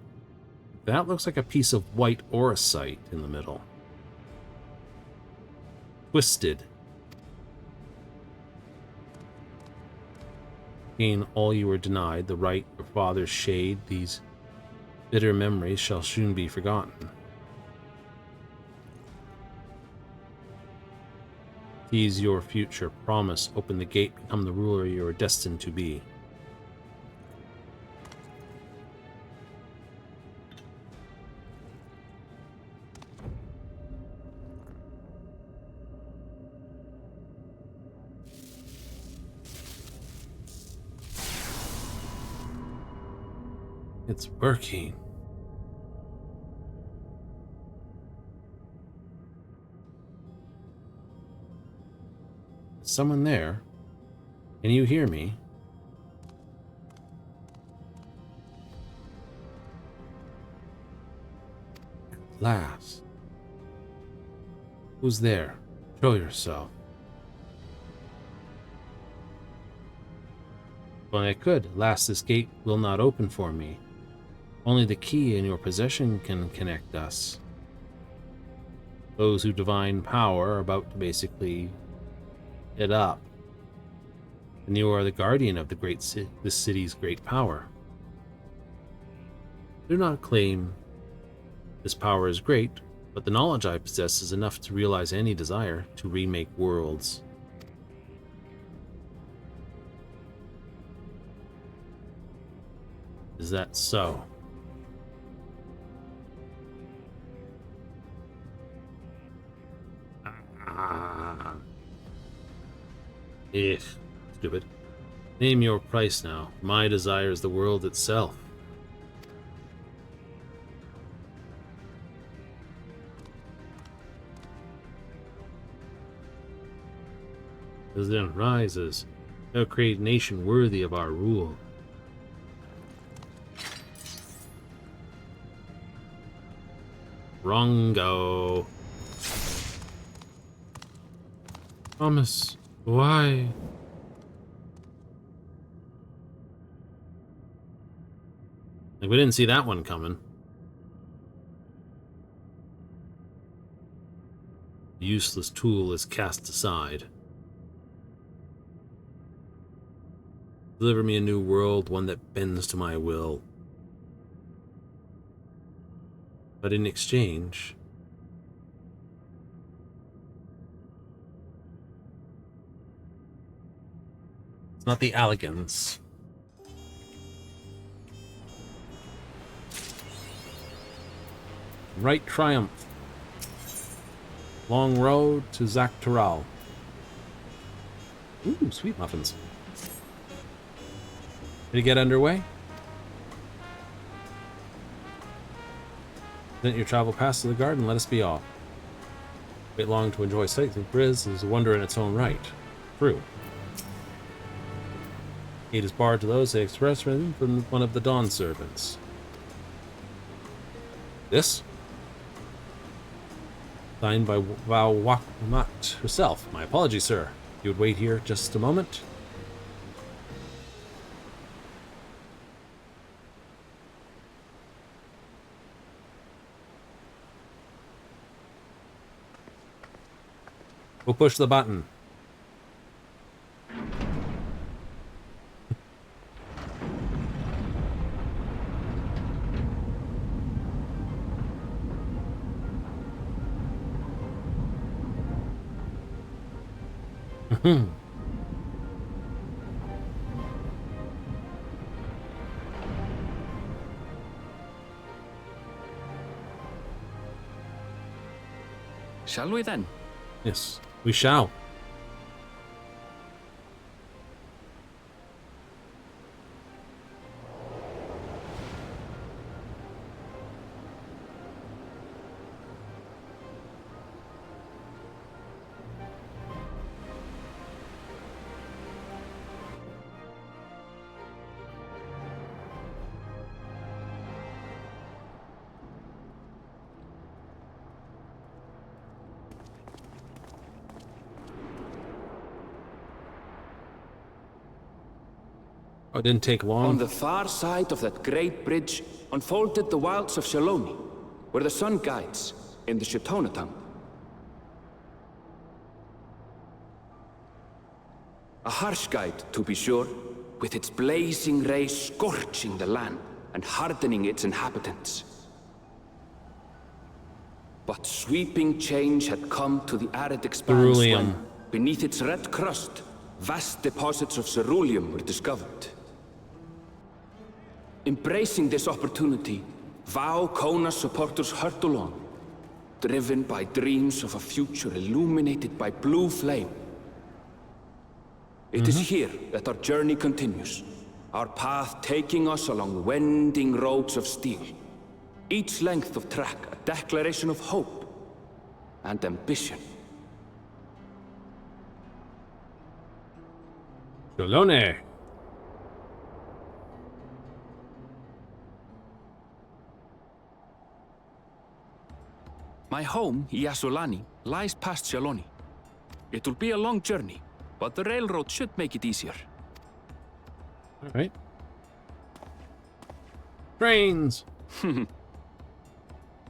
That looks like a piece of white auracite in the middle. Twisted. Gain all you were denied, the right your father's shade. These bitter memories shall soon be forgotten. Seize your future. Promise. Open the gate. Become the ruler you are destined to be. It's working. Is someone there? Can you hear me? At last. Who's there? Show yourself. If only I could. At last this gate will not open for me. Only the key in your possession can connect us. Those who divine power are about to basically it up. and you are the guardian of this city's great power. Do not claim this power is great, but the knowledge I possess is enough to realize any desire to remake worlds. Is that so? Stupid. Name your price now. My desire is the world itself. As then rises, thou create a nation worthy of our rule. Wrongo. Thomas, why? Like, we didn't see that one coming. The useless tool is cast aside. Deliver me a new world, one that bends to my will. But in exchange, it's not the elegance. Right triumph. Long road to Yak T'el. Ooh, sweet muffins. Ready to get underway? Present your travel pass to the guard and let us be off. Wait long to enjoy sights. Briz is a wonder in its own right. True. Gate is barred to those they express from one of the Dawn servants. This? Signed by Val Wakmat herself. My apologies, sir. You would wait here just a moment? We'll push the button. Shall we then? Yes, we shall. Oh, it didn't take long. On the far side of that great bridge unfolded the wilds of Shaloni, where the sun guides in the Shitona tongue. A harsh guide, to be sure, with its blazing rays scorching the land and hardening its inhabitants. But sweeping change had come to the arid expanse when, beneath its red crust, vast deposits of ceruleum were discovered. Embracing this opportunity, Vau Kona's supporters hurtled on, driven by dreams of a future illuminated by blue flame. It is here that our journey continues, our path taking us along winding roads of steel. Each length of track a declaration of hope and ambition. Shalone. My home, Yasolani, lies past Shaloni. It will be a long journey, but the railroad should make it easier. All right. Trains.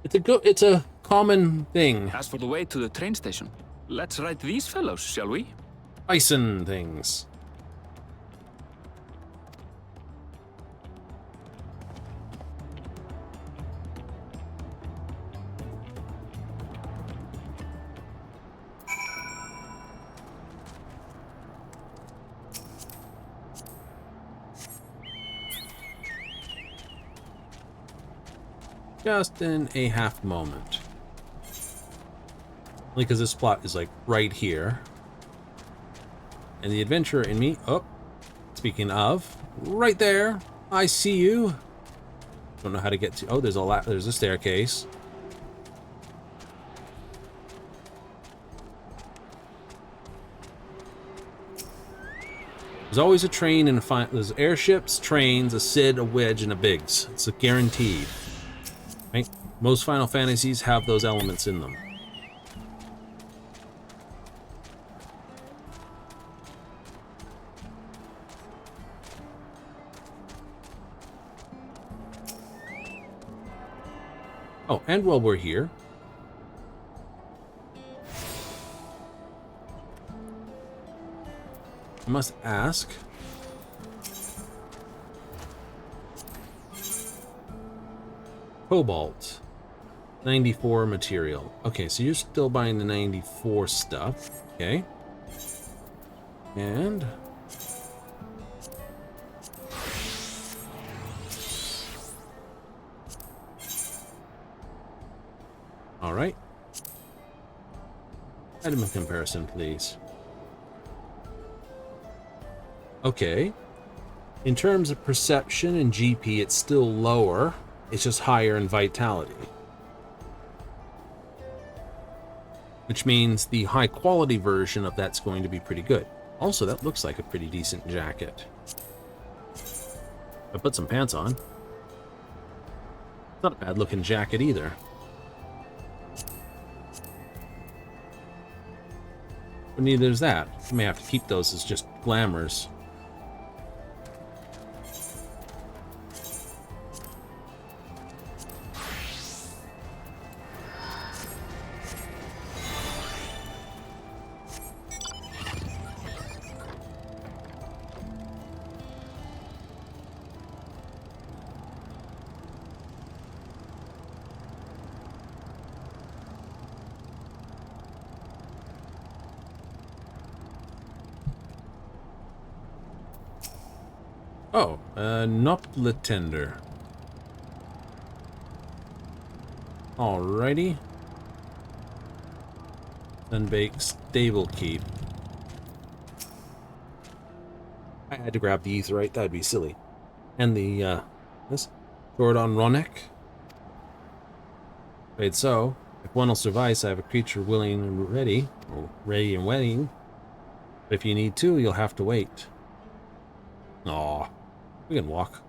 It's a common thing. As for the way to the train station, let's ride these fellows, shall we? Bison things. just in a half moment. Only because this plot is like right here. And the adventurer in me, oh, speaking of, right there, I see you. Don't know how to get to, oh, there's a staircase. There's always a train and there's airships, trains, a Sid, a Wedge, and a Biggs. It's a guaranteed. Right? Most Final Fantasies have those elements in them. Oh, and while we're here, I must ask, Cobalt, 94 material. Okay, so you're still buying the 94 stuff. Okay. And all right. Item comparison, please. Okay. In terms of perception and GP, it's still lower. It's just higher in vitality. Which means the high quality version of that's going to be pretty good. Also, that looks like a pretty decent jacket. I put some pants on. Not a bad looking jacket either. But neither is that. I may have to keep those as just glamours. Oh, Nopla tender. Alrighty. Sunbake stable keep. I had to grab the etherite, that'd be silly. And the, this sword on Ronek. Wait, so, if one will suffice, I have a creature willing and ready, or ready and waiting. But if you need two, you'll have to wait. Aw. We can walk.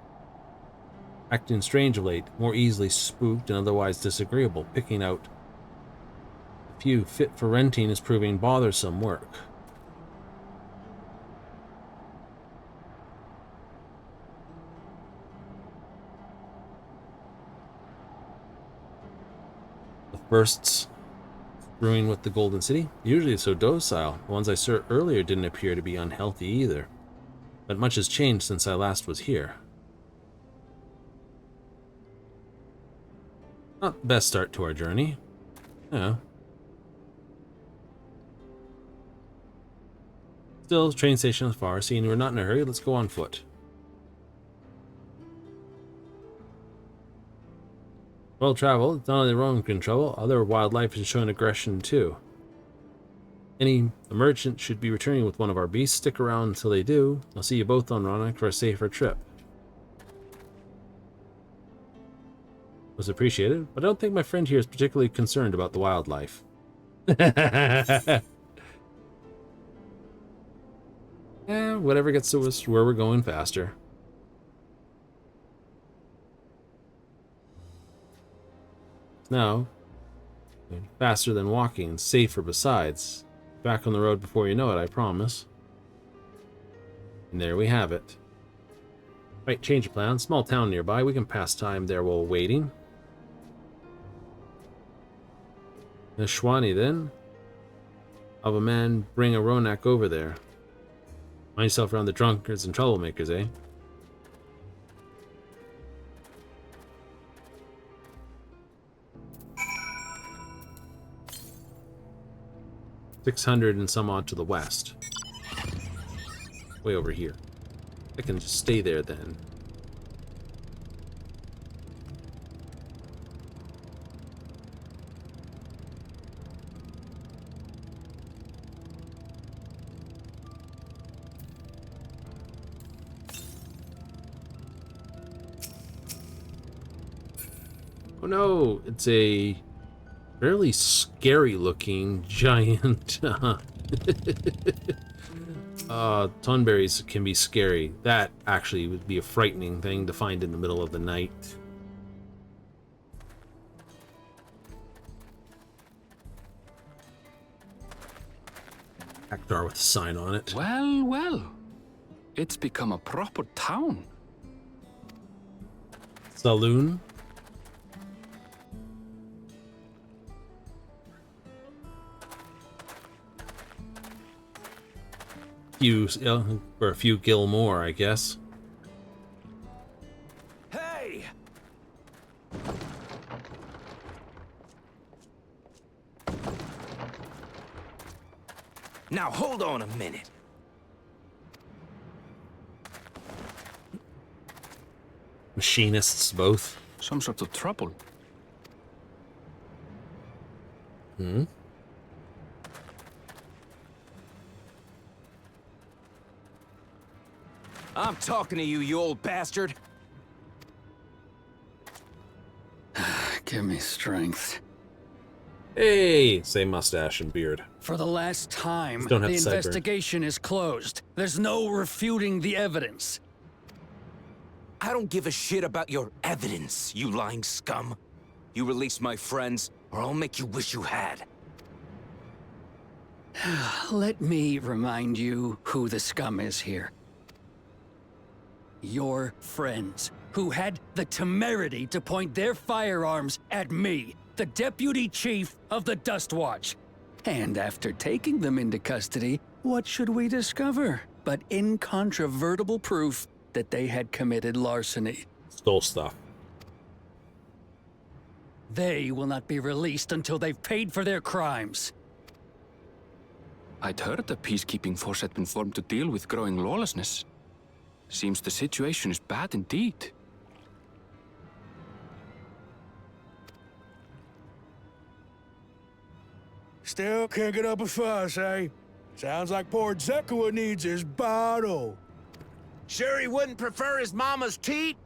Acting strange of late, more easily spooked and otherwise disagreeable. Picking out a few fit for renting is proving bothersome work. The bursts brewing with the Golden City, usually so docile. The ones I saw earlier didn't appear to be unhealthy either. But much has changed since I last was here. Not the best start to our journey. Yeah. Still, train station is far. Seeing we're not in a hurry, let's go on foot. Well traveled, not only the road in trouble, other wildlife is showing aggression too. The merchant should be returning with one of our beasts. Stick around until they do. I'll see you both on Ronak for a safer trip. Was appreciated, but I don't think my friend here is particularly concerned about the wildlife. Yeah, whatever gets to us where we're going faster. Now, faster than walking, safer besides. Back on the road before you know it, I promise. And there we have it. Right, change of plan. Small town nearby. We can pass time there while waiting. Nashwani, then. Of a man, bring a Ronak over there. Mind yourself around the drunkards and troublemakers, eh? $600 and some odd to the west. Way over here. I can just stay there then. no, it's a fairly scary looking giant. Tonberries can be scary. That actually would be a frightening thing to find in the middle of the night. Akdar with a sign on it. Well, well. It's become a proper town. Saloon. Or a few gil more, I guess. Hey! Now hold on a minute. Machinists, both. Some sort of trouble. Hmm? I'm talking to you, you old bastard. Give me strength. Hey, say mustache and beard. For the last time, Don't have the the sideburn. investigation is closed. There's no refuting the evidence. I don't give a shit about your evidence, you lying scum. You release my friends, or I'll make you wish you had. Let me remind you who the scum is here. Your friends, who had the temerity to point their firearms at me, the deputy chief of the Dust Watch. And after taking them into custody, what should we discover but incontrovertible proof that they had committed larceny? Stole stuff. They will not be released until they've paid for their crimes. I'd heard the peacekeeping force had been formed to deal with growing lawlessness. Seems the situation is bad indeed. Still can't get up a fuss, eh? Sounds like poor Zekua needs his bottle. Sure he wouldn't prefer his mama's teat?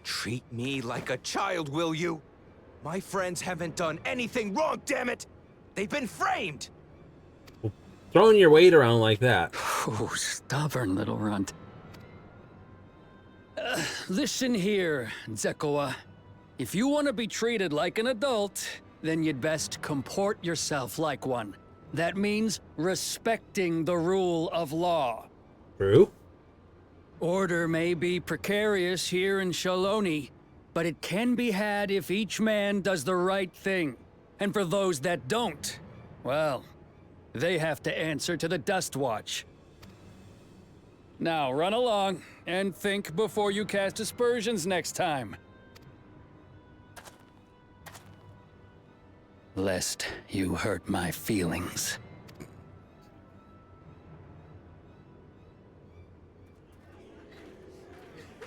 Treat me like a child, will you? My friends haven't done anything wrong, damn it! They've been framed! Throwing your weight around like that. Oh, stubborn little runt. Listen here, Zekua. If you want to be treated like an adult, then you'd best comport yourself like one. That means respecting the rule of law. True. Order may be precarious here in Shaloni, but it can be had if each man does the right thing. And for those that don't, well, they have to answer to the Dust Watch. Now run along and think before you cast aspersions next time. Lest you hurt my feelings.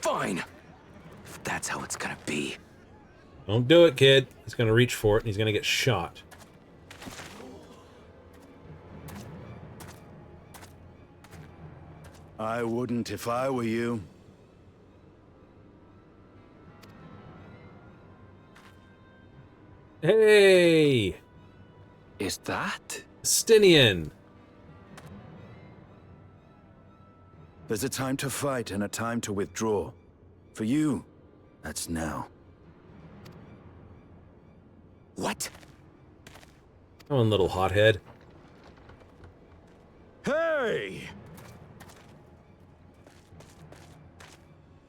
Fine. If that's how it's gonna be. Don't do it, kid. He's gonna reach for it and he's gonna get shot. I wouldn't if I were you. Hey! Is that? Stinian! There's a time to fight and a time to withdraw. For you, that's now. What? Come on, little hothead. Hey!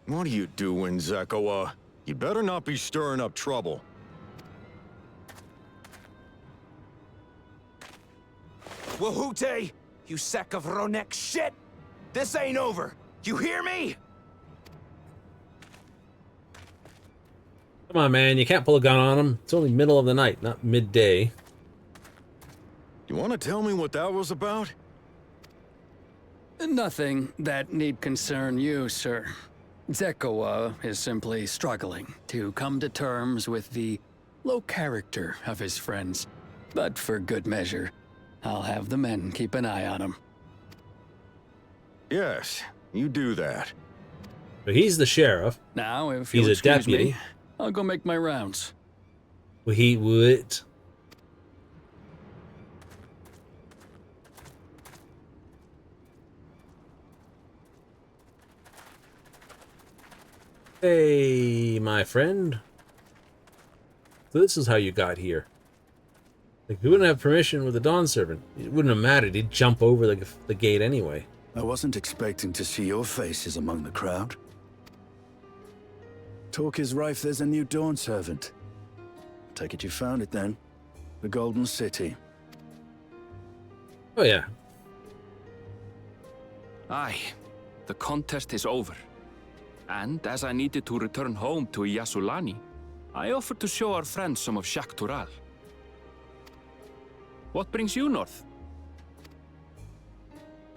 What are you doing, Zekua? You better not be stirring up trouble. Wahute, you sack of Ronek shit! This ain't over! You hear me? Come on, man. You can't pull a gun on him. It's only middle of the night, not midday. You want to tell me what that was about? Nothing that need concern you, sir. Zekua is simply struggling to come to terms with the low character of his friends. But for good measure, I'll have the men keep an eye on him. Yes, you do that. So he's the sheriff. Now, if He's you'll a excuse deputy. me, I'll go make my rounds. Well, he would. Hey, my friend. So this is how you got here. Like, you wouldn't have permission with the Dawn Servant. It wouldn't have mattered. He'd jump over the gate anyway. I wasn't expecting to see your faces among the crowd. Talk is rife, there's a new Dawn Servant. Take it you found it then. The Golden City. Oh, yeah. Aye, the contest is over. And as I needed to return home to Yasulani, I offered to show our friends some of Yak T'el. What brings you north?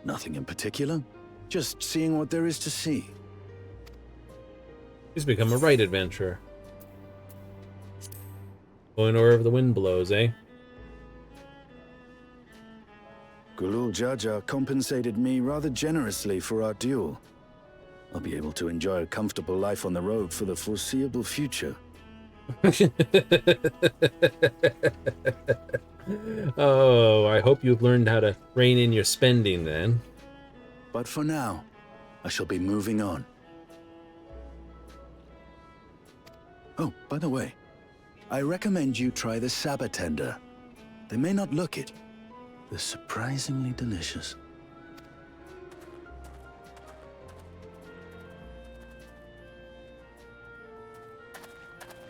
Nothing in particular. Just seeing what there is to see. He's become a right adventurer. Going wherever the wind blows, eh? Gulul Jaja compensated me rather generously for our duel. I'll be able to enjoy a comfortable life on the road for the foreseeable future. Oh, I hope you've learned how to rein in your spending then. But for now, I shall be moving on. Oh, by the way, I recommend you try the Sabatender. They may not look it. They're surprisingly delicious.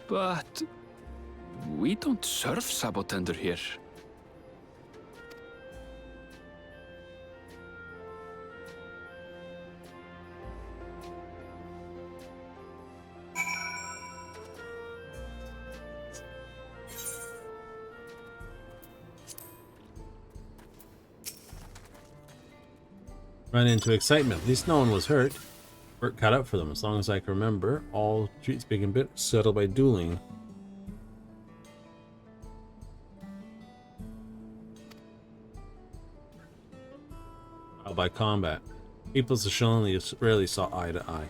But we don't serve Sabotender here. Run into excitement. At least no one was hurt. Work cut out for them. As long as I can remember, all treats big and bit settled by dueling. By combat. Peoples of Shillelagh rarely saw eye to eye.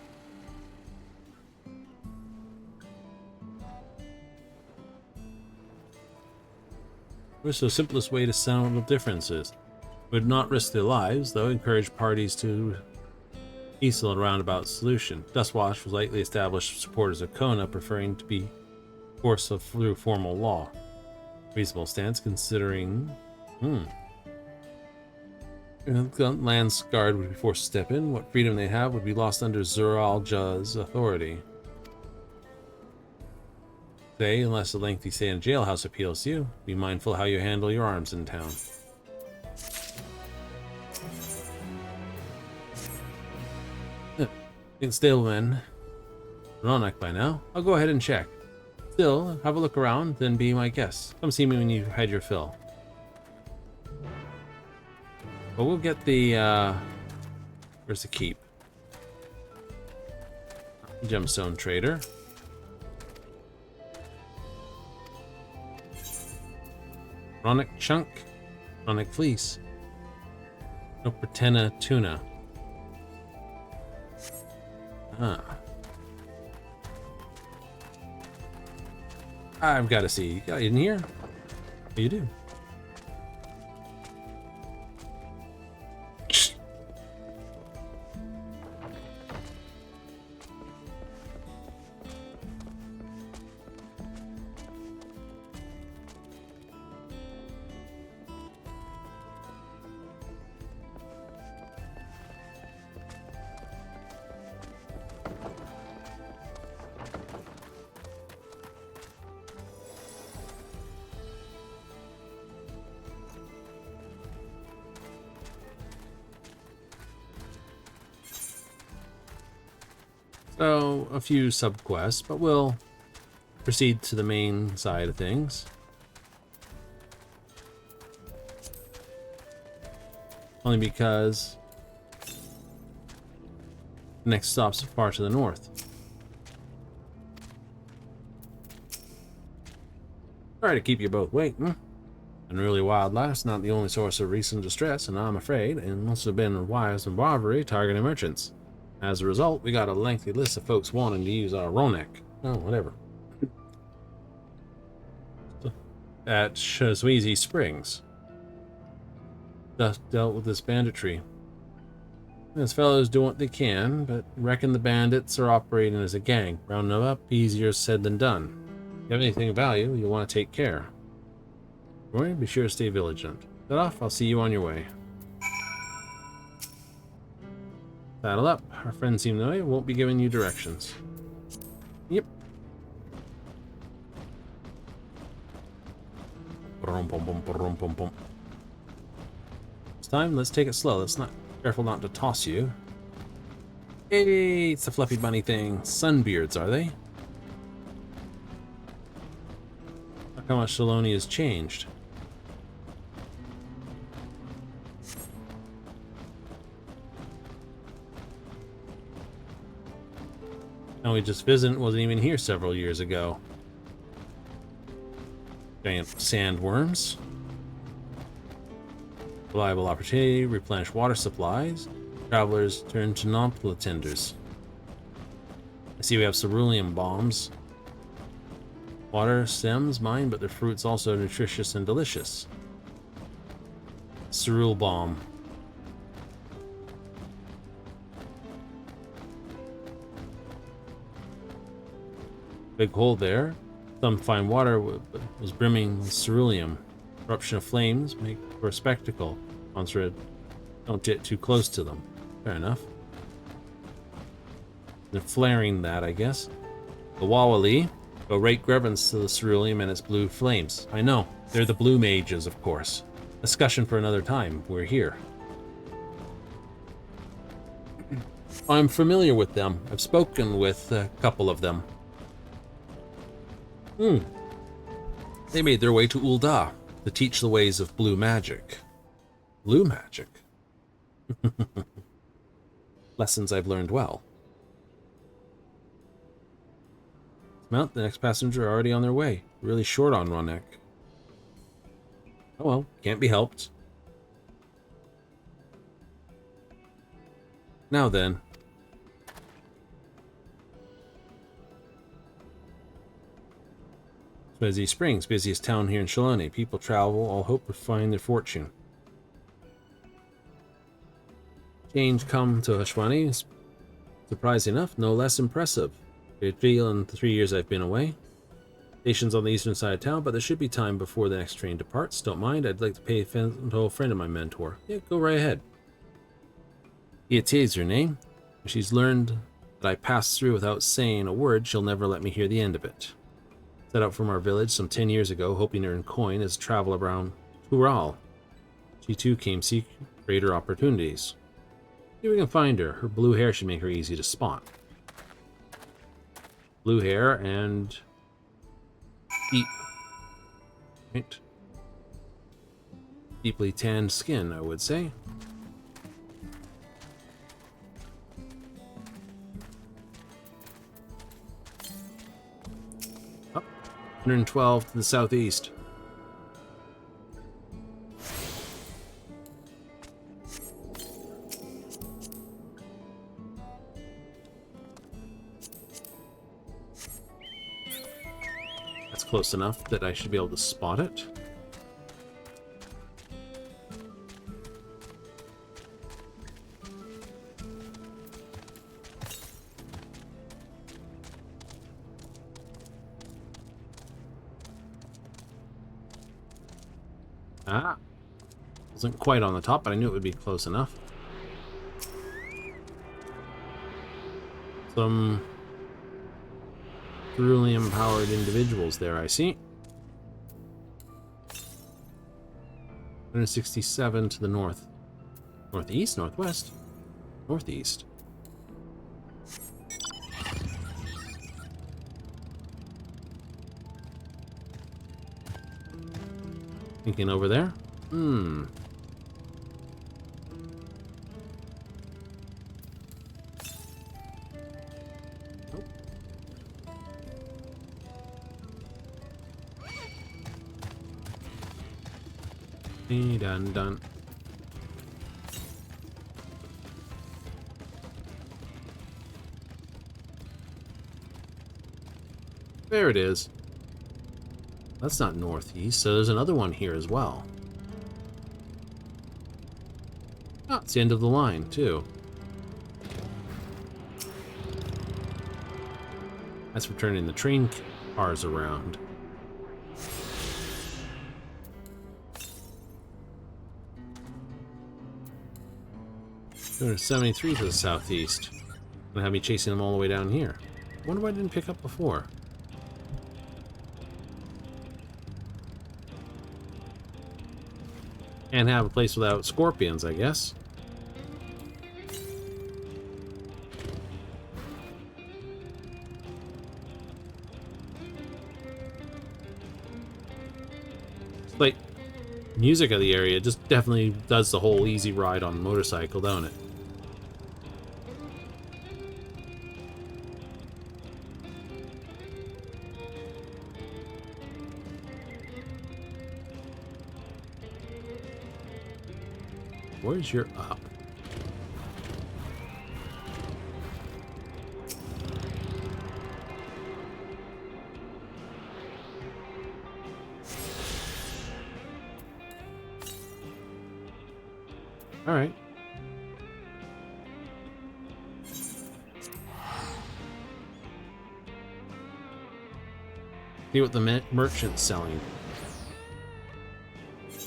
What's the simplest way to settle differences? Would not risk their lives, though encourage parties to easel a roundabout solution. Dustwatch was likely established supporters of Kona, preferring to be forced through formal law. Reasonable stance considering Land's guard would be forced to step in. What freedom they have would be lost under Zuralja's authority. Say, unless a lengthy stay in a jailhouse appeals to you, be mindful how you handle your arms in town. It's stableman Ronak by now. I'll go ahead and check. Still, have a look around, then be my guest. Come see me when you've had your fill. But we'll get the, where's the keep? Gemstone Trader. Ronic Chunk. Ronic Fleece. No Pretena Tuna. Ah. I've got to see. You got it in here? You do. So, a few subquests, but we'll proceed to the main side of things. Only because the next stop's far to the north. Sorry to keep you both waiting. Unruly wildlife's not the only source of recent distress, and I'm afraid it must have been wives and Barbary targeting merchants. As a result, we got a lengthy list of folks wanting to use our Ronek. Oh, whatever. At Shazweezy Springs. Just dealt with this banditry. These fellows do what they can, but reckon the bandits are operating as a gang. Rounding them up, easier said than done. If you have anything of value, you'll want to take care. Roy, be sure to stay vigilant. Set off, I'll see you on your way. Saddle up. Our friends seem to know you, won't be giving you directions. Yep. It's time, let's take it slow. Let's not careful not to toss you. Hey, it's a fluffy bunny thing. Sunbeards, are they? Look how much Saloni has changed. And we just visited, wasn't even here several years ago. Giant sandworms. Reliable opportunity, replenish water supplies. Travelers turn to non-pla tenders. I see we have cerulean bombs. Water stems, mine, but their fruits also nutritious and delicious. Cerule bomb. Big hole there. Some fine water was brimming with ceruleum. Eruption of flames make for a spectacle. Monster, don't get too close to them. Fair enough. They're flaring that, I guess. The Wawali go rake reverence to the ceruleum and its blue flames. I know, they're the blue mages, of course. Discussion for another time. We're here. I'm familiar with them. I've spoken with a couple of them. They made their way to Ul'dah to teach the ways of blue magic. Blue magic? Lessons I've learned well. Mount, the next passenger are already on their way. Really short on Ronek. Oh well, can't be helped. Now then. Busy Springs, busiest town here in Shalone. People travel, all hope to find their fortune. Change come to Hashwani. Surprising enough, no less impressive. Great deal in the 3 years I've been away. Station's on the eastern side of town, but there should be time before the next train departs. Don't mind, I'd like to pay to a friend of my mentor. Yeah, go right ahead. EST is her name. If she's learned that I passed through without saying a word, she'll never let me hear the end of it. Set out from our village some 10 years ago, hoping to earn coin as travel around Tural. She too came seek greater opportunities. See if we can find her. Her blue hair should make her easy to spot. Blue hair and deep, right? Deeply tanned skin, I would say. Up, 112 to the southeast. Close enough that I should be able to spot it. Ah, wasn't quite on the top, but I knew it would be close enough. Some ceruleum-powered individuals there, I see. 167 to the north. Northeast? Northwest? Northeast. Thinking over there? Done, done. There it is. That's not northeast, so there's another one here as well. Oh, it's the end of the line, too. That's for turning the train cars around. There's 73 to the southeast. Gonna have me chasing them all the way down here. Wonder why I didn't pick up before. Can't have a place without scorpions, I guess. It's like music of the area just definitely does the whole easy ride on a motorcycle, don't it? Where's your up? All right. See what the merchant's selling.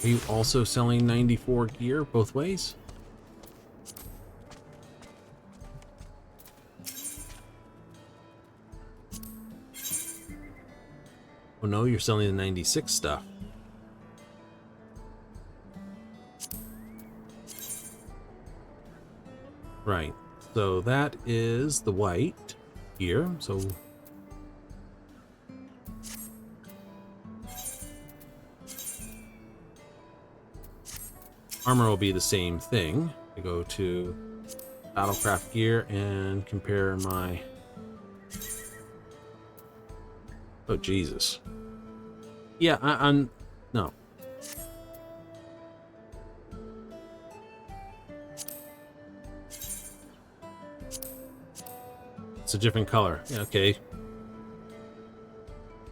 Are you also selling 94 gear both ways? Oh no, you're selling the 96 stuff. Right, so that is the white gear, so armor will be the same thing. I go to Battlecraft gear and compare my... Oh, Jesus. Yeah, I'm... No. It's a different color. Yeah, okay.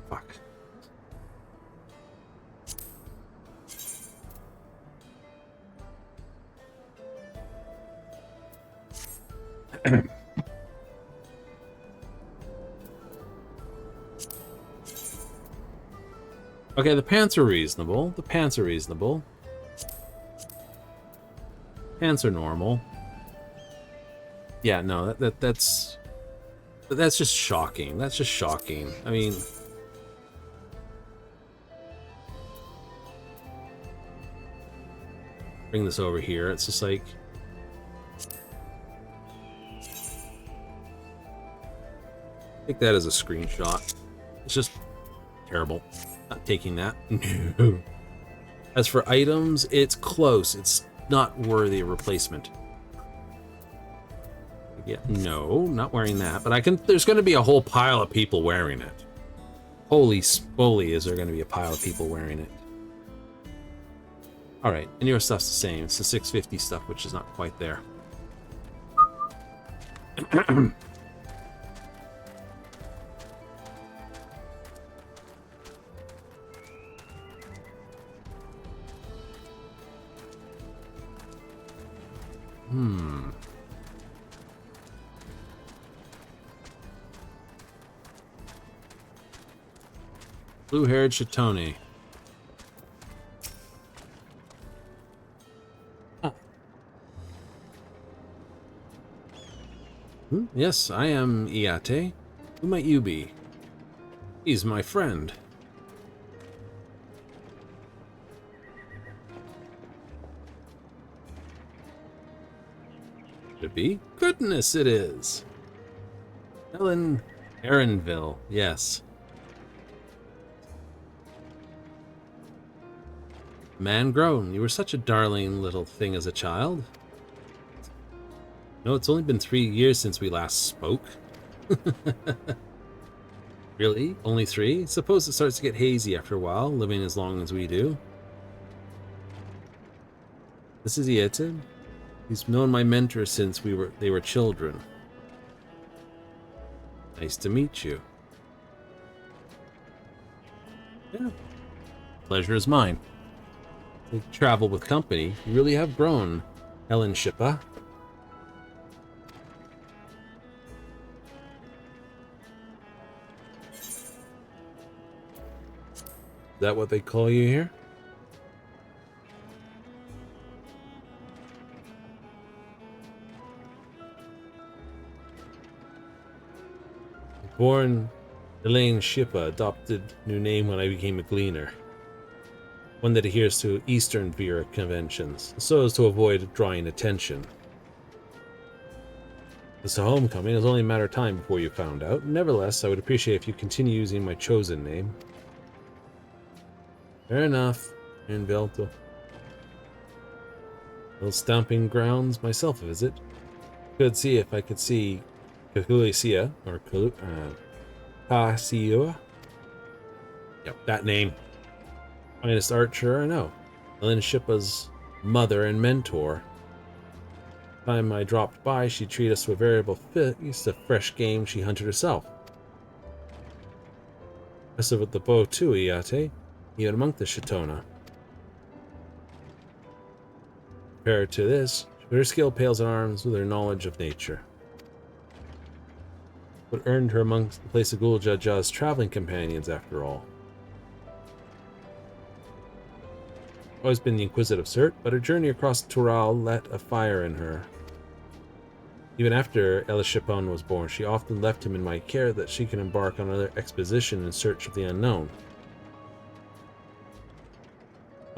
Fuck. Okay, the pants are reasonable. The pants are reasonable. Pants are normal. Yeah, no, that's just shocking. That's just shocking. I mean, bring this over here. It's just like, take that as a screenshot. It's just terrible. Not taking that. No. As for items, it's close. It's not worthy of replacement. Yeah, no, not wearing that. But I can. There's going to be a whole pile of people wearing it. Holy spoly, is there going to be a pile of people wearing it? All right, and your stuff's the same. It's the 650 stuff, which is not quite there. Blue-haired Chitone. Oh. Yes, I am Iate. Who might you be? He's my friend. Could it be? Goodness, it is. Helen Aaronville, yes. Man grown, you were such a darling little thing as a child. No, it's only been 3 years since we last spoke. Really? Only 3? Suppose it starts to get hazy after a while, living as long as we do. This is Yak. He's known my mentor since they were children. Nice to meet you. Yeah. Pleasure is mine. To travel with company. You really have grown, Helen Shippa. Is that what they call you here? Born Elaine Shippa, adopted new name when I became a gleaner. One that adheres to Eastern Vera conventions, so as to avoid drawing attention. This homecoming is only a matter of time before you found out. Nevertheless, I would appreciate if you continue using my chosen name. Fair enough. In Velto. Little stomping grounds myself a visit. Could see if I could see Kakulisia or Kasiua. Yep, that name. Finest archer I know. Elaine Shippa's mother and mentor. Time I dropped by, she treated us to a variable feast of fresh game she hunted herself. Impressive with the bow too, Yak, even among the Shitona. Compared to this, her skill pales in arms with her knowledge of nature. What earned her amongst the place of Gul Jaja's traveling companions, after all. Always been the inquisitive sort, but her journey across Tural lit a fire in her. Even after Elishipon was born, she often left him in my care that she could embark on another expedition in search of the unknown.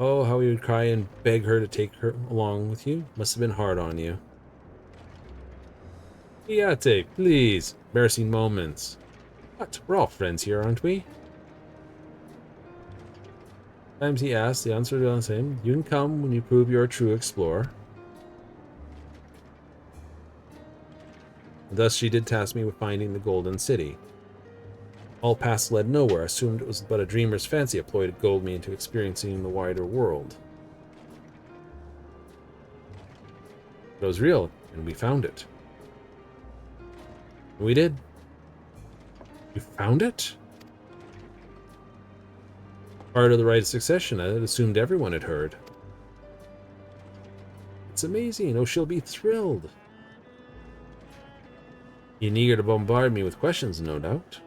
Oh, how he would cry and beg her to take her along with you. Must have been hard on you. Yak, please. Embarrassing moments. What? We're all friends here, aren't we? Times he asked, the answer was the same. You can come when you prove you're a true explorer. And thus she did task me with finding the Golden City. All paths led nowhere. Assumed it was but a dreamer's fancy, a ploy to goad me into experiencing the wider world. But it was real, and we found it. We did. You found it? Part of the right of succession, I had assumed everyone had heard. It's amazing. Oh, she'll be thrilled. You're eager to bombard me with questions, no doubt.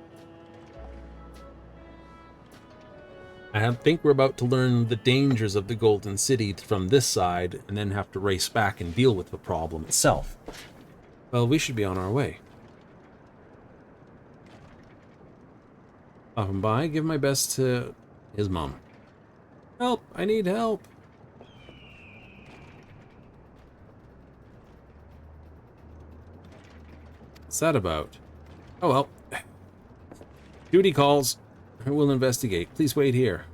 I think we're about to learn the dangers of the Golden City from this side, and then have to race back and deal with the problem itself. Well, we should be on our way. Stopping by, give my best to his mom. Help! I need help! What's that about? Oh well. Duty calls. We'll investigate. Please wait here.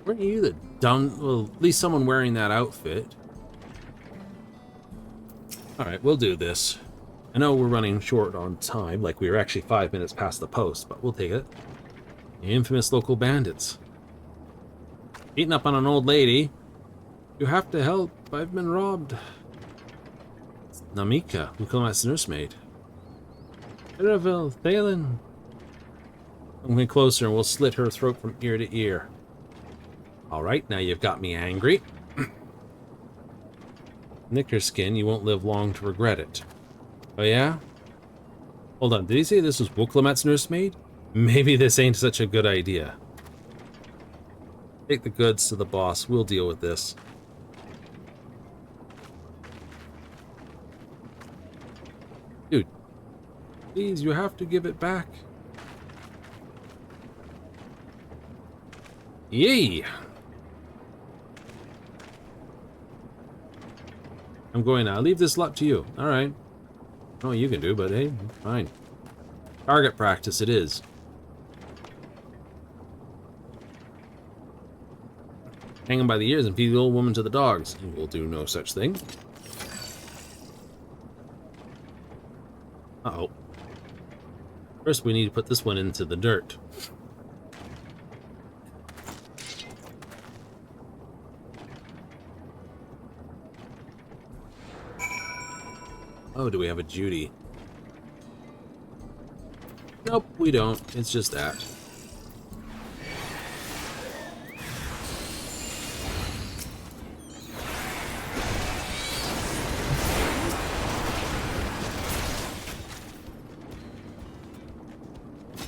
Weren't you the dumb... Well, at least someone wearing that outfit. Alright, we'll do this. I know we're running short on time, like we were actually 5 minutes past the post, but we'll take it. The infamous local bandits. Beating up on an old lady. You have to help. I've been robbed. It's Namika, Mukomat's nursemaid. Eravil, Thalen. Come in closer and we'll slit her throat from ear to ear. Alright, now you've got me angry. Nick your skin, you won't live long to regret it. Oh yeah? Hold on, did he say this was Wuklamat's nursemaid? Maybe this ain't such a good idea. Take the goods to the boss, we'll deal with this. Dude, please, you have to give it back. Yay! I'm going now. I'll leave this lot to you. Alright. Oh, you can do, but hey, fine. Target practice it is. Hang him by the ears and feed the old woman to the dogs. You will do no such thing. Uh-oh. First, we need to put this one into the dirt. Oh, do we have a Judy? Nope, we don't. It's just that.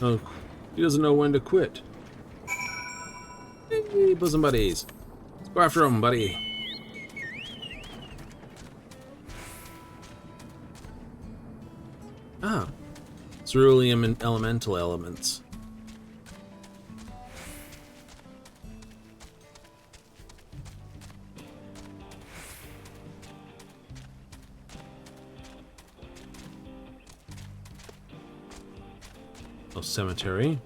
Oh, he doesn't know when to quit. Hey, bosom buddies. Let's go after him, buddy. Ah. Cerulean and elemental elements. Oh, cemetery.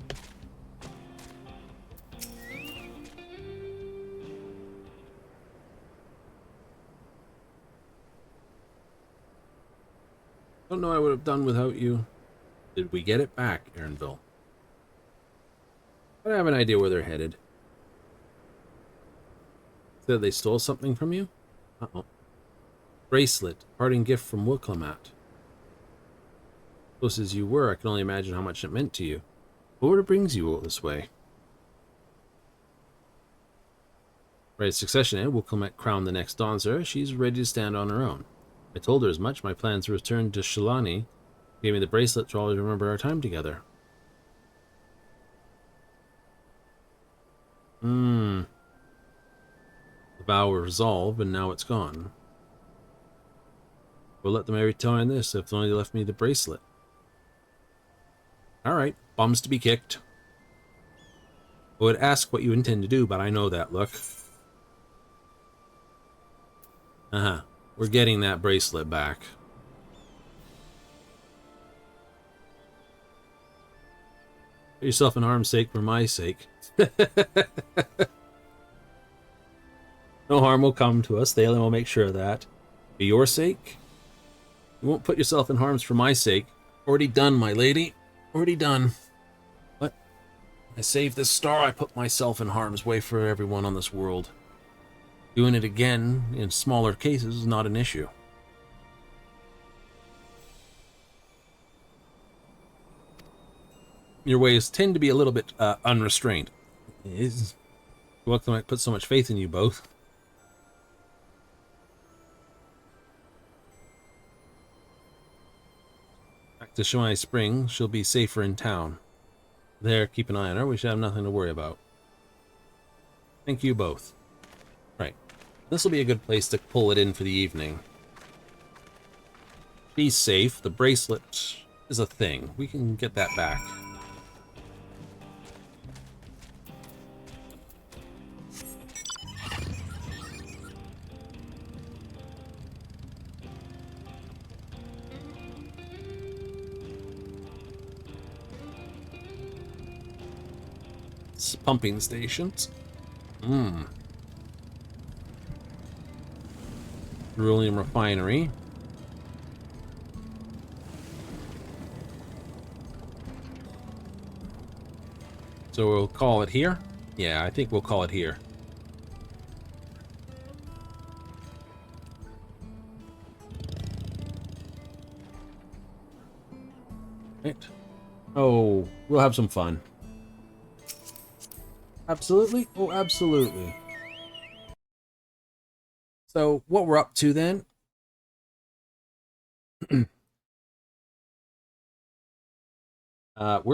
Don't know what I would have done without you. Did we get it back, Erinville? I have an idea where they're headed. Said they stole something from you? Uh-oh. Bracelet, parting gift from Wilclamat. Close as you were, I can only imagine how much it meant to you. What brings you this way? Right, succession end, Wilclamat crowned the next Dawntrail. She's ready to stand on her own. I told her as much. My plans to return to Shalani. Gave me the bracelet to always remember our time together. The vow was resolved, and now it's gone. We'll let them return this if only they left me the bracelet. Alright, bums to be kicked. I would ask what you intend to do, but I know that look. We're getting that bracelet back. Put yourself in harm's sake for my sake. No harm will come to us. Thalen will make sure of that. For your sake? You won't put yourself in harm's for my sake. Already done, my lady. Already done. What? I saved this star. I put myself in harm's way for everyone on this world. Doing it again in smaller cases is not an issue. Your ways tend to be a little bit unrestrained. Welcome, I put so much faith in you both. Back to Shemai Spring, she'll be safer in town. There, keep an eye on her. We should have nothing to worry about. Thank you both. Right. This will be a good place to pull it in for the evening. Be safe. The bracelet is a thing. We can get that back. Pumping stations. Cerulean refinery. So we'll call it here? Yeah, I think we'll call it here. Right. Oh, we'll have some fun. Absolutely? Oh, absolutely. So, what we're up to then? We're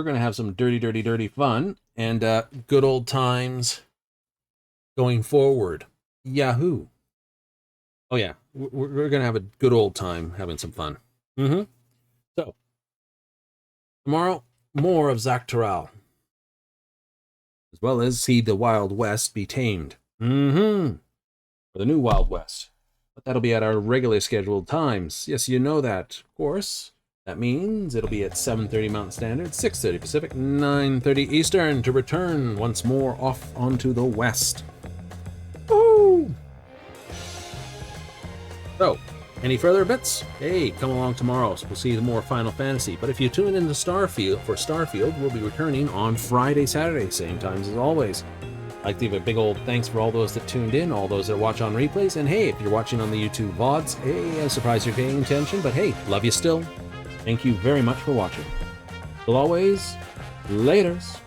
going to have some dirty fun and good old times going forward. Yahoo! Oh yeah, we're going to have a good old time having some fun. So, tomorrow, more of Yak T'el, as well as see the Wild West be tamed. For the new Wild West. But that'll be at our regularly scheduled times. Yes, you know that, of course. That means it'll be at 7:30 Mountain Standard, 6:30 Pacific, 9:30 Eastern to return once more off onto the West. Woo! So, any further bits? Hey, come along tomorrow. So we'll see more Final Fantasy. But if you tune in to Starfield, we'll be returning on Friday, Saturday, same times as always. I'd like to give a big old thanks for all those that tuned in, all those that watch on replays, and hey, if you're watching on the YouTube VODs, hey, I'm surprised you're paying attention, but hey, love you still. Thank you very much for watching. As always, laters.